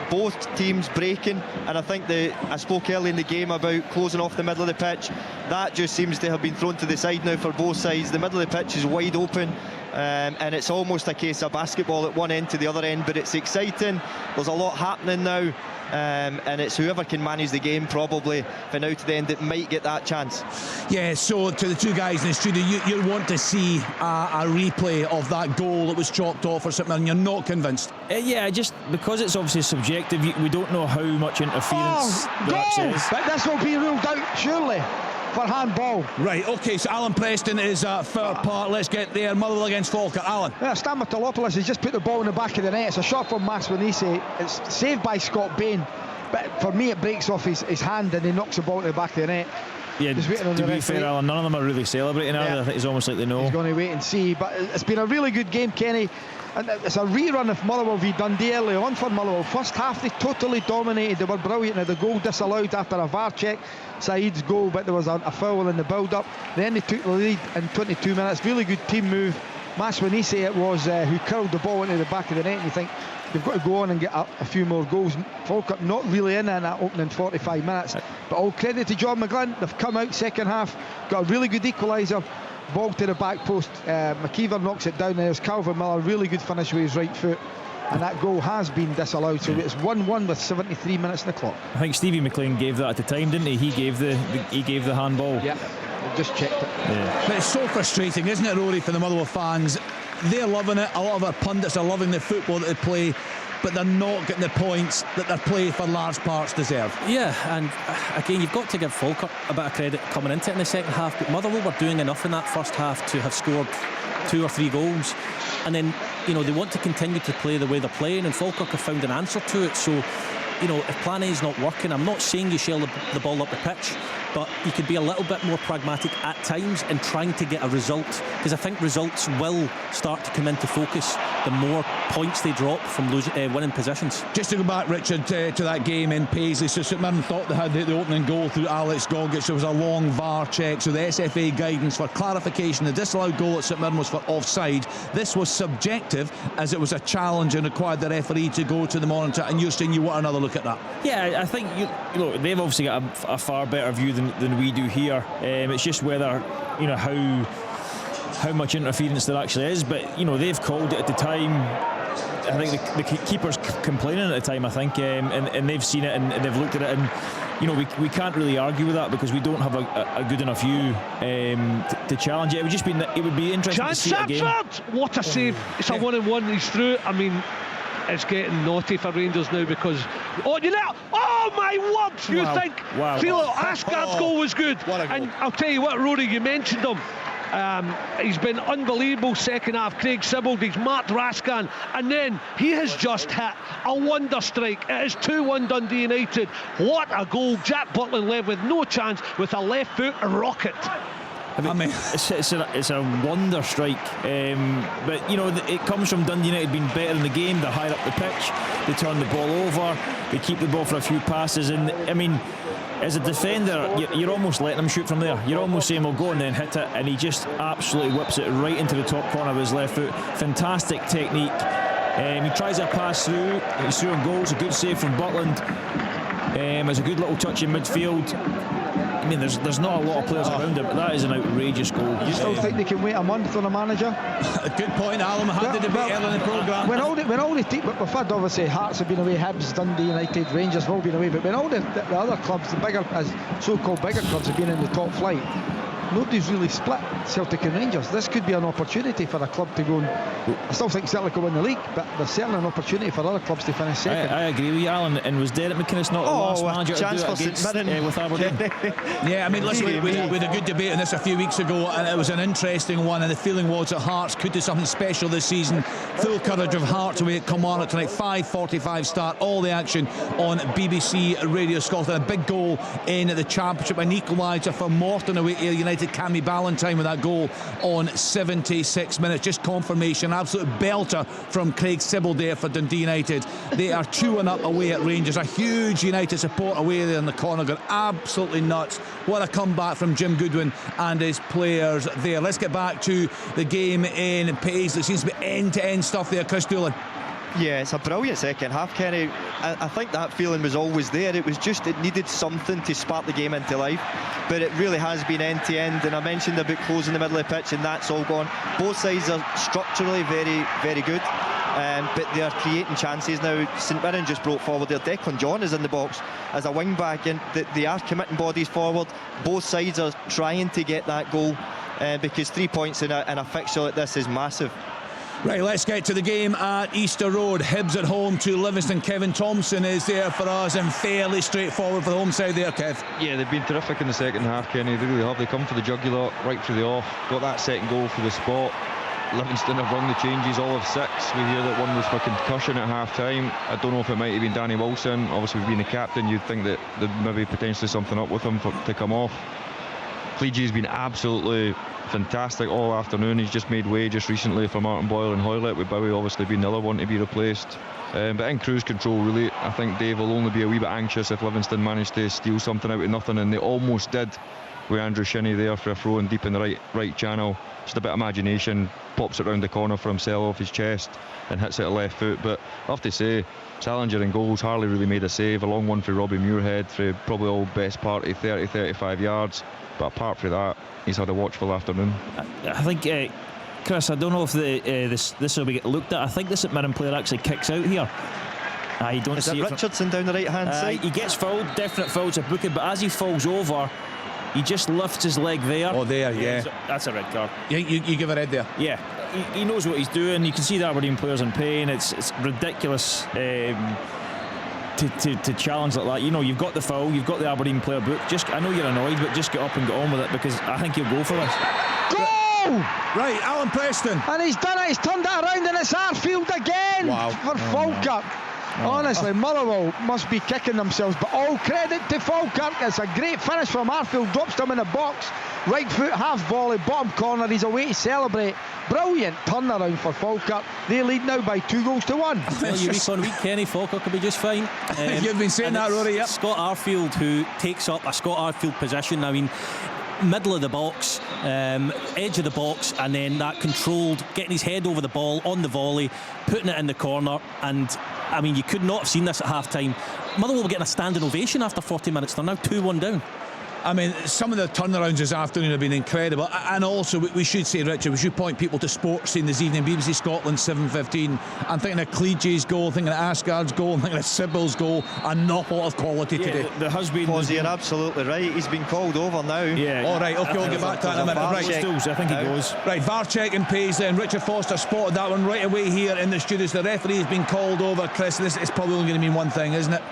S6: Both teams breaking, and I think I spoke early in the game about closing off the middle of the pitch. That just seems to have been thrown to the side now for both sides. The middle of the pitch is wide open, and it's almost a case of basketball at one end to the other end, but it's exciting. There's a lot happening now. And it's whoever can manage the game probably for now to the end that might get that chance.
S3: Yeah, so to the two guys in the studio, you want to see a replay of that goal that was chopped off or something, and you're not convinced?
S8: Yeah, just because it's obviously subjective, we don't know how much interference there actually is.
S7: But this will be ruled out surely for handball.
S3: Right, OK, so Alan Preston is fair part. Let's get there. Motherwell against Falkirk. Alan.
S7: Yeah, Stamatolopoulos has just put the ball in the back of the net. It's a shot from Maswanise. It's saved by Scott Bain, but for me it breaks off his hand and he knocks the ball to the back of the net.
S8: Yeah, to be fair, Alan, none of them are really celebrating, are they? I think it's almost like they know.
S7: He's going to wait and see, but it's been a really good game, Kenny. And it's a rerun of Motherwell v Dundee early on for Motherwell. First half they totally dominated, they were brilliant. Now the goal disallowed after a VAR check, Said's goal, but there was a foul in the build-up. Then they took the lead in 22 minutes. Really good team move. Maswanise it was who curled the ball into the back of the net, and you think they've got to go on and get a few more goals. Falkirk not really in that opening 45 minutes, but all credit to John McGlynn. They've come out second half, got a really good equaliser, ball to the back post. McKeever knocks it down. There's Calvin Miller, really good finish with his right foot, and that goal has been disallowed, so it's 1-1 with 73 minutes in the clock.
S8: I think Stevie McLean gave that at the time, didn't he? He gave the handball.
S7: Yeah, just checked it.
S3: Yeah. But it's so frustrating, isn't it, Rory, for the Motherwell fans? They're loving it. A lot of our pundits are loving the football that they play, but they're not getting the points that their play for large parts deserve.
S5: Yeah, and again, you've got to give Falkirk a bit of credit coming into it in the second half, but Motherwell were doing enough in that first half to have scored 2 or 3 goals, and then they want to continue to play the way they're playing, and Falkirk have found an answer to it. So if plan A is not working, I'm not saying you shell the ball up the pitch, but you could be a little bit more pragmatic at times in trying to get a result, because I think results will start to come into focus the more points they drop from winning positions.
S3: Just to go back, Richard, to that game in Paisley, so St Mirren thought they had the opening goal through Alex Gogic. There was a long VAR check, so the SFA guidance for clarification, the disallowed goal at St Mirren was for offside. This was subjective, as it was a challenge and required the referee to go to the monitor, and you're saying you want another look at that?
S8: Yeah, I think they've obviously got a far better view than we do here. It's just whether how much interference there actually is, but they've called it at the time. I think the keeper's complaining at the time, I think, and they've seen it and they've looked at it, and we can't really argue with that because we don't have a good enough view to challenge it. It would be interesting to see it again.
S4: What a save! It's a 1-on-1. He's through. I mean, it's getting naughty for Rangers now because oh my word! You think Philo Asgard's goal was good, and I'll tell you what, Rory, you mentioned him. He's been unbelievable second half. Craig Sibbald, he's marked Raskan, and then he has just hit a wonder strike. It is 2-1 Dundee United. What a goal! Jack Butland led with no chance with a left foot rocket.
S8: I mean, it's a wonder strike. But you know, it comes from Dundee United being better in the game. They're higher up the pitch. They turn the ball over. They keep the ball for a few passes. And I mean, as a defender, you're almost letting him shoot from there. You're almost saying, "Well, go and then hit it," and he just absolutely whips it right into the top corner of his left foot. Fantastic technique. He tries a pass through. He's through on goals. A good save from Butland. There's a good little touch in midfield. I mean, there's not a lot of players around him, but that is an outrageous goal.
S7: You still think they can wait a month on a manager?
S3: A good point, Alan. We had the debate earlier in the programme.
S7: When all the teams, we've had obviously Hearts have been away, Hibs, Dundee United, Rangers have all been away, but when all the other clubs, the bigger, as so-called bigger clubs, have been in the top flight, nobody's really split Celtic and Rangers. This could be an opportunity for a club to go and... I still think Celtic will win the league, but there's certainly an opportunity for other clubs to finish second.
S8: I agree with you, Alan. And was Derek McInnes not the last manager to do it against with Aberdeen?
S3: Yeah, I mean, listen, we had a good debate on this a few weeks ago, and it was an interesting one, and the feeling was that Hearts could do something special this season. Full coverage of Hearts away at Kilmarnock tonight, 5:45 start, all the action on BBC Radio Scotland. A big goal in the Championship, an equaliser for Morton away at United. Cammy Ballantyne with that goal on 76 minutes. Just confirmation, absolute belter from Craig Sibbald there for Dundee United. They are 2-up away at Rangers. A huge United support away there in the corner, got absolutely nuts. What a comeback from Jim Goodwin and his players there. Let's get back to the game in Paisley. It seems to be end-to-end stuff there, Chris Doolan.
S6: Yeah, it's a brilliant second half, Kenny. I think that feeling was always there. It was just, it needed something to spark the game into life, but it really has been end to end. And I mentioned about closing the middle of the pitch, and that's all gone. Both sides are structurally very, very good, but they are creating chances now. St Mirren just broke forward there. Declan John is in the box as a wing back, and they are committing bodies forward. Both sides are trying to get that goal, because 3 points in a fixture like this is massive.
S3: Right, let's get to the game at Easter Road. Hibs at home to Livingston. Kevin Thompson is there for us, and fairly straightforward for the home side there, Kev.
S9: Yeah, they've been terrific in the second half, Kenny. They really have. They come for the jugular right through the off. Got that second goal for the spot. Livingston have run the changes, all of 6. We hear that one was for concussion at half-time. I don't know if it might have been Danny Wilson. Obviously, being the captain, you'd think that there's maybe potentially something up with him to come off. Cleege's been absolutely fantastic all afternoon. He's just made way just recently for Martin Boyle and Hoylett, with Bowie obviously being the other one to be replaced. But in cruise control, really. I think Dave will only be a wee bit anxious if Livingston managed to steal something out of nothing, and they almost did with Andrew Shinnie there for a throw in deep in the right channel. Just a bit of imagination, pops it round the corner for himself off his chest and hits it at left foot. But I have to say, Challenger in goals, Harley really made a save. A long one for Robbie Muirhead for probably all best part of 30-35 yards. But apart from that, he's had a watchful afternoon.
S8: I think, Chris, I don't know if this will be looked at. I think the St Mirren player actually kicks out here. I don't
S6: Is
S8: see
S6: it Richardson down the right hand side?
S8: He gets fouled, definite foul to book it, but as he falls over, he just lifts his leg there.
S3: Oh, there, yeah.
S8: That's a red card.
S3: Yeah, you give a red there.
S8: Yeah, he knows what he's doing. You can see the Aberdeen players in pain. It's ridiculous to challenge like that. You know, you've got the foul, you've got the Aberdeen player book. I know you're annoyed, but just get up and get on with it, because I think he'll go for this.
S7: Goal!
S3: Right, Alan Preston.
S7: And he's done it, he's turned it around, and it's Arfield again for Falkirk. Honestly, Motherwell must be kicking themselves, but all credit to Falkirk. It's a great finish from Arfield, drops them in the box, right foot, half volley, bottom corner, he's away to celebrate. Brilliant turnaround for Falkirk. They lead now by 2-1.
S5: Well, you week on week, Kenny, Falkirk will be just fine.
S3: You've been saying that, Rory. Yep.
S5: Scott Arfield, who takes up a Scott Arfield position. I mean, middle of the box, edge of the box, and then that controlled, getting his head over the ball on the volley, putting it in the corner. And I mean, you could not have seen this at half time. Motherwell were getting a standing ovation after 40 minutes. They're now 2-1 down.
S3: I mean, some of the turnarounds this afternoon have been incredible. And also, we should say, Richard, we should point people to Sports Scene this evening, BBC Scotland 7:15. I'm thinking of Cleege's goal, thinking of Asgard's goal, I'm thinking of Sybil's goal. An awful lot of quality today.
S8: There has been.
S6: You're absolutely right. He's been called over now.
S8: Yeah.
S3: All right, okay, we'll get back to that in a minute. Right,
S8: Stills, I think he goes.
S3: Right, VAR check in Paisley, and Richard Foster spotted that one right away here in the studios. The referee has been called over, Chris. This is probably only going to mean one thing, isn't it?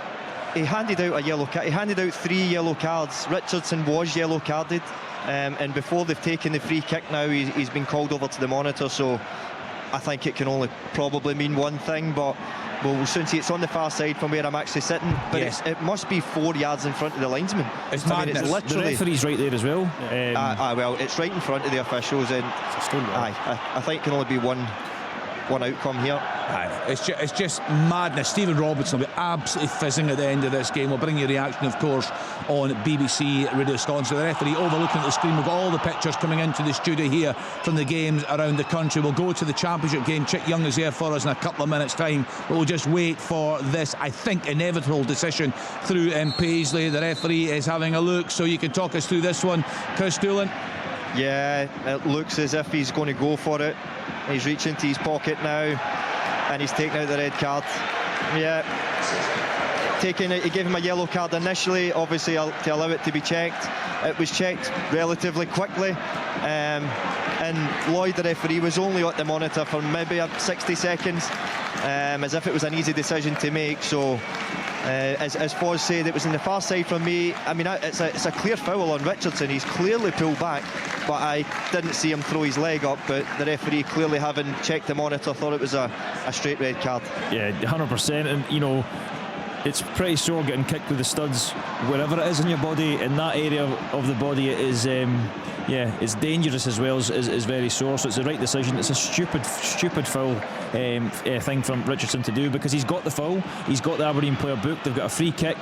S6: He handed out a yellow card. He handed out 3 yellow cards. Richardson was yellow carded, and before they've taken the free kick now, he's been called over to the monitor. So I think it can only probably mean one thing, but Well, we'll soon see. It's on the far side from where I'm actually sitting, but it must be 4 yards in front of the linesman.
S3: It's
S6: madness.
S8: It's literally, the referee's right there as well.
S6: Well, it's right in front of the officials, and I think it can only be one outcome here.
S3: It's just madness. Stephen Robinson will be absolutely fizzing at the end of this game. We'll bring you a reaction, of course, on BBC Radio Scotland. So the referee overlooking at the screen. We've got all the pictures coming into the studio here from the games around the country. We'll go to the championship game. Chick Young is here for us in a couple of minutes' time, but we'll just wait for this, I think, inevitable decision through Paisley. The referee is having a look, so you can talk us through this one, Chris Doolan.
S6: Yeah, it looks as if he's going to go for it. He's reaching to his pocket now, and he's taking out the red card. Yeah, taking it. He gave him a yellow card initially, obviously to allow it to be checked. It was checked relatively quickly, and Lloyd, the referee, was only at the monitor for maybe 60 seconds, as if it was an easy decision to make. So as Foz said, it was in the far side from me. I mean, it's a clear foul on Richardson. He's clearly pulled back, but I didn't see him throw his leg up. But the referee, clearly having checked the monitor, thought it was a straight red card.
S8: Yeah, 100%. And it's pretty sore getting kicked with the studs wherever it is in your body. In that area of the body, it is it's dangerous as well as very sore. So it's the right decision. It's a stupid foul thing from Richardson to do, because he's got the foul, he's got the Aberdeen player booked, they've got a free kick,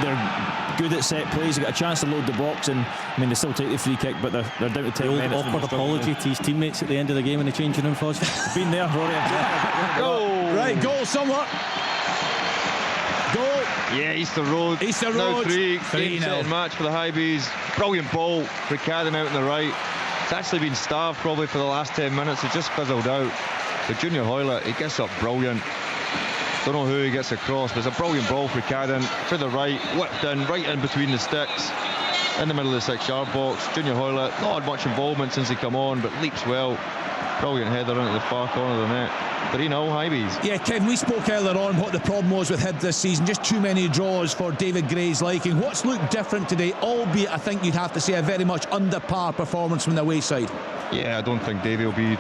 S8: they're good at set plays, they've got a chance to load the box, and I mean, they still take the free kick, but they're down to 10 minutes.
S5: Awkward apology to his teammates at the end of the game in the changing room. Foz.
S8: Been there, Rory.
S3: Right, goal somewhere. Goal.
S9: Yeah, Easter Road. Now 3-0 match for the Highbees. Brilliant ball. Ricardo out on the right. It's actually been starved probably for the last 10 minutes. It just fizzled out. But Junior Hoylett, he gets up brilliant. Don't know who he gets across, but it's a brilliant ball for Ricardo to the right, whipped in, right in between the sticks, in the middle of the 6-yard box. Junior Hoylett, not had much involvement since he come on, but leaps well. Brilliant header into the far corner of the net. 3-0 Highbees.
S3: Yeah, Kevin, we spoke earlier on what the problem was with Hibs this season. Just too many draws for David Gray's liking. What's looked different today, albeit I think you'd have to say a very much under par performance from the away side?
S9: Yeah, I don't think Davey will be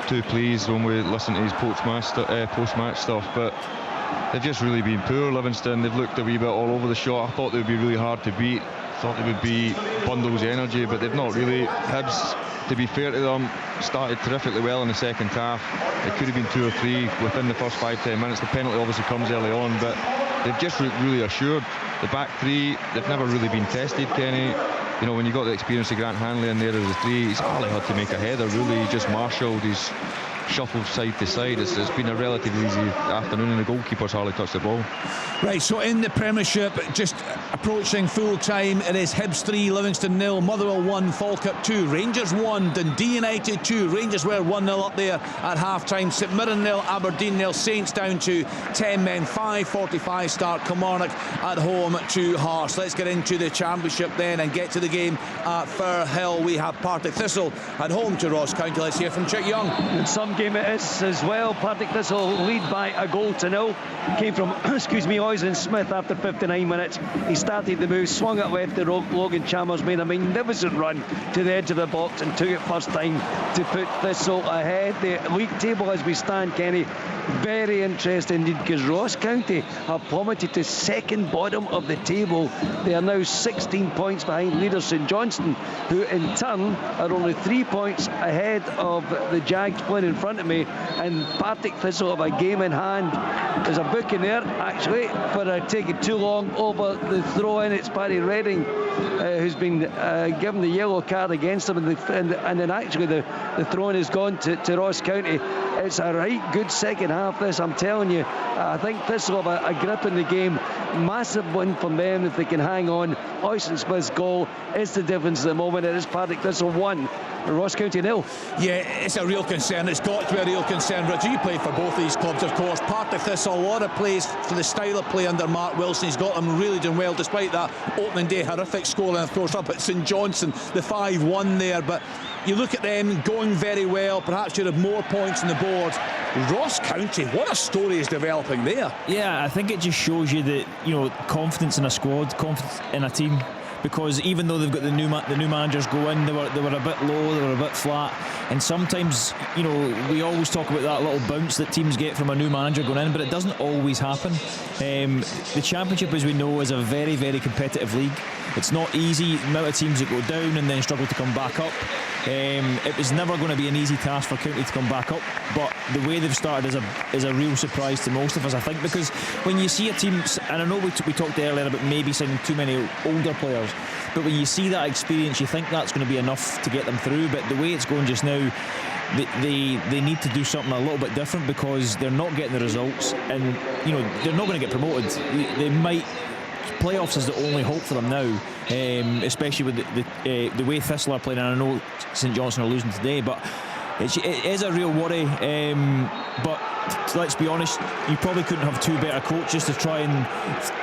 S9: too pleased when we listen to his post-match stuff, but they've just really been poor, Livingston. They've looked a wee bit all over the shop. I thought they would be really hard to beat. Thought they would be bundles of energy, but they've not really. Hibs, to be fair to them, started terrifically well in the second half. It could have been 2 or 3 within the first 5-10 minutes. The penalty obviously comes early on, but they've just really assured. The back three, they've never really been tested, Kenny. You know, when you got the experience of Grant Hanley in there as a 3, he's hardly had to make a header, really. He just marshalled, he's shuffled side to side. It's been a relatively easy afternoon, and the goalkeeper's hardly touched the ball.
S3: Right, so in the Premiership, just approaching full time, it is Hibs 3, Livingston 0, Motherwell 1, Falkirk 2, Rangers 1, Dundee United 2. Rangers were 1-0 up there at half time. St Mirren 0, Aberdeen 0, Saints down to 10 men. 5:45 start. Kilmarnock at home to Hearts. Let's get into the Championship then and get to the game at Firhill. We have Partick Thistle at home to Ross County. Let's hear from Chick Young.
S10: In some game it is as well. Partick Thistle lead by a goal to 0. Came from Oislin Smith after 59 minutes. He started the move, swung it left to Logan Chalmers, made a magnificent run to the edge of the box and took it first time to put Thistle ahead. The league table as we stand, Kenny, very interesting indeed, because Ross County have plummeted to second bottom of the table. They are now 16 points behind leader St Johnstone, who in turn are only 3 points ahead of the Jags playing in front of me, and Partick Thistle have a game in hand. There's a book in there actually for taking too long over the throw in. It's Barry Redding who's been given the yellow card against him, and then actually the throw in has gone to Ross County. It's a right good second half this, I'm telling you. I think Thistle have a grip in the game. Massive win from them if they can hang on. Oislin Smith's goal is the difference at the moment. It is Partick Thistle 1, Ross County 0.
S3: Yeah, it's a real concern. It's got to be a real concern. Roger, you played for both these clubs, of course. Partick Thistle, a lot of plays for the style of play under Mark Wilson. He's got them really doing well, despite that opening day horrific scoreline, of course, up at St Johnstone, the 5-1 there. But you look at them going very well. Perhaps should have more points on the board. Ross County, what a story is developing there.
S8: Yeah, I think it just shows you that, confidence in a squad, confidence in a team. because even though they've got the new managers go in, they were a bit low, they were a bit flat, and sometimes, you know, we always talk about that little bounce that teams get from a new manager going in, but it doesn't always happen. The Championship, as we know, is a very, very competitive league. It's not easy. The amount of teams that go down and then struggle to come back up. It was never going to be an easy task for County to come back up, but the way they've started is a real surprise to most of us, I think, because when you see a team, and I know we talked earlier about maybe signing too many older players, but when you see that experience, you think that's going to be enough to get them through. But the way it's going just now, they need to do something a little bit different, because they're not getting the results, and you know, they're not going to get promoted. They might. Playoffs is the only hope for them now, especially with the way Thistle are playing, and I know St Johnstone are losing today, but it is a real worry. But let's be honest, you probably couldn't have two better coaches to try and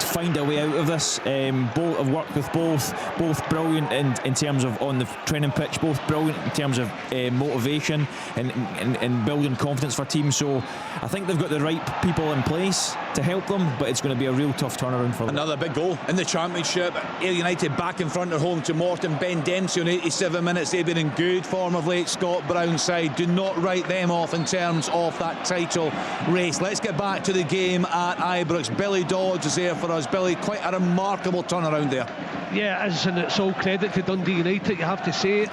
S8: find a way out of this. Both have worked with both brilliant in terms of on the training pitch, both brilliant in terms of motivation and building confidence for teams. So I think they've got the right people in place to help them, but it's going to be a real tough turnaround for them.
S3: Another big goal in the Championship. Ayr United back in front at home to Morton. Ben Dempsey on 87 minutes. They've been in good form of late. Scott Brown's side. Do not write them off in terms of that title race. Let's get back to the game at Ibrox. Billy Dodds is there for us. Billy, quite a remarkable turnaround there.
S4: Yeah, it is, and it's all credit to Dundee United, you have to say.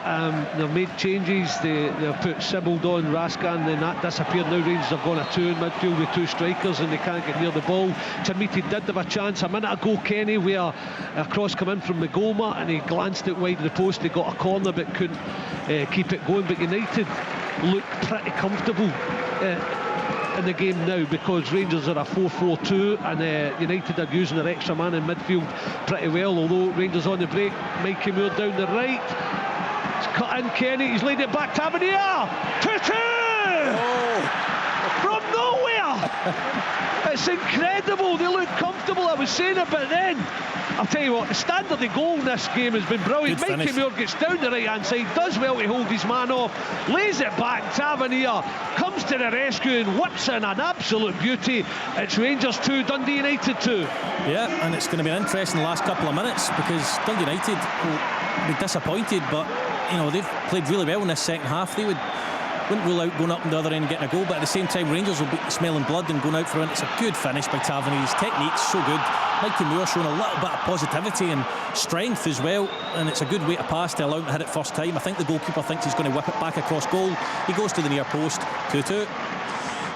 S4: They've made changes. They've put Sibbald on, Raskan, then that disappeared. Now Rangers have gone a two in midfield with two strikers, and they can't get near the ball. Chalmety did have a chance a minute ago, Kenny, where a cross come in from Magoma and he glanced it wide of the post. They got a corner but couldn't keep it going. But United look pretty comfortable in the game now, because Rangers are a 4-4-2 and United are using their extra man in midfield pretty well, although Rangers on the break. Mikey Moore down the right, it's cut in, Kenny, he's laid it back, Tavernier 2-2 from nowhere. It's incredible, they look comfortable. I was saying it, but then I'll tell you what, the standard of goal in this game has been brilliant. Mikey Moore gets down the right hand side, does well to hold his man off, lays it back, Tavernier comes to the rescue and whips in an absolute beauty. It's Rangers 2, Dundee United 2.
S5: Yeah, and it's going to be an interesting last couple of minutes, because Dundee United will be disappointed, but you know, they've played really well in this second half. They wouldn't rule out going up on the other end and getting a goal, but at the same time Rangers will be smelling blood and going out for it. It's a good finish by Tavernier. His technique's so good. Mikey Moore showing a little bit of positivity and strength as well, and it's a good way to pass to allow him to hit it first time. I think the goalkeeper thinks he's going to whip it back across goal. He goes to the near post. 2-2.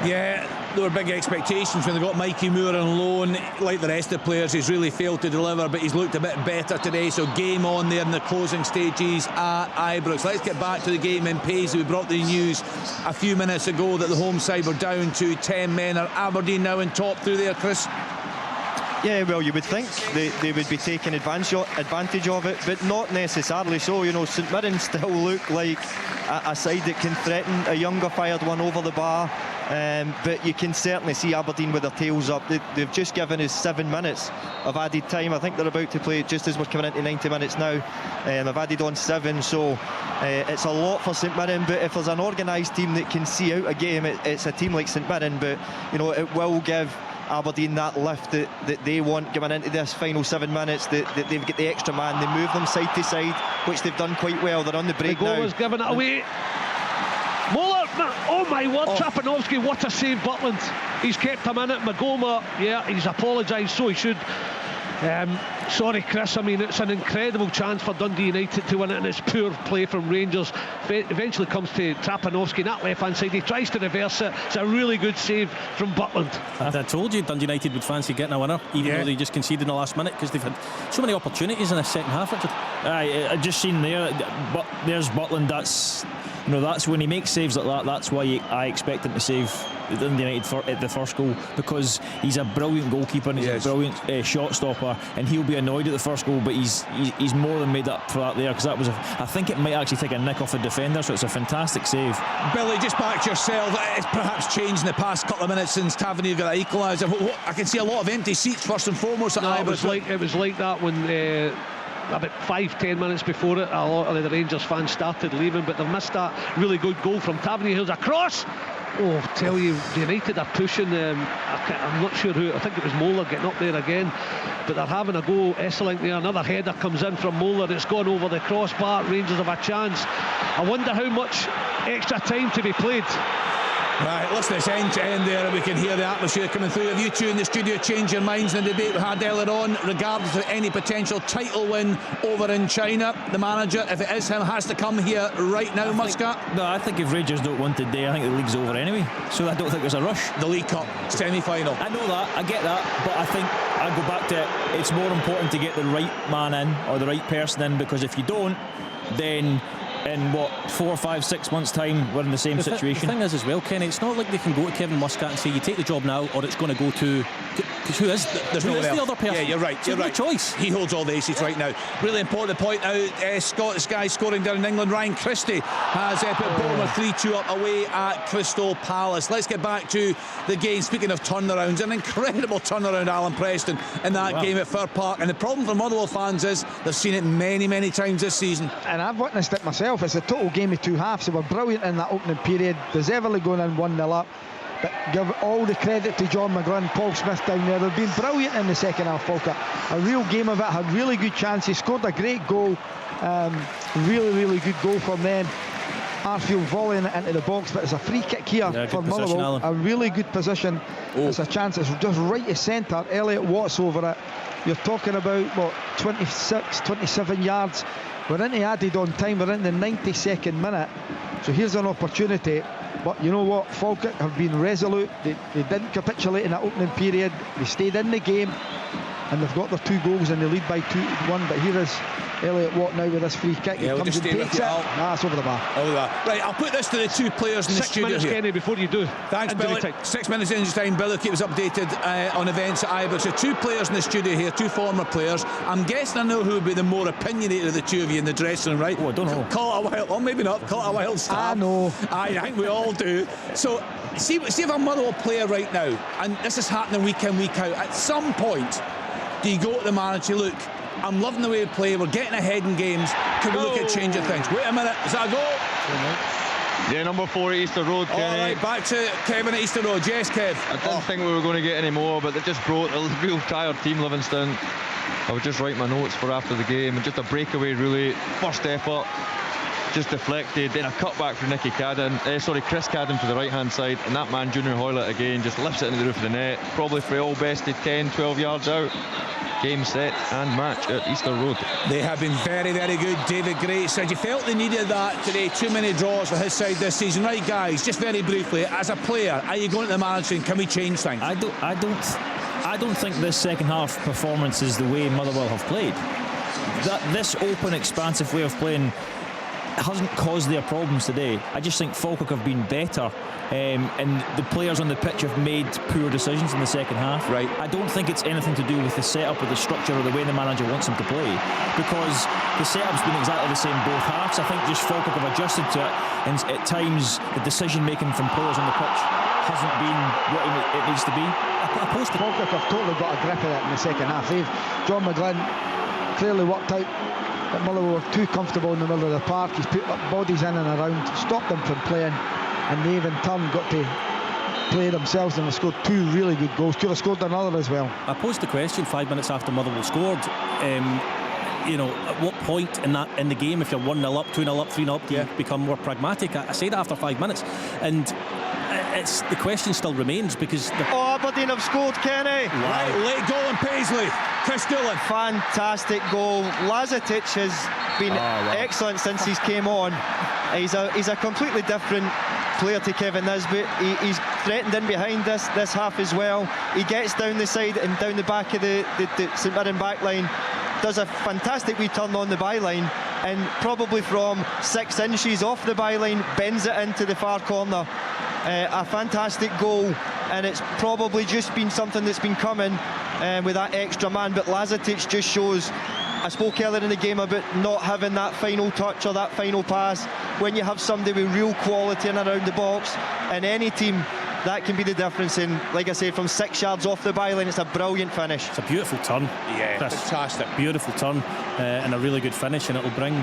S3: Yeah, there were big expectations when they got Mikey Moore on loan. Like the rest of the players, he's really failed to deliver, but he's looked a bit better today. So game on there in the closing stages at Ibrox. Let's get back to the game in Paisley. We brought the news a few minutes ago that the home side were down to 10 men. Are Aberdeen now in top through there, Chris?
S6: Yeah, well, you would think they would be taking advantage of it, but not necessarily so. You know, St Mirren still look like a side that can threaten. A younger fired one over the bar, but you can certainly see Aberdeen with their tails up. They've just given us 7 minutes of added time. I think they're about to play just as we're coming into 90 minutes now. They've added on 7, so it's a lot for St Mirren. But if there's an organised team that can see out a game, it's a team like St Mirren. But you know, it will give Aberdeen that lift that they want going into this final 7 minutes. That they've got the extra man, they move them side to side, which they've done quite well. They're on the break now.
S4: Magoma's giving it away. Muller, oh my word, Trapanovsky, what a save. Butland, he's kept him in it. Magoma, yeah, he's apologised, so he should. Sorry Chris, I mean, it's an incredible chance for Dundee United to win it, and it's poor play from Rangers. Eventually comes to Trapanovsky, that left hand side, he tries to reverse it. It's a really good save from Butland.
S5: I told you Dundee United would fancy getting a winner, even though they just conceded in the last minute, because they've had so many opportunities in the second half, Richard.
S8: I just seen there, but there's Butland. That's, you know, that's when he makes saves like that, that's why I expect him to save Dundee United at the first goal, because he's a brilliant goalkeeper and he's a brilliant shot stopper, and he'll be annoyed at the first goal, but he's more than made up for that there, because that was I think it might actually take a nick off a defender, so it's a fantastic save.
S3: Billy, just back to yourself, it's perhaps changed in the past couple of minutes since Tavernier got that equaliser. I can see a lot of empty seats first and foremost at Ibrox.
S4: It was like that when about 5-10 minutes before it, a lot of the Rangers fans started leaving, but they've missed that really good goal from Tavernier. Here's a cross, Oh, tell you, United are pushing. I'm not sure who. I think it was Mola getting up there again, but they're having a go. Esselink there, another header comes in from Mola. It's gone over the crossbar. Rangers have a chance. I wonder how much extra time to be played.
S3: Right, listen, it's end to end there, and we can hear the atmosphere coming through. Have you two in the studio changed your minds in the debate we had earlier on, regardless of any potential title win over in China? The manager, if it is him, has to come here right now, Muscat?
S8: I think if Rangers don't win today, I think the league's over anyway. So I don't think there's a rush.
S3: The League Cup semi-final.
S8: I know that, I get that, but I think I go back to it. It's more important to get the right man in, or the right person in, because if you don't, then in 4, 5, 6 months' time, we're in the same situation.
S5: The thing is as well, Kenny, it's not like they can go to Kevin Muscat and say, you take the job now, or it's going to go to... Because who is the other person?
S3: Yeah, you're right.
S5: So
S3: you're right.
S5: No choice.
S3: He holds all the aces right now. Really important to point out, Scottish guy scoring down in England. Ryan Christie has put Bournemouth 3-2 up away at Crystal Palace. Let's get back to the game. Speaking of turnarounds, an incredible turnaround, Alan Preston, in that game at Fir Park. And the problem for Motherwell fans is they've seen it many, many times this season.
S7: And I've witnessed it myself. It's a total game of two halves. They were brilliant in that opening period, deservedly going in 1-0 up. But give all the credit to John McGlynn, Paul Smith down there. They've been brilliant in the second half, Falkirk. A real game of it, had really good chances, scored a great goal. Really good goal from them. Arfield volleying it into the box, but it's a free kick here for Motherwell. A really good position. It's a chance, it's just right to centre. Elliot Watts over it. You're talking about, 26, 27 yards. We're into added on time, we're in the 92nd minute. So here's an opportunity. But you know what, Falkirk have been resolute. They didn't capitulate in that opening period. They stayed in the game, and they've got their 2 goals and they lead by 2-1. But here is Elliot Watt now with this free kick. He comes and takes it. It's over the bar.
S3: Right, I'll put this to the two players in the studio
S4: 6 minutes,
S3: here.
S4: Kenny, before you do.
S3: Thanks, Billy. 6 minutes in time. Billy, keep us updated on events at Ibrox. So 2 players in the studio here, 2 former players. I'm guessing I know who would be the more opinionated of the 2 of you in the dressing room, right?
S8: Oh, I don't know.
S3: Call it a wild, or maybe not. Call it a wild start.
S7: I know.
S3: I think we all do. So see if I'm a Motherwell player right now, and this is happening week in, week out. At some point, do you go to the manager, look, I'm loving the way we play, we're getting ahead in games, can we look at changing things? Wait a minute, is that a goal?
S9: Yeah, number 4 at Easter Road, Kenny.
S3: All right, back to Kevin at Easter Road. Yes, Kev.
S9: I didn't think we were going to get any more, but they just brought a real tired team, Livingston. I would just write my notes for after the game, and just a breakaway, really. First effort, just deflected, then a cutback from Chris Cadden to the right hand side, and that man Junior Hoylett again just lifts it into the roof of the net, probably for all bested 10-12 yards out. Game, set and match at Easter Road.
S3: They have been very, very good. David Gray said you felt they needed that today. Too many draws for his side this season. Right, guys, just very briefly, as a player, are you going to the manager and can we change things?
S8: I don't think this second half performance is the way Motherwell have played. This open, expansive way of playing hasn't caused their problems today. I just think Falkirk have been better, and the players on the pitch have made poor decisions in the second half.
S3: Right.
S8: I don't think it's anything to do with the setup or the structure or the way the manager wants them to play, because the setup's been exactly the same both halves. I think just Falkirk have adjusted to it, and at times the decision making from players on the pitch hasn't been what it needs to be.
S7: Falkirk have totally got a grip of it in the second half. John McGlynn clearly worked out that Motherwell were too comfortable in the middle of the park. He's put bodies in and around, stopped them from playing, and they've in turn got to play themselves, and they've scored 2 really good goals. Could have scored another as well.
S5: I posed the question 5 minutes after Motherwell scored. At what point in the game, if you're 1-0 up, 2-0 up, 3-0 up, do you become more pragmatic? I say that after 5 minutes, and the question still remains, because
S6: Aberdeen have scored, Kenny.
S3: Wow. Late goal in Paisley. Chris Doolan.
S6: Fantastic goal. Lazatic has been excellent since he's came on. He's a completely different player to Kevin Nisbet. He's threatened in behind this half as well. He gets down the side and down the back of the St Mirren back line, does a fantastic wee turn on the byline, and probably from 6 inches off the byline bends it into the far corner. A fantastic goal, and it's probably just been something that's been coming with that extra man, but Lazatic just shows. I spoke earlier in the game about not having that final touch or that final pass. When you have somebody with real quality in and around the box, in any team, that can be the difference. In, like I said, from 6 yards off the byline, it's a brilliant finish.
S5: It's a beautiful turn.
S3: Yeah,
S5: Chris.
S3: fantastic.
S5: Beautiful turn, and a really good finish, and it'll bring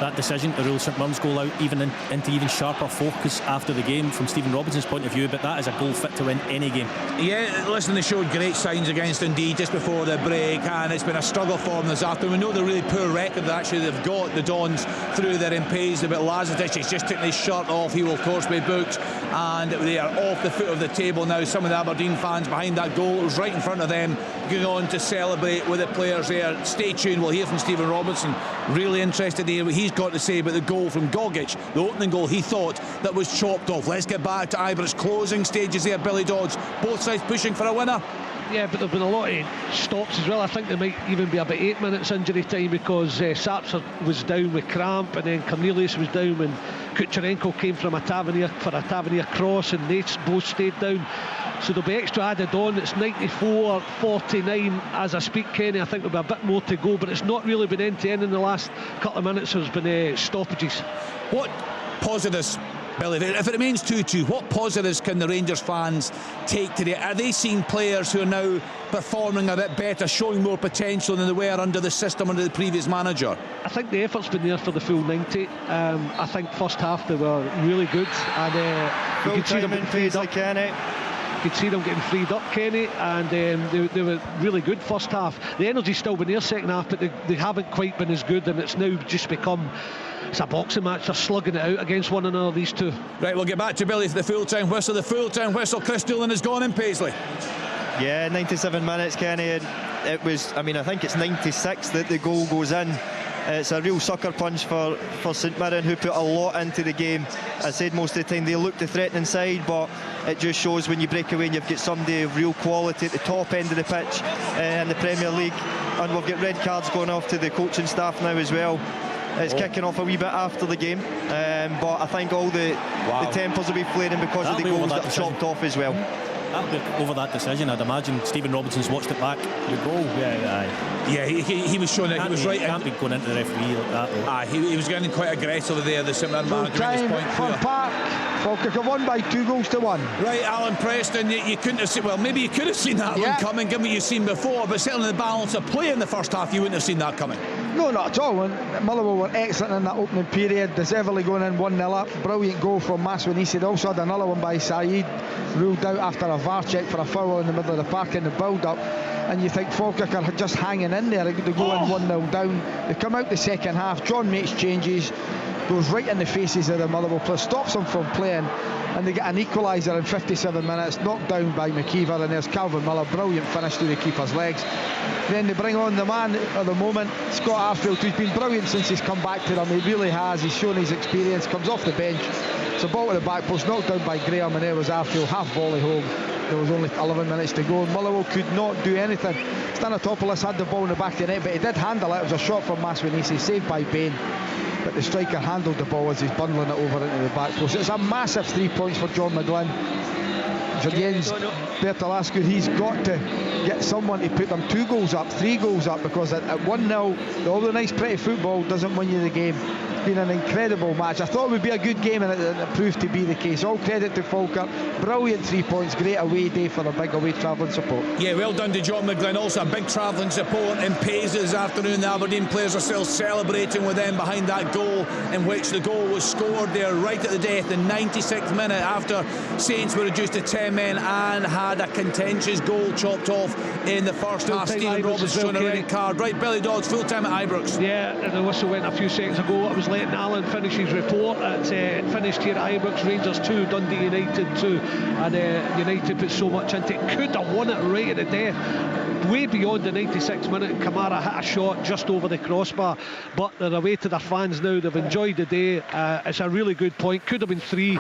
S5: that decision to rule St Mirren's goal out into even sharper focus after the game from Stephen Robinson's point of view, but that is a goal fit to win any game.
S3: Yeah, listen, they showed great signs against Dundee just before the break, and it's been a struggle for them this afternoon. We know the really poor record that actually they've got, the Dons, through their in Paisley, but Lazatic has just taken his shirt off. He will of course be booked, and they are off the foot of the table now. Some of the Aberdeen fans behind that goal, it was right in front of them, going on to celebrate with the players there. Stay tuned, we'll hear from Stephen Robinson. Really interested to hear what he's got to say about the goal from Gogic, the opening goal he thought that was chopped off. Let's get back to Ibrox closing stages there, Billy Dodds, both sides pushing for a winner. Yeah, but there've been a lot of stops as well. I think there might even be about 8 minutes injury time because Sapser was down with cramp, and then Cornelius was down when Kucherenko came from a Tavernier for a Tavernier cross, and they both stayed down. So there'll be extra added on. It's 94-49 as I speak, Kenny. I think there'll be a bit more to go, but it's not really been end-to-end in the last couple of minutes. There's been stoppages. What positives, Billy, if it remains 2-2, what positives can the Rangers fans take today? Are they seeing players who are now performing a bit better, showing more potential than they were under the system under the previous manager? I think the effort's been there for the full 90. I think first half they were really good, and you could see them getting freed up, Kenny. You could see them getting freed up, Kenny, and they were really good first half. The energy's still been there second half, but they haven't quite been as good, and it's now just become, it's a boxing match. They're slugging it out against one another, these two. Right, we'll get back to Billy for the full-time whistle. The full-time whistle, Chris Doolan has gone in Paisley.
S6: Yeah, 97 minutes, Kenny, and it was, I think it's 96 that the goal goes in. It's a real sucker punch for St Mirren, who put a lot into the game. I said most of the time they look the threatening side, but it just shows when you break away and you've got somebody of real quality at the top end of the pitch in the Premier League. And we've got red cards going off to the coaching staff now as well. It's kicking off a wee bit after the game, but I think all the tempers will be flaring because of the goals that are chopped off as well.
S5: That'll be over that decision. I'd imagine Stephen Robinson's watched it back. The goal, yeah, he was showing it. He was right. Can't be going into the referee like that. He was getting quite aggressively there. The St Mirren manager at this point. For Park, Falkirk have won by 2-1. Right, Alan Preston. You couldn't have seen. Well, maybe you could have seen that one coming, given what you've seen before. But certainly the balance of play in the first half, you wouldn't have seen that coming. No, not at all. Motherwell were excellent in that opening period. Deservedly going in 1-0 up. Brilliant goal from Maswanisi. They also had another one by Saeed, ruled out after a VAR check for a foul in the middle of the park in the build-up. And you think Falkirk are just hanging in there. They go in 1-0 down. They come out the second half. John makes changes, goes right in the faces of the Motherwell players, stops them from playing, and they get an equaliser in 57 minutes, knocked down by McKeever, and there's Calvin Miller, brilliant finish through the keeper's legs. Then they bring on the man at the moment, Scott Arfield, who's been brilliant since he's come back to them. He really has. He's shown his experience, comes off the bench. It's a ball to the back post, knocked down by Graham, and there was Arfield, half volley home. There was only 11 minutes to go, and Motherwell could not do anything. Stanatopoulos had the ball in the back of the net, but he did handle it. It was a shot from Maswanisi, saved by Bain. But the striker handled the ball as he's bundling it over into the back post. It's a massive 3 points for John McGlynn. For Jens Bertalascu, he's got to get someone to put them 2 goals up, 3 goals up, because at 1-0, all the nice pretty football doesn't win you the game. It's been an incredible match. I thought it would be a good game, and it proved to be the case. All credit to Falkirk. Brilliant 3 points, great away day for the big away travelling support. Yeah, well done to John McGlynn. Also a big travelling support in Paisley this afternoon. The Aberdeen players are still celebrating with them behind that goal, in which the goal was scored there right at the death, the 96th minute, after Saints were reduced to 10 men and had a contentious goal chopped off in the first half. Stephen Roberts shown a red card. Right, Billy Dodds, full time at Ibrox. Yeah, and the whistle went a few seconds ago. It was letting Alan finish his report. It finished here at Ibrox. Rangers 2, Dundee United 2, and United put so much into it. Could have won it right at the death, way beyond the 96th minute. Kamara hit a shot just over the crossbar, but they're away to their fans now. They've enjoyed the day. It's a really good point. Could have been 3,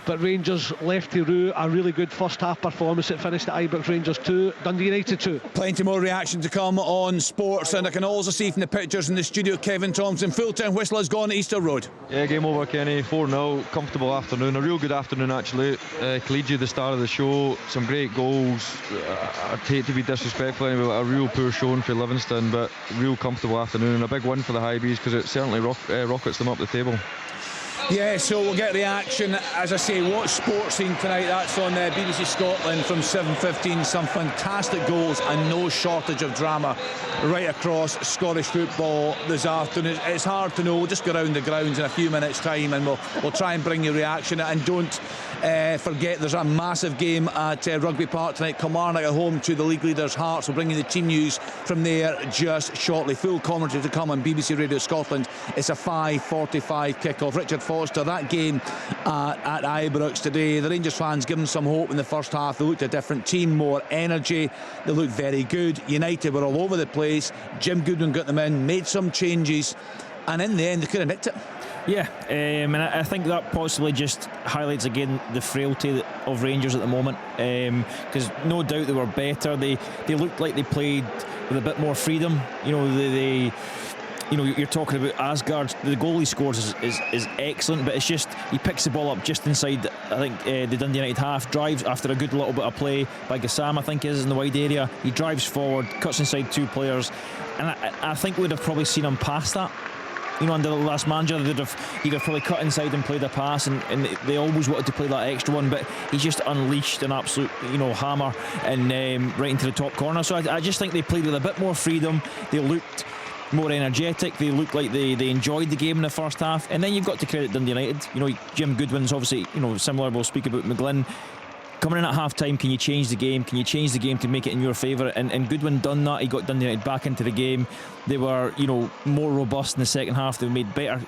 S5: but Rangers left to rue a really good first half performance. It finished at Ibrox. Rangers 2, Dundee United 2. Plenty more reaction to come on sports, and I can also see from the pictures in the studio, Kevin Thompson, full-time whistle has gone to Easter Road. Yeah, game over, Kenny. 4-0, comfortable afternoon, a real good afternoon actually. Kalidji, the star of the show, some great goals. I'd hate to be disrespectful anyway, but a real poor showing for Livingston, but real comfortable afternoon, and a big win for the Highbees, because it certainly rockets them up the table.
S3: Yeah, so we'll get reaction. As I say, watch Sports Scene tonight. That's on BBC Scotland from 7:15. Some fantastic goals and no shortage of drama right across Scottish football this afternoon. It's hard to know. We'll just go around the grounds in a few minutes' time, and we'll try and bring you reaction. And don't forget, there's a massive game at Rugby Park tonight. Kilmarnock at home to the league leaders Hearts. We'll bring you the team news from there just shortly. Full commentary to come on BBC Radio Scotland. It's a 5:45 kick-off. Richard Foster, that game at Ibrox today, the Rangers fans given some hope in the first half. They looked a different team, more energy, they looked very good. United were all over the place. Jim Goodwin got them in, made some changes, and in the end they couldn't hit it.
S8: Yeah, and I think that possibly just highlights again the frailty of Rangers at the moment, because no doubt they were better. They looked like they played with a bit more freedom. You know, they you know, you're talking about Asgard. The goal he scores is excellent, but it's just he picks the ball up just inside, I think, the Dundee United half, drives after a good little bit of play by Gassam, I think is in the wide area. He drives forward, cuts inside two players, and I think we'd have probably seen him past that. You know, under the last manager, he'd have probably cut inside and played a pass, and they always wanted to play that extra one, but he's just unleashed an absolute, you know, hammer and right into the top corner. So I just think they played with a bit more freedom. They looked more energetic. They looked like they enjoyed the game in the first half. And then you've got to credit Dundee United. You know, Jim Goodwin's obviously, you know, similar. We'll speak about McGlynn. Coming in at half time, can you change the game? Can you change the game to make it in your favour? And Goodwin done that. He got Dundee United back into the game. They were, you know, more robust in the second half. They made better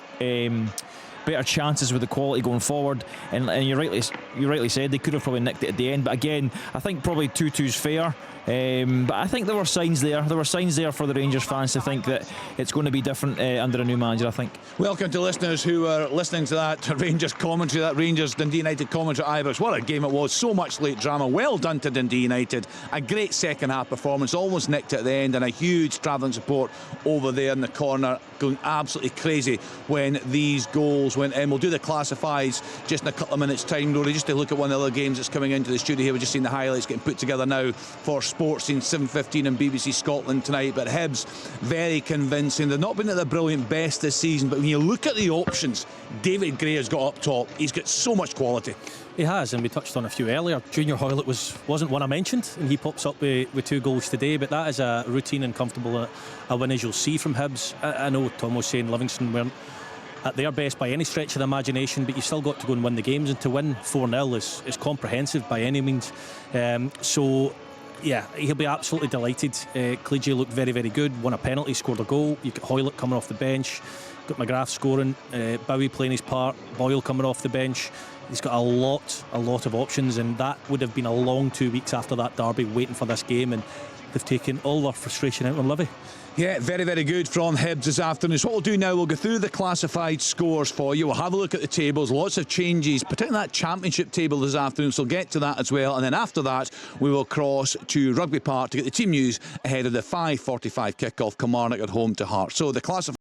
S8: chances with the quality going forward. And you rightly said they could have probably nicked it at the end. But again, I think probably 2-2's fair. But I think there were signs there. There were signs there for the Rangers fans to think that it's going to be different under a new manager, I think.
S3: Welcome to listeners who are listening to that Rangers commentary, that Rangers Dundee United commentary at Ibrox. What a game it was. So much late drama. Well done to Dundee United. A great second half performance. Almost nicked it at the end, and a huge travelling support over there in the corner, going absolutely crazy when these goals went in. We'll do the classifieds just in a couple of minutes' time, Rory, just to look at one of the other games that's coming into the studio here. We've just seen the highlights getting put together now for Sports Scene 7:15 on BBC Scotland tonight. But Hibs, very convincing. They've not been at their brilliant best this season, but when you look at the options David Gray has got up top, he's got so much quality.
S5: He has, and we touched on a few earlier. Junior Hoylett wasn't one I mentioned, and he pops up with 2 goals today, but that is a routine and comfortable a win, as you'll see from Hibs. I know Tom was saying Livingston weren't at their best by any stretch of the imagination, but you still got to go and win the games, and to win 4-0 is comprehensive by any means. So yeah, he'll be absolutely delighted. Clegy looked very, very good, won a penalty, scored a goal. You've got Hoylett coming off the bench, got McGrath scoring, Bowie playing his part, Boyle coming off the bench. He's got a lot of options, and that would have been a long 2 weeks after that derby waiting for this game, and they've taken all their frustration out on Livy.
S3: Yeah, very, very good from Hibs this afternoon. So what we'll do now, we'll go through the classified scores for you. We'll have a look at the tables, lots of changes, particularly that championship table this afternoon, so we'll get to that as well. And then after that, we will cross to Rugby Park to get the team news ahead of the 5:45 kick-off, Kilmarnock at home to Hearts. So the classified